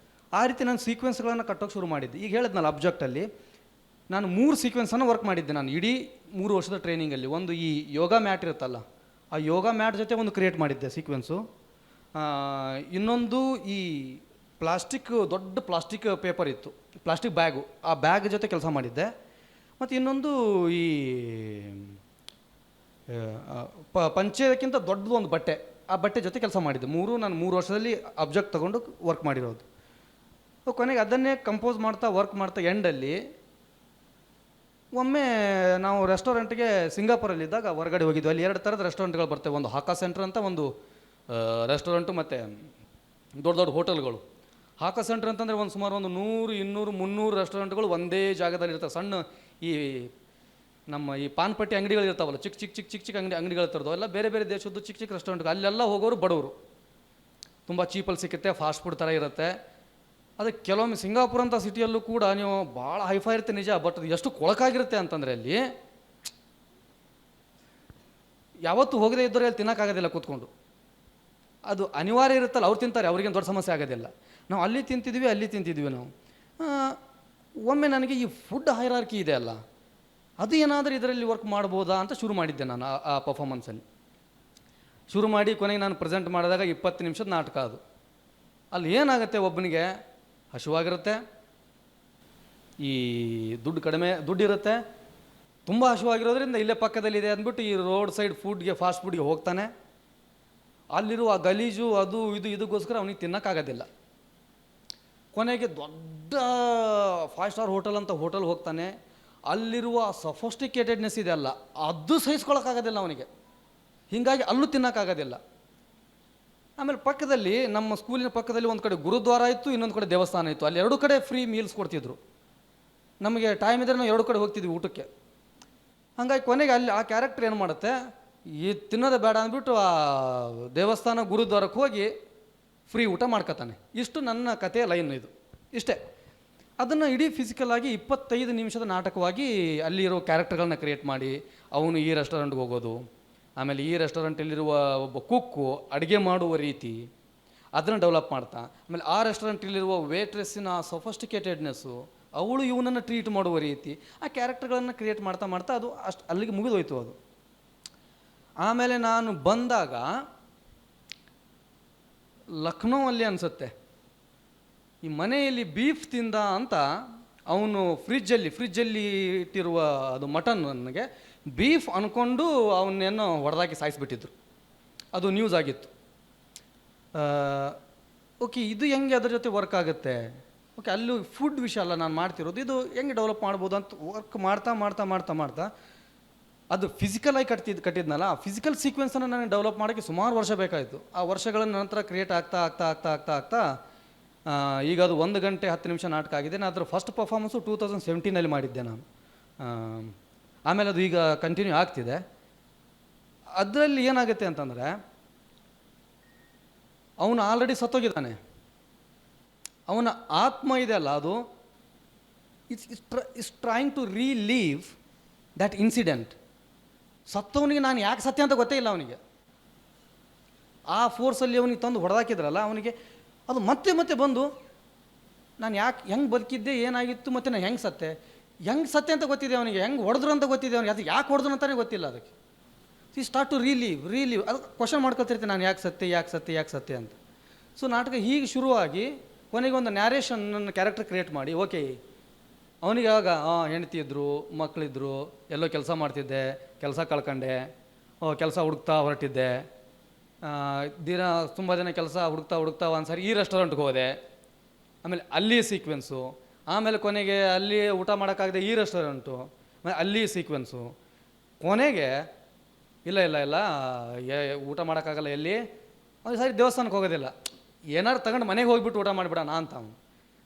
ಆ ರೀತಿ ನಾನು ಸೀಕ್ವೆನ್ಸ್ಗಳನ್ನು ಕಟ್ಟೋಕ್ಕೆ ಶುರು ಮಾಡಿದ್ದೆ. ಈಗ ಹೇಳಿದ್ನಲ್ಲ ಅಬ್ಜೆಕ್ಟಲ್ಲಿ, ನಾನು 3 ಸೀಕ್ವೆನ್ಸನ್ನು ವರ್ಕ್ ಮಾಡಿದ್ದೆ ನಾನು ಇಡೀ 3 ವರ್ಷದ ಟ್ರೈನಿಂಗಲ್ಲಿ. ಒಂದು ಈ ಯೋಗ ಮ್ಯಾಟ್ ಇರುತ್ತಲ್ಲ, ಆ ಯೋಗ ಮ್ಯಾಟ್ ಜೊತೆ ಒಂದು ಕ್ರಿಯೇಟ್ ಮಾಡಿದ್ದೆ ಸೀಕ್ವೆನ್ಸು. ಇನ್ನೊಂದು ಈ ದೊಡ್ಡ ಪ್ಲಾಸ್ಟಿಕ್ ಪೇಪರ್ ಇತ್ತು, ಪ್ಲಾಸ್ಟಿಕ್ ಬ್ಯಾಗು, ಆ ಬ್ಯಾಗ್ ಜೊತೆ ಕೆಲಸ ಮಾಡಿದ್ದೆ. ಮತ್ತು ಇನ್ನೊಂದು ಈ ಪಂಚೆಕ್ಕಿಂತ ದೊಡ್ಡದು ಒಂದು ಬಟ್ಟೆ, ಆ ಬಟ್ಟೆ ಜೊತೆ ಕೆಲಸ ಮಾಡಿದ್ದೆ. ನಾನು 3 ವರ್ಷದಲ್ಲಿ ಅಬ್ಜೆಕ್ಟ್ ತೊಗೊಂಡು ವರ್ಕ್ ಮಾಡಿರೋದು. ಕೊನೆಗೆ ಅದನ್ನೇ ಕಂಪೋಸ್ ಮಾಡ್ತಾ ವರ್ಕ್ ಮಾಡ್ತಾ ಎಂಡಲ್ಲಿ ಒಮ್ಮೆ ನಾವು ರೆಸ್ಟೋರೆಂಟ್ಗೆ ಸಿಂಗಾಪುರಲ್ಲಿದ್ದಾಗ ಹೊರಗಡೆ ಹೋಗಿದ್ವಿ. ಅಲ್ಲಿ 2 ಥರದ ರೆಸ್ಟೋರೆಂಟ್ಗಳು ಬರ್ತವೆ. ಒಂದು ಹಾಕಾ ಸೆಂಟ್ರ್ ಅಂತ ಒಂದು ರೆಸ್ಟೋರೆಂಟು, ಮತ್ತು ದೊಡ್ಡ ಹೋಟೆಲ್ಗಳು. ಹಾಕಾ ಸೆಂಟ್ರ್ ಅಂತಂದರೆ ಸುಮಾರು 100, 200, 300 ರೆಸ್ಟೋರೆಂಟ್ಗಳು ಒಂದೇ ಜಾಗದಲ್ಲಿ ಇರ್ತವೆ. ಸಣ್ಣ ಈ ನಮ್ಮ ಈ ಪಾನ್ಪಟ್ಟಿ ಅಂಗಡಿಗಳಿರ್ತಾವಲ್ಲ, ಚಿಕ್ಕ ಅಂಗಡಿಗಳು ಇರ್ತಾವೆ, ಎಲ್ಲ ಬೇರೆ ಬೇರೆ ದೇಶದ್ದು ಚಿಕ್ಕ ರೆಸ್ಟೋರೆಂಟ್ಗಳು. ಅಲ್ಲೆಲ್ಲ ಹೋಗೋರು ಬಡವರು, ತುಂಬ ಚೀಪಲ್ಲಿ ಸಿಗುತ್ತೆ, ಫಾಸ್ಟ್ ಫುಡ್ ಥರ ಇರುತ್ತೆ. ಅದಕ್ಕೆ ಕೆಲವೊಮ್ಮೆ ಸಿಂಗಾಪುರ ಅಂತ ಸಿಟಿಯಲ್ಲೂ ಕೂಡ ನೀವು ಭಾಳ ಹೈಫೈ ಇರುತ್ತೆ ನಿಜ, ಬಟ್ ಅದು ಎಷ್ಟು ಕೊಳಕಾಗಿರುತ್ತೆ ಅಂತಂದರೆ ಅಲ್ಲಿ ಯಾವತ್ತೂ ಹೋಗದೇ ಇದ್ದರೆ ಅಲ್ಲಿ ತಿನ್ನೋಕ್ಕಾಗೋದಿಲ್ಲ ಕೂತ್ಕೊಂಡು. ಅದು ಅನಿವಾರ್ಯ ಇರುತ್ತಲ್ಲ, ಅವ್ರು ತಿಂತಾರೆ, ಅವ್ರಿಗೇನು ದೊಡ್ಡ ಸಮಸ್ಯೆ ಆಗೋದಿಲ್ಲ. ನಾವು ಅಲ್ಲಿ ತಿಂತಿದ್ವಿ ನಾವು. ಒಮ್ಮೆ ನನಗೆ ಈ ಫುಡ್ ಹೈರಾರ್ಕಿ ಇದೆ ಅಲ್ಲ, ಅದು ಏನಾದರೂ ಇದರಲ್ಲಿ ವರ್ಕ್ ಮಾಡ್ಬೋದಾ ಅಂತ ಶುರು ಮಾಡಿದ್ದೆ ನಾನು. ಆ ಪರ್ಫಾರ್ಮೆನ್ಸಲ್ಲಿ ಶುರು ಮಾಡಿ ಕೊನೆಗೆ ನಾನು ಪ್ರೆಸೆಂಟ್ ಮಾಡಿದಾಗ 20 ನಿಮಿಷದ ನಾಟಕ ಅದು. ಅಲ್ಲಿ ಏನಾಗುತ್ತೆ, ಒಬ್ಬನಿಗೆ ಹಸಿವಾಗಿರುತ್ತೆ, ಈ ದುಡ್ಡಿರುತ್ತೆ, ತುಂಬ ಹಸಿವಾಗಿರೋದ್ರಿಂದ ಇಲ್ಲೇ ಪಕ್ಕದಲ್ಲಿದೆ ಅಂದ್ಬಿಟ್ಟು ಈ ರೋಡ್ ಸೈಡ್ ಫಾಸ್ಟ್ ಫುಡ್ಗೆ ಹೋಗ್ತಾನೆ. ಅಲ್ಲಿರುವ ಆ ಗಲೀಜು ಅದು ಇದಕ್ಕೋಸ್ಕರ ಅವನಿಗೆ ತಿನ್ನೋಕ್ಕಾಗೋದಿಲ್ಲ. ಕೊನೆಗೆ ದೊಡ್ಡ 5 ಸ್ಟಾರ್ ಹೋಟೆಲ್ ಅಂತ ಹೋಟೆಲ್ ಹೋಗ್ತಾನೆ. ಅಲ್ಲಿರುವ ಸಫೋಸ್ಟಿಕೇಟೆಡ್ನೆಸ್ ಇದೆ ಅಲ್ಲ, ಅದು ಸಹಿಸ್ಕೊಳ್ಳೋಕ್ಕಾಗೋದಿಲ್ಲ ಅವನಿಗೆ. ಹೀಗಾಗಿ ಅಲ್ಲೂ ತಿನ್ನೋಕ್ಕಾಗೋದಿಲ್ಲ. ಆಮೇಲೆ ಪಕ್ಕದಲ್ಲಿ, ನಮ್ಮ ಸ್ಕೂಲಿನ ಪಕ್ಕದಲ್ಲಿ ಒಂದು ಕಡೆ ಗುರುದ್ವಾರ ಇತ್ತು, ಇನ್ನೊಂದು ಕಡೆ ದೇವಸ್ಥಾನ ಇತ್ತು. ಅಲ್ಲಿ 2 ಕಡೆ ಫ್ರೀ ಮೀಲ್ಸ್ ಕೊಡ್ತಿದ್ರು. ನಮಗೆ ಟೈಮ್ ಇದ್ದರೆ ನಾವು 2 ಕಡೆ ಹೋಗ್ತಿದ್ವಿ ಊಟಕ್ಕೆ. ಹಾಗಾಗಿ ಕೊನೆಗೆ ಅಲ್ಲಿ ಆ ಕ್ಯಾರೆಕ್ಟರ್ ಏನು ಮಾಡುತ್ತೆ, ಈ ತಿನ್ನೋದೇ ಬೇಡ ಅಂದ್ಬಿಟ್ಟು ಆ ದೇವಸ್ಥಾನ ಗುರುದ್ವಾರಕ್ಕೆ ಹೋಗಿ ಫ್ರೀ ಊಟ ಮಾಡ್ಕೊತಾನೆ. ಇಷ್ಟು ನನ್ನ ಕಥೆಯ ಲೈನ್ ಇದು, ಇಷ್ಟೇ. ಅದನ್ನು ಇಡೀ ಫಿಸಿಕಲಾಗಿ 25 ನಿಮಿಷದ ನಾಟಕವಾಗಿ ಅಲ್ಲಿರೋ ಕ್ಯಾರೆಕ್ಟರ್ಗಳನ್ನ ಕ್ರಿಯೇಟ್ ಮಾಡಿ, ಅವನು ಈ ರೆಸ್ಟೋರೆಂಟ್ಗೆ ಹೋಗೋದು, ಆಮೇಲೆ ಈ ರೆಸ್ಟೋರೆಂಟಲ್ಲಿರುವ ಒಬ್ಬ ಕುಕ್ಕು ಅಡುಗೆ ಮಾಡುವ ರೀತಿ ಅದನ್ನು ಡೆವಲಪ್ ಮಾಡ್ತಾ, ಆಮೇಲೆ ಆ ರೆಸ್ಟೋರೆಂಟಲ್ಲಿರುವ ವೇಟ್ರೆಸ್ಸಿನ ಸೊಫಿಸ್ಟಿಕೇಟೆಡ್ನೆಸ್ಸು, ಅವಳು ಇವನನ್ನು ಟ್ರೀಟ್ ಮಾಡುವ ರೀತಿ, ಆ ಕ್ಯಾರೆಕ್ಟರ್ಗಳನ್ನು ಕ್ರಿಯೇಟ್ ಮಾಡ್ತಾ ಅದು ಅಲ್ಲಿಗೆ ಮುಗಿದೋಯ್ತು ಅದು. ಆಮೇಲೆ ನಾನು ಬಂದಾಗ ಲಕ್ನೋವಲ್ಲಿ ಅನಿಸುತ್ತೆ, ಈ ಮನೆಯಲ್ಲಿ ಬೀಫ್ ತಿಂದ ಅಂತ ಅವನು ಫ್ರಿಜ್ಜಲ್ಲಿ ಇಟ್ಟಿರುವ ಅದು ಮಟನ್ ನನಗೆ ಬೀಫ್ ಅಂದ್ಕೊಂಡು ಅವನ್ನೇನೋ ಹೊಡೆದಾಕಿ ಸಾಯಿಸಿಬಿಟ್ಟಿದ್ರು. ಅದು ನ್ಯೂಸ್ ಆಗಿತ್ತು. ಓಕೆ, ಇದು ಹೆಂಗೆ ಅದರ ಜೊತೆ ವರ್ಕ್ ಆಗುತ್ತೆ? ಓಕೆ, ಅಲ್ಲೂ ಫುಡ್ ವಿಷಯ ಅಲ್ಲ ನಾನು ಮಾಡ್ತಿರೋದು, ಇದು ಹೆಂಗೆ ಡೆವಲಪ್ ಮಾಡ್ಬೋದು ಅಂತ ವರ್ಕ್ ಮಾಡ್ತಾ ಅದು ಫಿಸಿಕಲಾಗಿ ಕಟ್ಟಿದ್ನಲ್ಲ, ಆ ಫಿಸಿಕಲ್ ಸೀಕ್ವೆನ್ಸನ್ನು ನನಗೆ ಡೆವಲಪ್ ಮಾಡೋಕ್ಕೆ ಸುಮಾರು ವರ್ಷ ಬೇಕಾಯಿತು. ಆ ವರ್ಷಗಳ ನಂತರ ಕ್ರಿಯೇಟ್ ಆಗ್ತಾ ಈಗ ಅದು 1 ಗಂಟೆ 10 ನಿಮಿಷ ನಾಟಕ ಆಗಿದೆ. ನಾನು ಅದರ ಫಸ್ಟ್ ಪರ್ಫಾರ್ಮೆನ್ಸು 2017ನಲ್ಲಿ ಮಾಡಿದ್ದೆ ನಾನು. ಆಮೇಲೆ ಅದು ಈಗ ಕಂಟಿನ್ಯೂ ಆಗ್ತಿದೆ. ಅದರಲ್ಲಿ ಏನಾಗುತ್ತೆ ಅಂತಂದರೆ, ಅವನು ಆಲ್ರೆಡಿ ಸತ್ತೋಗಿದ್ದಾನೆ. ಅವನ ಆತ್ಮ ಇದೆ ಅಲ್ಲ, ಅದು it's trying to relive that incident. ಸತ್ತವನಿಗೆ ನಾನು ಯಾಕೆ ಸತ್ಯ ಅಂತ ಗೊತ್ತೇ ಇಲ್ಲ ಅವನಿಗೆ. ಆ ಫೋರ್ಸಲ್ಲಿ ಅವನಿಗೆ ತಂದು ಹೊಡೆದಾಕಿದ್ರಲ್ಲ, ಅವನಿಗೆ ಅದು ಮತ್ತೆ ಬಂದು ನಾನು ಹೆಂಗೆ ಬದುಕಿದ್ದೆ, ಏನಾಗಿತ್ತು, ಮತ್ತು ನಾನು ಹೆಂಗೆ ಸತ್ತೆ ಅಂತ ಗೊತ್ತಿದೆ ಅವನಿಗೆ, ಹೆಂಗೆ ಹೊಡೆದ್ರು ಅಂತ ಗೊತ್ತಿದೆ ಅವನಿಗೆ, ಅದು ಯಾಕೆ ಹೊಡೆದ್ರು ಅಂತಲೇ ಗೊತ್ತಿಲ್ಲ ಅದಕ್ಕೆ. ಸ್ಟಾರ್ಟ್ ಟು ರೀಲೀವ್ ಅದು ಕ್ವಶನ್ ಮಾಡ್ಕೊತಿರ್ತೀನಿ ನಾನು, ಯಾಕೆ ಸತ್ತೆ ಅಂತ. ಸೊ ನಾಟಕ ಹೀಗೆ ಶುರುವಾಗಿ ಕೊನೆಗೆ ಒಂದು ನ್ಯಾರೇಷನ್ ನನ್ನ ಕ್ಯಾರೆಕ್ಟರ್ ಕ್ರಿಯೇಟ್ ಮಾಡಿ, ಓಕೆ ಅವನಿಗೆ ಆಗ ಹೆಂಡತಿ ಇದ್ದರು, ಮಕ್ಕಳಿದ್ರು, ಎಲ್ಲೋ ಕೆಲಸ ಮಾಡ್ತಿದ್ದೆ, ಕೆಲಸ ಕಳ್ಕೊಂಡೆ, ಕೆಲಸ ಹುಡುಕ್ತಾ ಹೊರಟಿದ್ದೆ. ದಿನ ತುಂಬ ದಿನ ಕೆಲಸ ಹುಡುಕ್ತಾ ಒಂದು ಸಾರಿ ಈ ರೆಸ್ಟೋರೆಂಟ್ಗೆ ಹೋದೆ. ಆಮೇಲೆ ಅಲ್ಲಿ ಸೀಕ್ವೆನ್ಸು, ಆಮೇಲೆ ಕೊನೆಗೆ ಅಲ್ಲಿ ಊಟ ಮಾಡೋಕ್ಕಾಗದೆ ಈ ರೆಸ್ಟೋರೆಂಟು, ಆಮೇಲೆ ಅಲ್ಲಿ ಸೀಕ್ವೆನ್ಸು, ಕೊನೆಗೆ ಇಲ್ಲ ಊಟ ಮಾಡೋಕ್ಕಾಗಲ್ಲ, ಎಲ್ಲಿ ಒಂದು ಸಾರಿ ದೇವಸ್ಥಾನಕ್ಕೆ ಹೋಗೋದಿಲ್ಲ, ಏನಾರು ತಗೊಂಡು ಮನೆಗೆ ಹೋಗ್ಬಿಟ್ಟು ಊಟ ಮಾಡಿಬಿಡೋಣ ಅಂತ. ಅವನು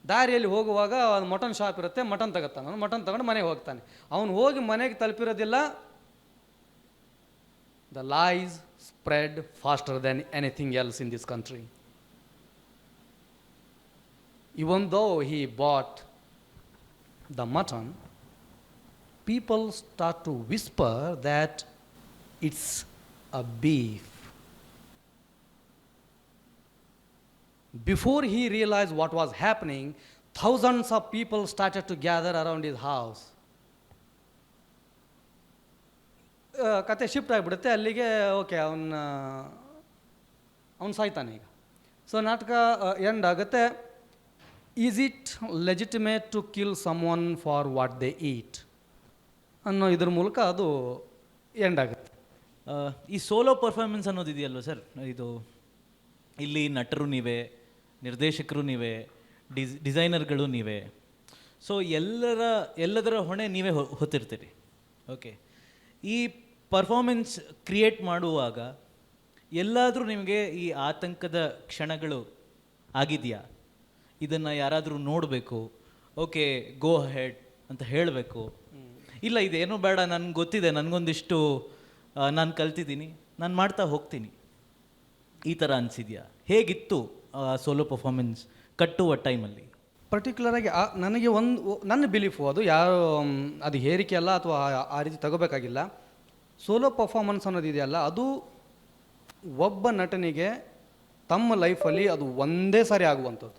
ದಾರಿಯಲ್ಲಿ ಹೋಗುವಾಗ ಒಂದು ಮಟನ್ ಶಾಪ್ ಇರುತ್ತೆ, ಮಟನ್ ತಗೋತಾನೆ. ಅವನು ಮಟನ್ ತಗೊಂಡು ಮನೆಗೆ ಹೋಗ್ತಾನೆ. ಅವನು ಹೋಗಿ ಮನೆಗೆ ತಲುಪಿರೋದಿಲ್ಲ. The lies spread faster than anything else in this country. Even though he bought the mutton, people start to whisper that it's a beef. Before he realized what was happening, thousands of people started to gather around his house. ಕತೆ ಶಿಫ್ಟ್ ಆಗಿಬಿಡುತ್ತೆ ಅಲ್ಲಿಗೆ. ಓಕೆ, ಅವನು ಸಾಯ್ತಾನೆ ಈಗ. ಸೊ ನಾಟಕ ಎಂಡ್ ಆಗುತ್ತೆ. Is it legitimate to kill someone for what they eat ಅನ್ನೋ ಇದ್ರ ಮೂಲಕ ಅದು ಎಂಡ್ ಆಗುತ್ತೆ. ಈ ಸೋಲೋ ಪರ್ಫಾರ್ಮೆನ್ಸ್ ಅನ್ನೋದಿದೆಯಲ್ವ ಸರ್, ಇದು ಇಲ್ಲಿ ನಟರು ನೀವೇ, ನಿರ್ದೇಶಕರು ನೀವೇ, ಡಿಸೈನರ್ಗಳು ನೀವೇ. ಸೊ ಎಲ್ಲದರ ಹೊಣೆ ನೀವೇ ಹೊತ್ತಿರ್ತೀರಿ. ಓಕೆ, ಈ ಪರ್ಫಾರ್ಮೆನ್ಸ್ ಕ್ರಿಯೇಟ್ ಮಾಡುವಾಗ ಎಲ್ಲಾದರೂ ನಿಮಗೆ ಈ ಆತಂಕದ ಕ್ಷಣಗಳು ಆಗಿದೆಯಾ? ಇದನ್ನು ಯಾರಾದರೂ ನೋಡಬೇಕು, ಓಕೆ ಗೋ ಹೆಡ್ ಅಂತ ಹೇಳಬೇಕು, ಇಲ್ಲ ಇದೇನೂ ಬೇಡ, ನನಗೆ ಗೊತ್ತಿದೆ, ನನಗೊಂದಿಷ್ಟು ನಾನು ಕಲ್ತಿದ್ದೀನಿ, ನಾನು ಮಾಡ್ತಾ ಹೋಗ್ತೀನಿ, ಈ ಥರ ಅನಿಸಿದೆಯಾ? ಹೇಗಿತ್ತು ಸೋಲೋ ಪರ್ಫಾರ್ಮೆನ್ಸ್ ಕಟ್ಟುವ ಟೈಮಲ್ಲಿ? ಪರ್ಟಿಕ್ಯುಲರಾಗಿ ನನಗೆ ನನ್ನ ಬಿಲೀಫು, ಅದು ಯಾರು ಅದು ಹೇರಿಕೆ ಅಲ್ಲ ಅಥವಾ ಆ ರೀತಿ ತಗೋಬೇಕಾಗಿಲ್ಲ. ಸೋಲೋ ಪರ್ಫಾರ್ಮೆನ್ಸ್ ಅನ್ನೋದಿದೆಯಲ್ಲ, ಅದು ಒಬ್ಬ ನಟನಿಗೆ ತಮ್ಮ ಲೈಫಲ್ಲಿ ಅದು ಒಂದೇ ಸಾರಿ ಆಗುವಂಥದ್ದು.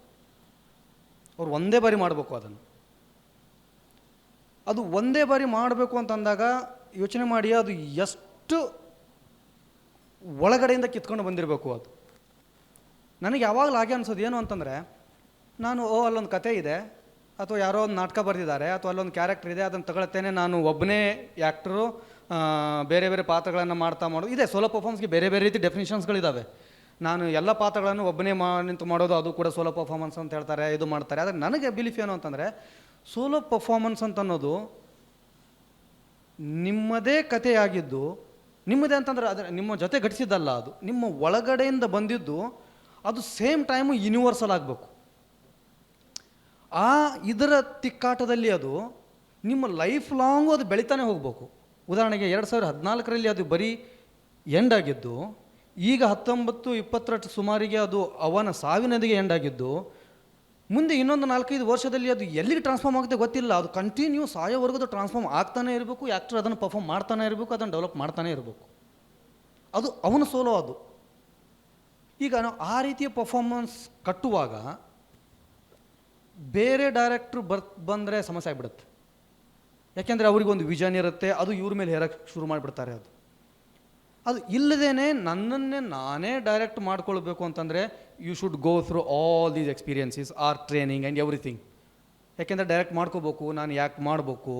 ಅವ್ರು ಒಂದೇ ಬಾರಿ ಮಾಡಬೇಕು ಅದನ್ನು. ಅದು ಒಂದೇ ಬಾರಿ ಮಾಡಬೇಕು ಅಂತಂದಾಗ ಯೋಚನೆ ಮಾಡಿ ಅದು ಎಷ್ಟು ಒಳಗಡೆಯಿಂದ ಕಿತ್ಕೊಂಡು ಬಂದಿರಬೇಕು. ಅದು ನನಗೆ ಯಾವಾಗಲೂ ಹಾಗೆ ಅನಿಸೋದು ಏನು ಅಂತಂದರೆ, ನಾನು ಅಲ್ಲೊಂದು ಕತೆ ಇದೆ ಅಥವಾ ಯಾರೋ ಒಂದು ನಾಟಕ ಬರೆದಿದ್ದಾರೆ ಅಥವಾ ಅಲ್ಲೊಂದು ಕ್ಯಾರೆಕ್ಟರ್ ಇದೆ, ಅದನ್ನು ತಗೊಳ್ತೇನೆ, ನಾನು ಒಬ್ಬನೇ ಆ್ಯಕ್ಟ್ರು ಬೇರೆ ಬೇರೆ ಪಾತ್ರಗಳನ್ನು ಮಾಡೋದು ಇದೆ. ಸೋಲೋ ಪರ್ಫಾರ್ಮೆನ್ಸ್ಗೆ ಬೇರೆ ಬೇರೆ ರೀತಿ ಡೆಫಿನಿಷನ್ಸ್ಗಳಿದ್ದಾವೆ. ನಾನು ಎಲ್ಲ ಪಾತ್ರಗಳನ್ನು ಒಬ್ಬನೇ ನಿಂತು ಮಾಡೋದು, ಅದು ಕೂಡ ಸೋಲೋ ಪರ್ಫಾರ್ಮೆನ್ಸ್ ಅಂತ ಹೇಳ್ತಾರೆ, ಇದು ಮಾಡ್ತಾರೆ. ಆದರೆ ನನಗೆ ಬಿಲೀಫ್ ಏನು ಅಂತಂದರೆ, ಸೋಲೋ ಪರ್ಫಾರ್ಮೆನ್ಸ್ ಅಂತ ಅನ್ನೋದು ನಿಮ್ಮದೇ ಕಥೆಯಾಗಿದ್ದು, ನಿಮ್ಮದೇ ಅಂತಂದರೆ ಅದು ನಿಮ್ಮ ಜೊತೆ ಘಟಿಸಿದ್ದಲ್ಲ, ಅದು ನಿಮ್ಮ ಒಳಗಡೆಯಿಂದ ಬಂದಿದ್ದು, ಅದು ಸೇಮ್ ಟೈಮು ಯೂನಿವರ್ಸಲ್ ಆಗಬೇಕು. ಇದರ ತಿಕ್ಕಾಟದಲ್ಲಿ ಅದು ನಿಮ್ಮ ಲೈಫ್ ಲಾಂಗು ಅದು ಬೆಳೀತಾನೆ ಹೋಗಬೇಕು. ಉದಾಹರಣೆಗೆ 2014ರಲ್ಲಿ ಅದು ಬರೀ ಎಂಡ್ ಆಗಿದ್ದು, ಈಗ 19-20 ಸುಮಾರಿಗೆ ಅದು ಅವನ ಸಾವಿನದಿಗೆ ಎಂಡ್ ಆಗಿದ್ದು, ಮುಂದೆ ಇನ್ನೊಂದು 4-5 ವರ್ಷದಲ್ಲಿ ಅದು ಎಲ್ಲಿಗೆ ಟ್ರಾನ್ಸ್ಫಾರ್ಮ್ ಆಗುತ್ತೆ ಗೊತ್ತಿಲ್ಲ. ಅದು ಕಂಟಿನ್ಯೂ ಸಾಯೋವರೆಗೂ ಅದು ಟ್ರಾನ್ಸ್ಫಾರ್ಮ್ ಆಗ್ತಾನೆ ಇರಬೇಕು. ಆ್ಯಕ್ಟರ್ ಅದನ್ನು ಪರ್ಫಾರ್ಮ್ ಮಾಡ್ತಾನೆ ಇರಬೇಕು, ಅದನ್ನು ಡೆವಲಪ್ ಮಾಡ್ತಾನೆ ಇರಬೇಕು. ಅದು ಅವನ ಸೋಲೋ. ಅದು ಈಗ ನಾವು ಆ ರೀತಿಯ ಪರ್ಫಾರ್ಮೆನ್ಸ್ ಕಟ್ಟುವಾಗ ಬೇರೆ ಡೈರೆಕ್ಟ್ರು ಬಂದರೆ ಸಮಸ್ಯೆ ಆಗಿಬಿಡುತ್ತೆ. ಯಾಕೆಂದರೆ ಅವ್ರಿಗೊಂದು ವಿಷನ್ ಇರುತ್ತೆ, ಅದು ಇವ್ರ ಮೇಲೆ ಹೇರಕ್ಕೆ ಶುರು ಮಾಡಿಬಿಡ್ತಾರೆ. ಅದು ಇಲ್ಲದೇ ನನ್ನನ್ನೇ ನಾನೇ ಡೈರೆಕ್ಟ್ ಮಾಡ್ಕೊಳ್ಬೇಕು ಅಂತಂದರೆ you should go through all these experiences or training and everything. ಯಾಕೆಂದರೆ ಡೈರೆಕ್ಟ್ ಮಾಡ್ಕೋಬೇಕು, ನಾನು ಯಾಕೆ ಮಾಡಬೇಕು,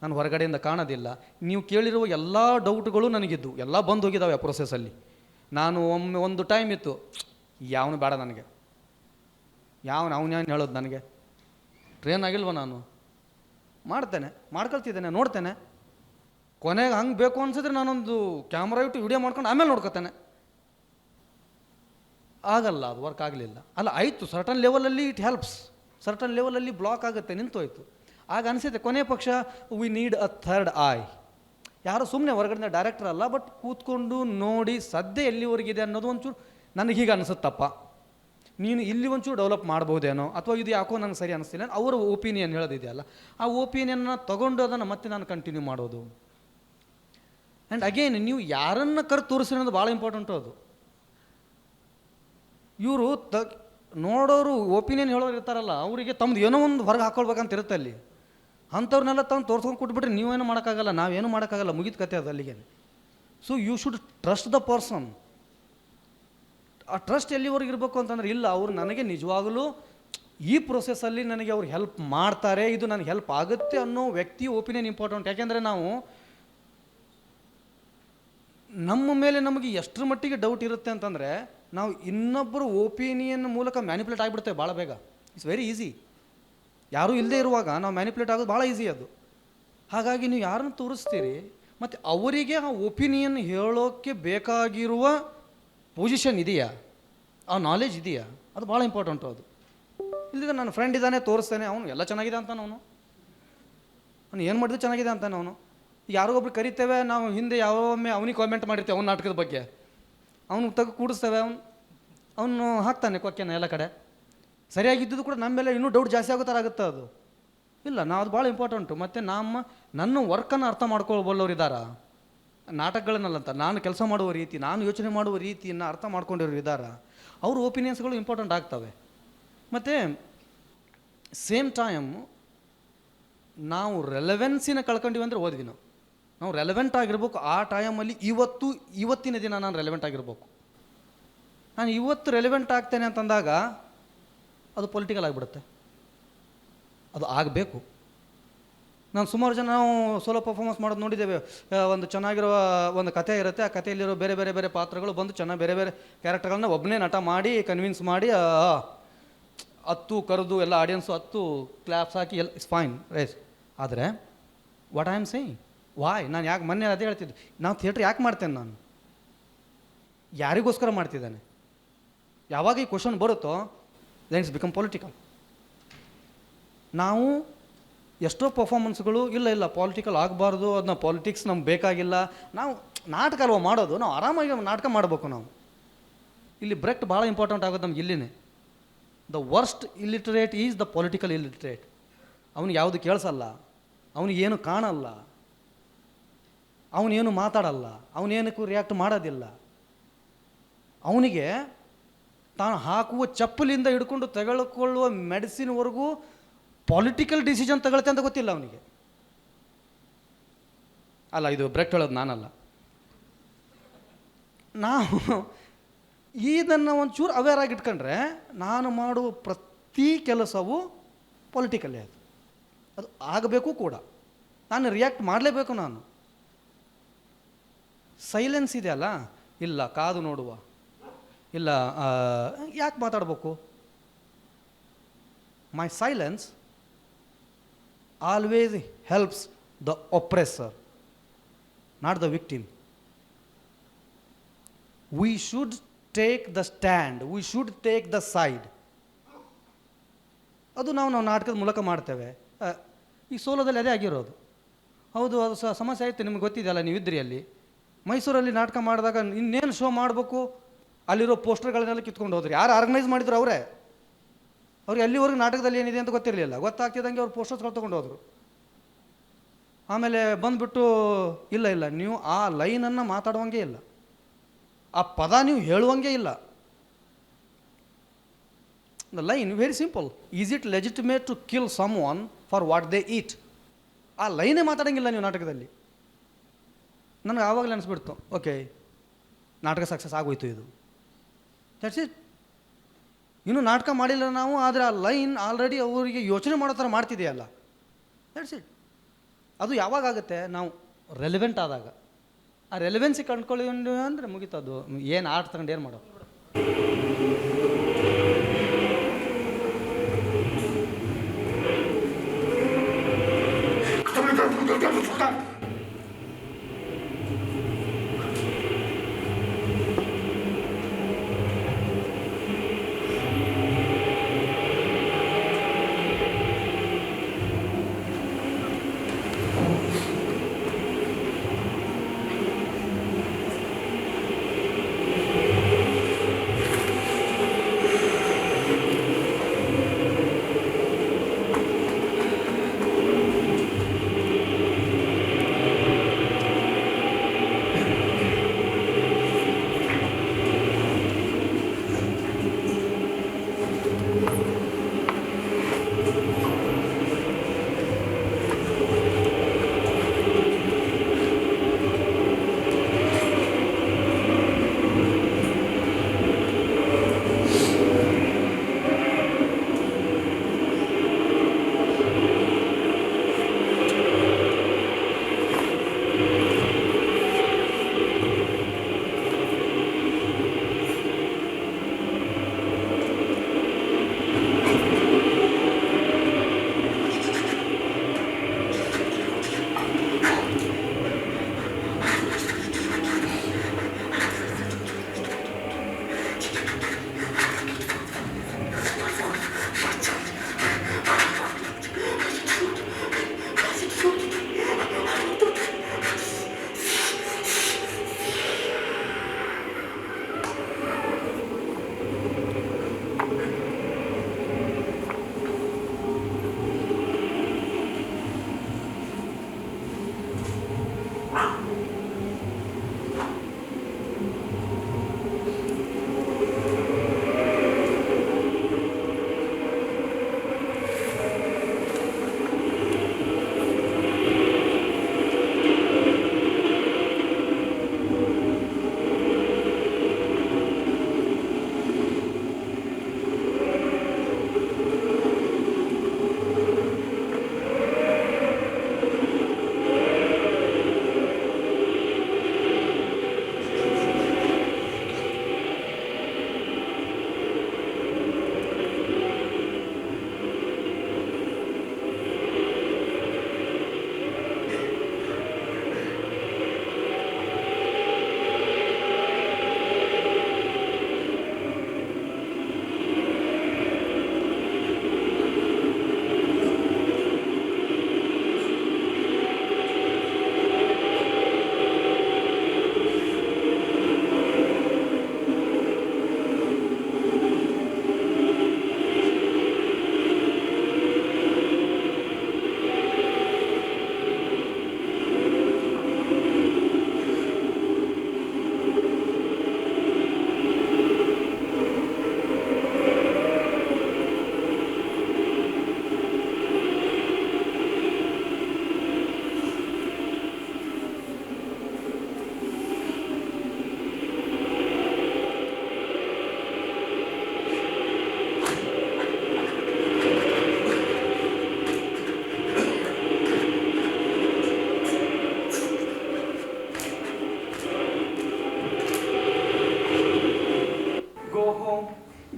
ನಾನು ಹೊರಗಡೆಯಿಂದ ಕಾಣೋದಿಲ್ಲ. ನೀವು ಕೇಳಿರುವ ಎಲ್ಲ ಡೌಟ್ಗಳು ನನಗಿದ್ದು ಎಲ್ಲ ಬಂದು ಹೋಗಿದ್ದಾವೆ ಆ ಪ್ರೊಸೆಸಲ್ಲಿ. ನಾನು ಒಂದು ಟೈಮ್ ಇತ್ತು, ಯಾವನು ಬೇಡ ನನಗೆ, ಅವನೇನು ಹೇಳೋದು, ನನಗೆ ಟ್ರೈನ್ ಆಗಿಲ್ವ, ನಾನು ಮಾಡ್ಕೊಳ್ತಿದ್ದೇನೆ, ನೋಡ್ತೇನೆ, ಕೊನೆಗೆ ಹಂಗೆ ಬೇಕು ಅನ್ಸಿದ್ರೆ ನಾನೊಂದು ಕ್ಯಾಮ್ರಾ ಇಟ್ಟು ವಿಡಿಯೋ ಮಾಡ್ಕೊಂಡು ಆಮೇಲೆ ನೋಡ್ಕೊತೇನೆ. ಆಗಲ್ಲ, ಅದು ವರ್ಕ್ ಆಗಲಿಲ್ಲ. ಅಲ್ಲ ಆಯಿತು, ಸರ್ಟನ್ ಲೆವೆಲಲ್ಲಿ ಇಟ್ ಹೆಲ್ಪ್ಸ್, ಸರ್ಟನ್ ಲೆವೆಲಲ್ಲಿ ಬ್ಲಾಕ್ ಆಗುತ್ತೆ, ನಿಂತೋಯ್ತು. ಆಗ ಅನಿಸುತ್ತೆ ಕೊನೆ ಪಕ್ಷ we need a third I. ಯಾರು ಸುಮ್ಮನೆ ಹೊರಗಡೆ ಡೈರೆಕ್ಟರ್ ಅಲ್ಲ, ಬಟ್ ಕೂತ್ಕೊಂಡು ನೋಡಿ ಸದ್ಯ ಎಲ್ಲಿವರೆಗಿದೆ ಅನ್ನೋದು ಒಂಚೂರು ನನಗೆ ಹೀಗೆ ಅನಿಸುತ್ತಪ್ಪ, ನೀನು ಇಲ್ಲಿ ಒಂಚೂರು ಡೆವಲಪ್ ಮಾಡ್ಬೋದೇನೋ, ಅಥವಾ ಇದು ಯಾಕೋ ನನಗೆ ಸರಿ ಅನಿಸ್ತಿಲ್ಲ, ಅವರ ಒಪಿನಿಯನ್ ಹೇಳೋದಿದೆಯಲ್ಲ, ಆ ಒಪಿನಿಯನ್ನ ತೊಗೊಂಡು ಅದನ್ನು ಮತ್ತೆ ನಾನು ಕಂಟಿನ್ಯೂ ಮಾಡೋದು. ಆ್ಯಂಡ್ ಅಗೇನ್ ನೀವು ಯಾರನ್ನು ತೋರಿಸಿ ಅನ್ನೋದು ಭಾಳ ಇಂಪಾರ್ಟೆಂಟು. ಅದು ಇವರು ನೋಡೋರು ಒಪಿನಿಯನ್ ಹೇಳೋರು ಇರ್ತಾರಲ್ಲ, ಅವರಿಗೆ ತಮ್ಮದು ಏನೋ ಒಂದು ಹೊರಗೆ ಹಾಕೊಳ್ಬೇಕಂತ ಇರುತ್ತೆ ಅಲ್ಲಿ. ಅಂಥವ್ರನ್ನೆಲ್ಲ ತಂದು ತೋರಿಸ್ಕೊಂಡು ಕೊಟ್ಬಿಟ್ರೆ ನೀವೇನು ಮಾಡೋಕ್ಕಾಗಲ್ಲ, ನಾವೇನು ಮಾಡೋಕ್ಕಾಗಲ್ಲ, ಮುಗಿದ ಕತೆ ಅದು ಅಲ್ಲಿಗೆ. So you should trust the person. ಆ ಟ್ರಸ್ಟ್ ಎಲ್ಲಿವರೆಗೆ ಇರಬೇಕು ಅಂತಂದ್ರೆ, ಇಲ್ಲ ಅವರು ನನಗೆ ನಿಜವಾಗಲೂ ಈ ಪ್ರೊಸೆಸ್ಸಲ್ಲಿ ನನಗೆ ಅವ್ರು ಹೆಲ್ಪ್ ಮಾಡ್ತಾರೆ, ಇದು ನನಗೆ ಹೆಲ್ಪ್ ಆಗುತ್ತೆ ಅನ್ನೋ ವ್ಯಕ್ತಿ ಒಪಿನಿಯನ್ ಇಂಪಾರ್ಟೆಂಟ್. ಯಾಕೆಂದರೆ ನಾವು ನಮ್ಮ ಮೇಲೆ ನಮಗೆ ಎಷ್ಟರ ಮಟ್ಟಿಗೆ ಡೌಟ್ ಇರುತ್ತೆ ಅಂತಂದರೆ ನಾವು ಇನ್ನೊಬ್ಬರು ಒಪಿನಿಯನ್ ಮೂಲಕ ಮ್ಯಾನಿಪುಲೇಟ್ ಆಗಿಬಿಡ್ತೇವೆ ಭಾಳ ಬೇಗ. It's very easy. ಯಾರೂ ಇಲ್ಲದೆ ಇರುವಾಗ ನಾವು ಮ್ಯಾನಿಪುಲೇಟ್ ಆಗೋದು ಭಾಳ ಈಸಿ ಅದು. ಹಾಗಾಗಿ ನೀವು ಯಾರನ್ನು ತೋರಿಸ್ತೀರಿ ಮತ್ತು ಅವರಿಗೆ ಆ ಒಪಿನಿಯನ್ ಹೇಳೋಕ್ಕೆ ಬೇಕಾಗಿರುವ ಪೊಸಿಷನ್ ಇದೆಯಾ, ಆ ನಾಲೆಜ್ ಇದೆಯಾ, ಅದು ಭಾಳ ಇಂಪಾರ್ಟೆಂಟು. ಅದು ಇಲ್ಲಿಗೆ ನನ್ನ ಫ್ರೆಂಡ್ ಇದ್ದಾನೆ ತೋರಿಸ್ತೇನೆ, ಅವನು ಎಲ್ಲ ಚೆನ್ನಾಗಿದೆ ಅಂತಾನೆ, ಅವನು ಏನು ಮಾಡಿದ್ರು ಚೆನ್ನಾಗಿದೆ ಅಂತಾನೆ. ಅವನು ಯಾರಿಗೊಬ್ರು ಕರಿತೇವೆ ನಾವು, ಹಿಂದೆ ಯಾವೊಮ್ಮೆ ಅವನಿಗೆ ಕಾಮೆಂಟ್ ಮಾಡಿರ್ತೇವೆ ಅವ್ನ ನಾಟಕದ ಬಗ್ಗೆ, ಅವನು ಕೂಡಿಸ್ತೇವೆ, ಅವನು ಹಾಕ್ತಾನೆ ಕೊಕ್ಕೆನ ಎಲ್ಲ ಕಡೆ. ಸರಿಯಾಗಿದ್ದು ಕೂಡ ನಮ್ಮ ಮೇಲೆ ಇನ್ನೂ ಡೌಟ್ ಜಾಸ್ತಿ ಆಗೋ ಥರ ಆಗುತ್ತೆ ಅದು. ಇಲ್ಲ, ನಾವು ಅದು ಭಾಳ ಇಂಪಾರ್ಟೆಂಟು. ಮತ್ತು ನನ್ನ ವರ್ಕನ್ನು ಅರ್ಥ ಮಾಡ್ಕೊಳ್ಬಲ್ಲವ್ರು ಇದ್ದಾರಾ, ನಾಟಕಗಳನ್ನಲ್ಲಂತ ನಾನು ಕೆಲಸ ಮಾಡುವ ರೀತಿ, ನಾನು ಯೋಚನೆ ಮಾಡುವ ರೀತಿಯನ್ನು ಅರ್ಥ ಮಾಡ್ಕೊಂಡಿರೋರು ಇದ್ದಾರಾ, ಅವ್ರ ಒಪಿನಿಯನ್ಸ್ಗಳು ಇಂಪಾರ್ಟೆಂಟ್ ಆಗ್ತವೆ. ಮತ್ತು ಸೇಮ್ ಟೈಮ್ ನಾವು ರೆಲೆವೆನ್ಸಿನ ಕಳ್ಕೊಂಡಿವಿ ಅಂದರೆ ಓದ್ವಿ ನಾವು ರೆಲೆವೆಂಟ್ ಆಗಿರ್ಬೇಕು ಆ ಟೈಮಲ್ಲಿ. ಇವತ್ತಿನ ದಿನ ನಾನು ರೆಲೆವೆಂಟ್ ಆಗಿರ್ಬೇಕು. ನಾನು ಇವತ್ತು ರೆಲೆವೆಂಟ್ ಆಗ್ತೇನೆ ಅಂತಂದಾಗ ಅದು ಪೊಲಿಟಿಕಲ್ ಆಗಿಬಿಡುತ್ತೆ. ಅದು ಆಗಬೇಕು. ನಾನು ಸುಮಾರು ಜನ ನಾವು ಸೋಲೋ ಪರ್ಫಾರ್ಮೆನ್ಸ್ ಮಾಡೋದು ನೋಡಿದ್ದೇವೆ. ಒಂದು ಚೆನ್ನಾಗಿರುವ ಒಂದು ಕಥೆ ಇರುತ್ತೆ, ಆ ಕಥೆಯಲ್ಲಿರೋ ಬೇರೆ ಬೇರೆ ಬೇರೆ ಪಾತ್ರಗಳು ಬಂದು ಚೆನ್ನಾಗಿ ಬೇರೆ ಬೇರೆ ಕ್ಯಾರೆಕ್ಟರ್ಗಳನ್ನ ಒಬ್ಬನೇ ನಟ ಮಾಡಿ ಕನ್ವಿನ್ಸ್ ಮಾಡಿ ಹತ್ತು ಕರೆದು ಎಲ್ಲ ಆಡಿಯನ್ಸು ಹತ್ತು ಕ್ಲಾಪ್ಸ್ ಹಾಕಿ ಎಲ್ಲ ಇಟ್ಸ್ ಫೈನ್ ರೈಸ್. ಆದರೆ what I am saying Y, ನಾನು ಯಾಕೆ ಮೊನ್ನೆ ಅದೇ ಹೇಳ್ತಿದ್ದೆ, ನಾವು ಥಿಯೇಟ್ರ್ ಯಾಕೆ ಮಾಡ್ತೇನೆ, ನಾನು ಯಾರಿಗೋಸ್ಕರ ಮಾಡ್ತಿದ್ದಾನೆ? ಯಾವಾಗ ಈ ಕ್ವಶನ್ ಬರುತ್ತೋ ದೆನ್ ಇಟ್ಸ್ ಬಿಕಮ್ ಪೊಲಿಟಿಕಲ್. ನಾವು ಎಷ್ಟೋ ಪರ್ಫಾರ್ಮೆನ್ಸ್ಗಳು ಇಲ್ಲ ಪಾಲಿಟಿಕಲ್ ಆಗಬಾರ್ದು, ಅದನ್ನ ಪಾಲಿಟಿಕ್ಸ್ ನಮ್ಗೆ ಬೇಕಾಗಿಲ್ಲ, ನಾವು ನಾಟಕ ಅಲ್ವ ಮಾಡೋದು, ನಾವು ಆರಾಮಾಗಿ ನಾಟಕ ಮಾಡಬೇಕು. ನಾವು ಇಲ್ಲಿ ಬ್ರೆಕ್ಟ್ ಭಾಳ ಇಂಪಾರ್ಟೆಂಟ್ ಆಗೋದು ನಮ್ಗೆ ಇಲ್ಲಿನೇ. The worst illiterate is the political illiterate. ಅವನಿಗೆ ಯಾವುದು ಕೇಳಿಸಲ್ಲ, ಅವನಿಗೇನು ಕಾಣಲ್ಲ, ಅವನೇನು ಮಾತಾಡಲ್ಲ, ಅವನೇನಕ್ಕೂ ರಿಯಾಕ್ಟ್ ಮಾಡೋದಿಲ್ಲ. ಅವನಿಗೆ ತಾನು ಹಾಕುವ ಚಪ್ಪಲಿಂದ ಹಿಡ್ಕೊಂಡು ತೆಗೆದುಕೊಳ್ಳುವ ಮೆಡಿಸಿನ್ವರೆಗೂ ಪೊಲಿಟಿಕಲ್ ಡಿಸಿಷನ್ ತಗೊಳುತ್ತೆ ಅಂತ ಗೊತ್ತಿಲ್ಲ ಅವನಿಗೆ. ಅಲ್ಲ, ಇದು ಬ್ರೆಕ್ಟ್ ಹೇಳೋದು ನಾನಲ್ಲ. ನಾವು ಇದನ್ನು ಒಂಚೂರು ಅವೇರ್ ಆಗಿಟ್ಕೊಂಡ್ರೆ ನಾನು ಮಾಡುವ ಪ್ರತಿ ಕೆಲಸವೂ ಪೊಲಿಟಿಕಲ್ಲೇ. ಅದು ಆಗಬೇಕು ಕೂಡ. ನಾನು ರಿಯಾಕ್ಟ್ ಮಾಡಲೇಬೇಕು. ನಾನು ಸೈಲೆನ್ಸ್ ಇದೆಯಲ್ಲ, ಇಲ್ಲ ಕಾದು ನೋಡುವ, ಇಲ್ಲ ಯಾಕೆ ಮಾತಾಡಬೇಕು. My silence always helps the oppressor, not the victim. We should take the stand, we should take the side. ಅದು ನಾವು ನಾಟಕದ ಮೂಲಕ ಮಾಡ್ತೇವೆ. ಈ ಸೋಲೋದಲ್ಲಿ ಅದೇ ಆಗಿರೋದು. ಹೌದು, ಅದು ಸಮಸ್ಯೆ ಆಯಿತು, ನಿಮ್ಗೆ ಗೊತ್ತಿದೆಯಲ್ಲ, ನೀವಿದ್ರಿ ಅಲ್ಲಿ ಮೈಸೂರಲ್ಲಿ ನಾಟಕ ಮಾಡಿದಾಗ ಇನ್ನೇನು ಶೋ ಮಾಡಬೇಕು, ಅಲ್ಲಿರೋ ಪೋಸ್ಟರ್ಗಳನ್ನೆಲ್ಲ ಕಿತ್ಕೊಂಡು ಹೋದ್ರಿ. ಯಾರು ಆರ್ಗನೈಸ್ ಮಾಡಿದ್ರು ಅವರೇ. ಅವ್ರಿಗೆ ಅಲ್ಲಿವರೆಗೂ ನಾಟಕದಲ್ಲಿ ಏನಿದೆ ಅಂತ ಗೊತ್ತಿರಲಿಲ್ಲ. ಗೊತ್ತಾಗ್ತಿದ್ದಂಗೆ ಅವ್ರು ಪೋಸ್ಟರ್ಸ್ಗಳು ತೊಗೊಂಡು ಹೋದರು. ಆಮೇಲೆ ಬಂದುಬಿಟ್ಟು ಇಲ್ಲ ನೀವು ಆ ಲೈನನ್ನು ಮಾತಾಡುವಂಗೆ ಇಲ್ಲ, ಆ ಪದ ನೀವು ಹೇಳುವಂಗೆ ಇಲ್ಲ. The line very simple. Is it legitimate to kill someone for what they eat? ಆ ಲೈನೇ ಮಾತಾಡೋಂಗಿಲ್ಲ ನೀವು ನಾಟಕದಲ್ಲಿ. ನನಗೆ ಆವಾಗಲೇ ಅನಿಸ್ಬಿಡ್ತು, ಓಕೆ ನಾಟಕ ಸಕ್ಸಸ್ ಆಗೋಯ್ತು, ಇದು ದಟ್ಸ್ ಇಟ್. ಇನ್ನೂ ನಾಟಕ ಮಾಡಿಲ್ಲ ನಾವು, ಆದರೆ ಆ ಲೈನ್ ಆಲ್ರೆಡಿ ಅವರಿಗೆ ಯೋಚನೆ ಮಾಡೋ ಥರ ಮಾಡ್ತಿದೆಯಲ್ಲ, ದಟ್ಸ್ ಇಟ್. ಅದು ಯಾವಾಗ ಆಗುತ್ತೆ? ನಾವು ರೆಲಿವೆಂಟ್ ಆದಾಗ. ಆ ರೆಲಿವೆನ್ಸಿ ಕಂಡ್ಕೊಳ್ಳಿ ಅಂದರೆ ಮುಗೀತದು. ಏನು ಆರ್ಟ್ ತಗೊಂಡು ಏನು ಮಾಡೋ.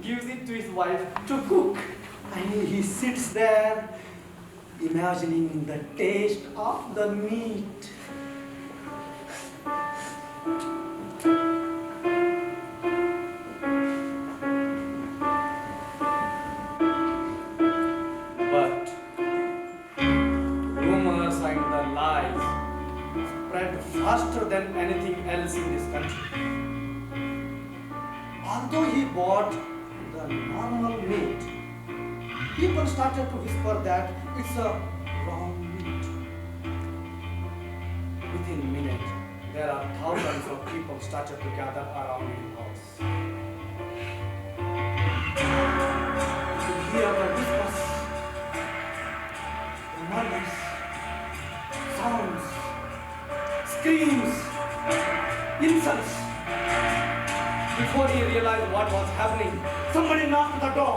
gives it to his wife to cook. And he sits there imagining the taste of the meat. But rumors and the lies spread faster than anything else in this country. Although he bought the normal meat, people started to whisper that it's a wrong meat. Within minutes, there are thousands of people started to gather around his house. To hear the whispers, the murmurs, sounds, screams, insults. Before he realized what was happening, somebody knocked at the door.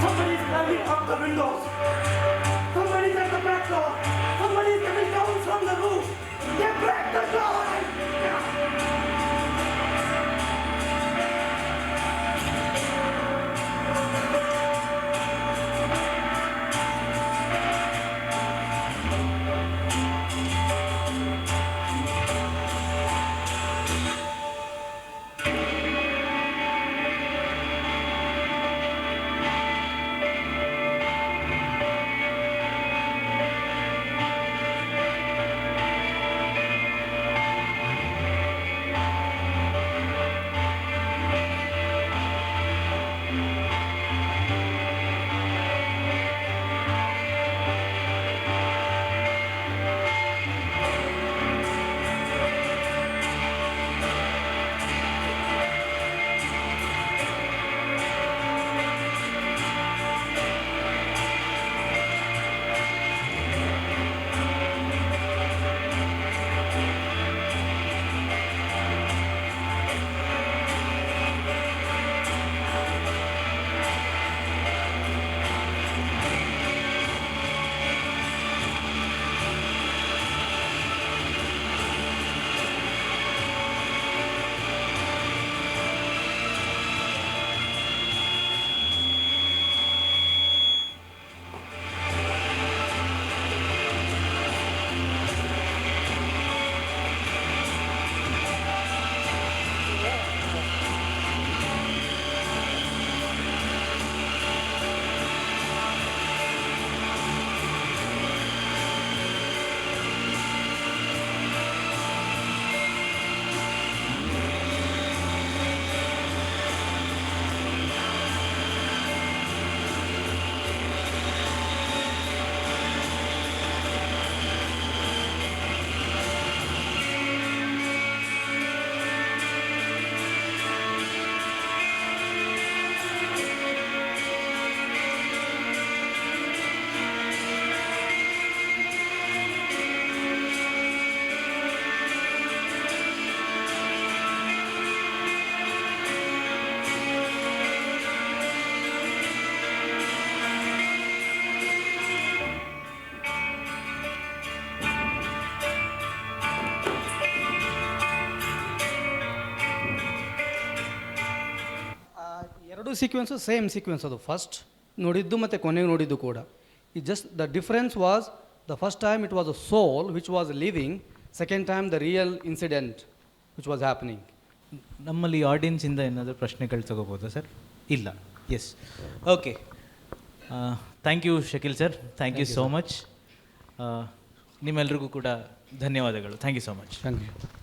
Somebody is climbing up the windows. Somebody is at the back door. Somebody is coming down from the roof. They break the door. ಎರಡು ಸೀಕ್ವೆನ್ಸು ಸೇಮ್ ಸೀಕ್ವೆನ್ಸ್ ಅದು ಫಸ್ಟ್ ನೋಡಿದ್ದು ಮತ್ತು ಕೊನೆಗೆ ನೋಡಿದ್ದು ಕೂಡ ಈ just the difference was the first time it was a soul which was living, second time the real incident which was happening. ನಮ್ಮಲ್ಲಿ ಆಡಿಯನ್ಸಿಂದ ಏನಾದರೂ ಪ್ರಶ್ನೆಗಳು ತಗೋಬೋದಾ ಸರ್? ಇಲ್ಲ. Yes, okay. Thank you Shakeel sir, thank you so much. ನಿಮ್ಮೆಲ್ರಿಗೂ ಕೂಡ ಧನ್ಯವಾದಗಳು. Thank you so much. Thank you.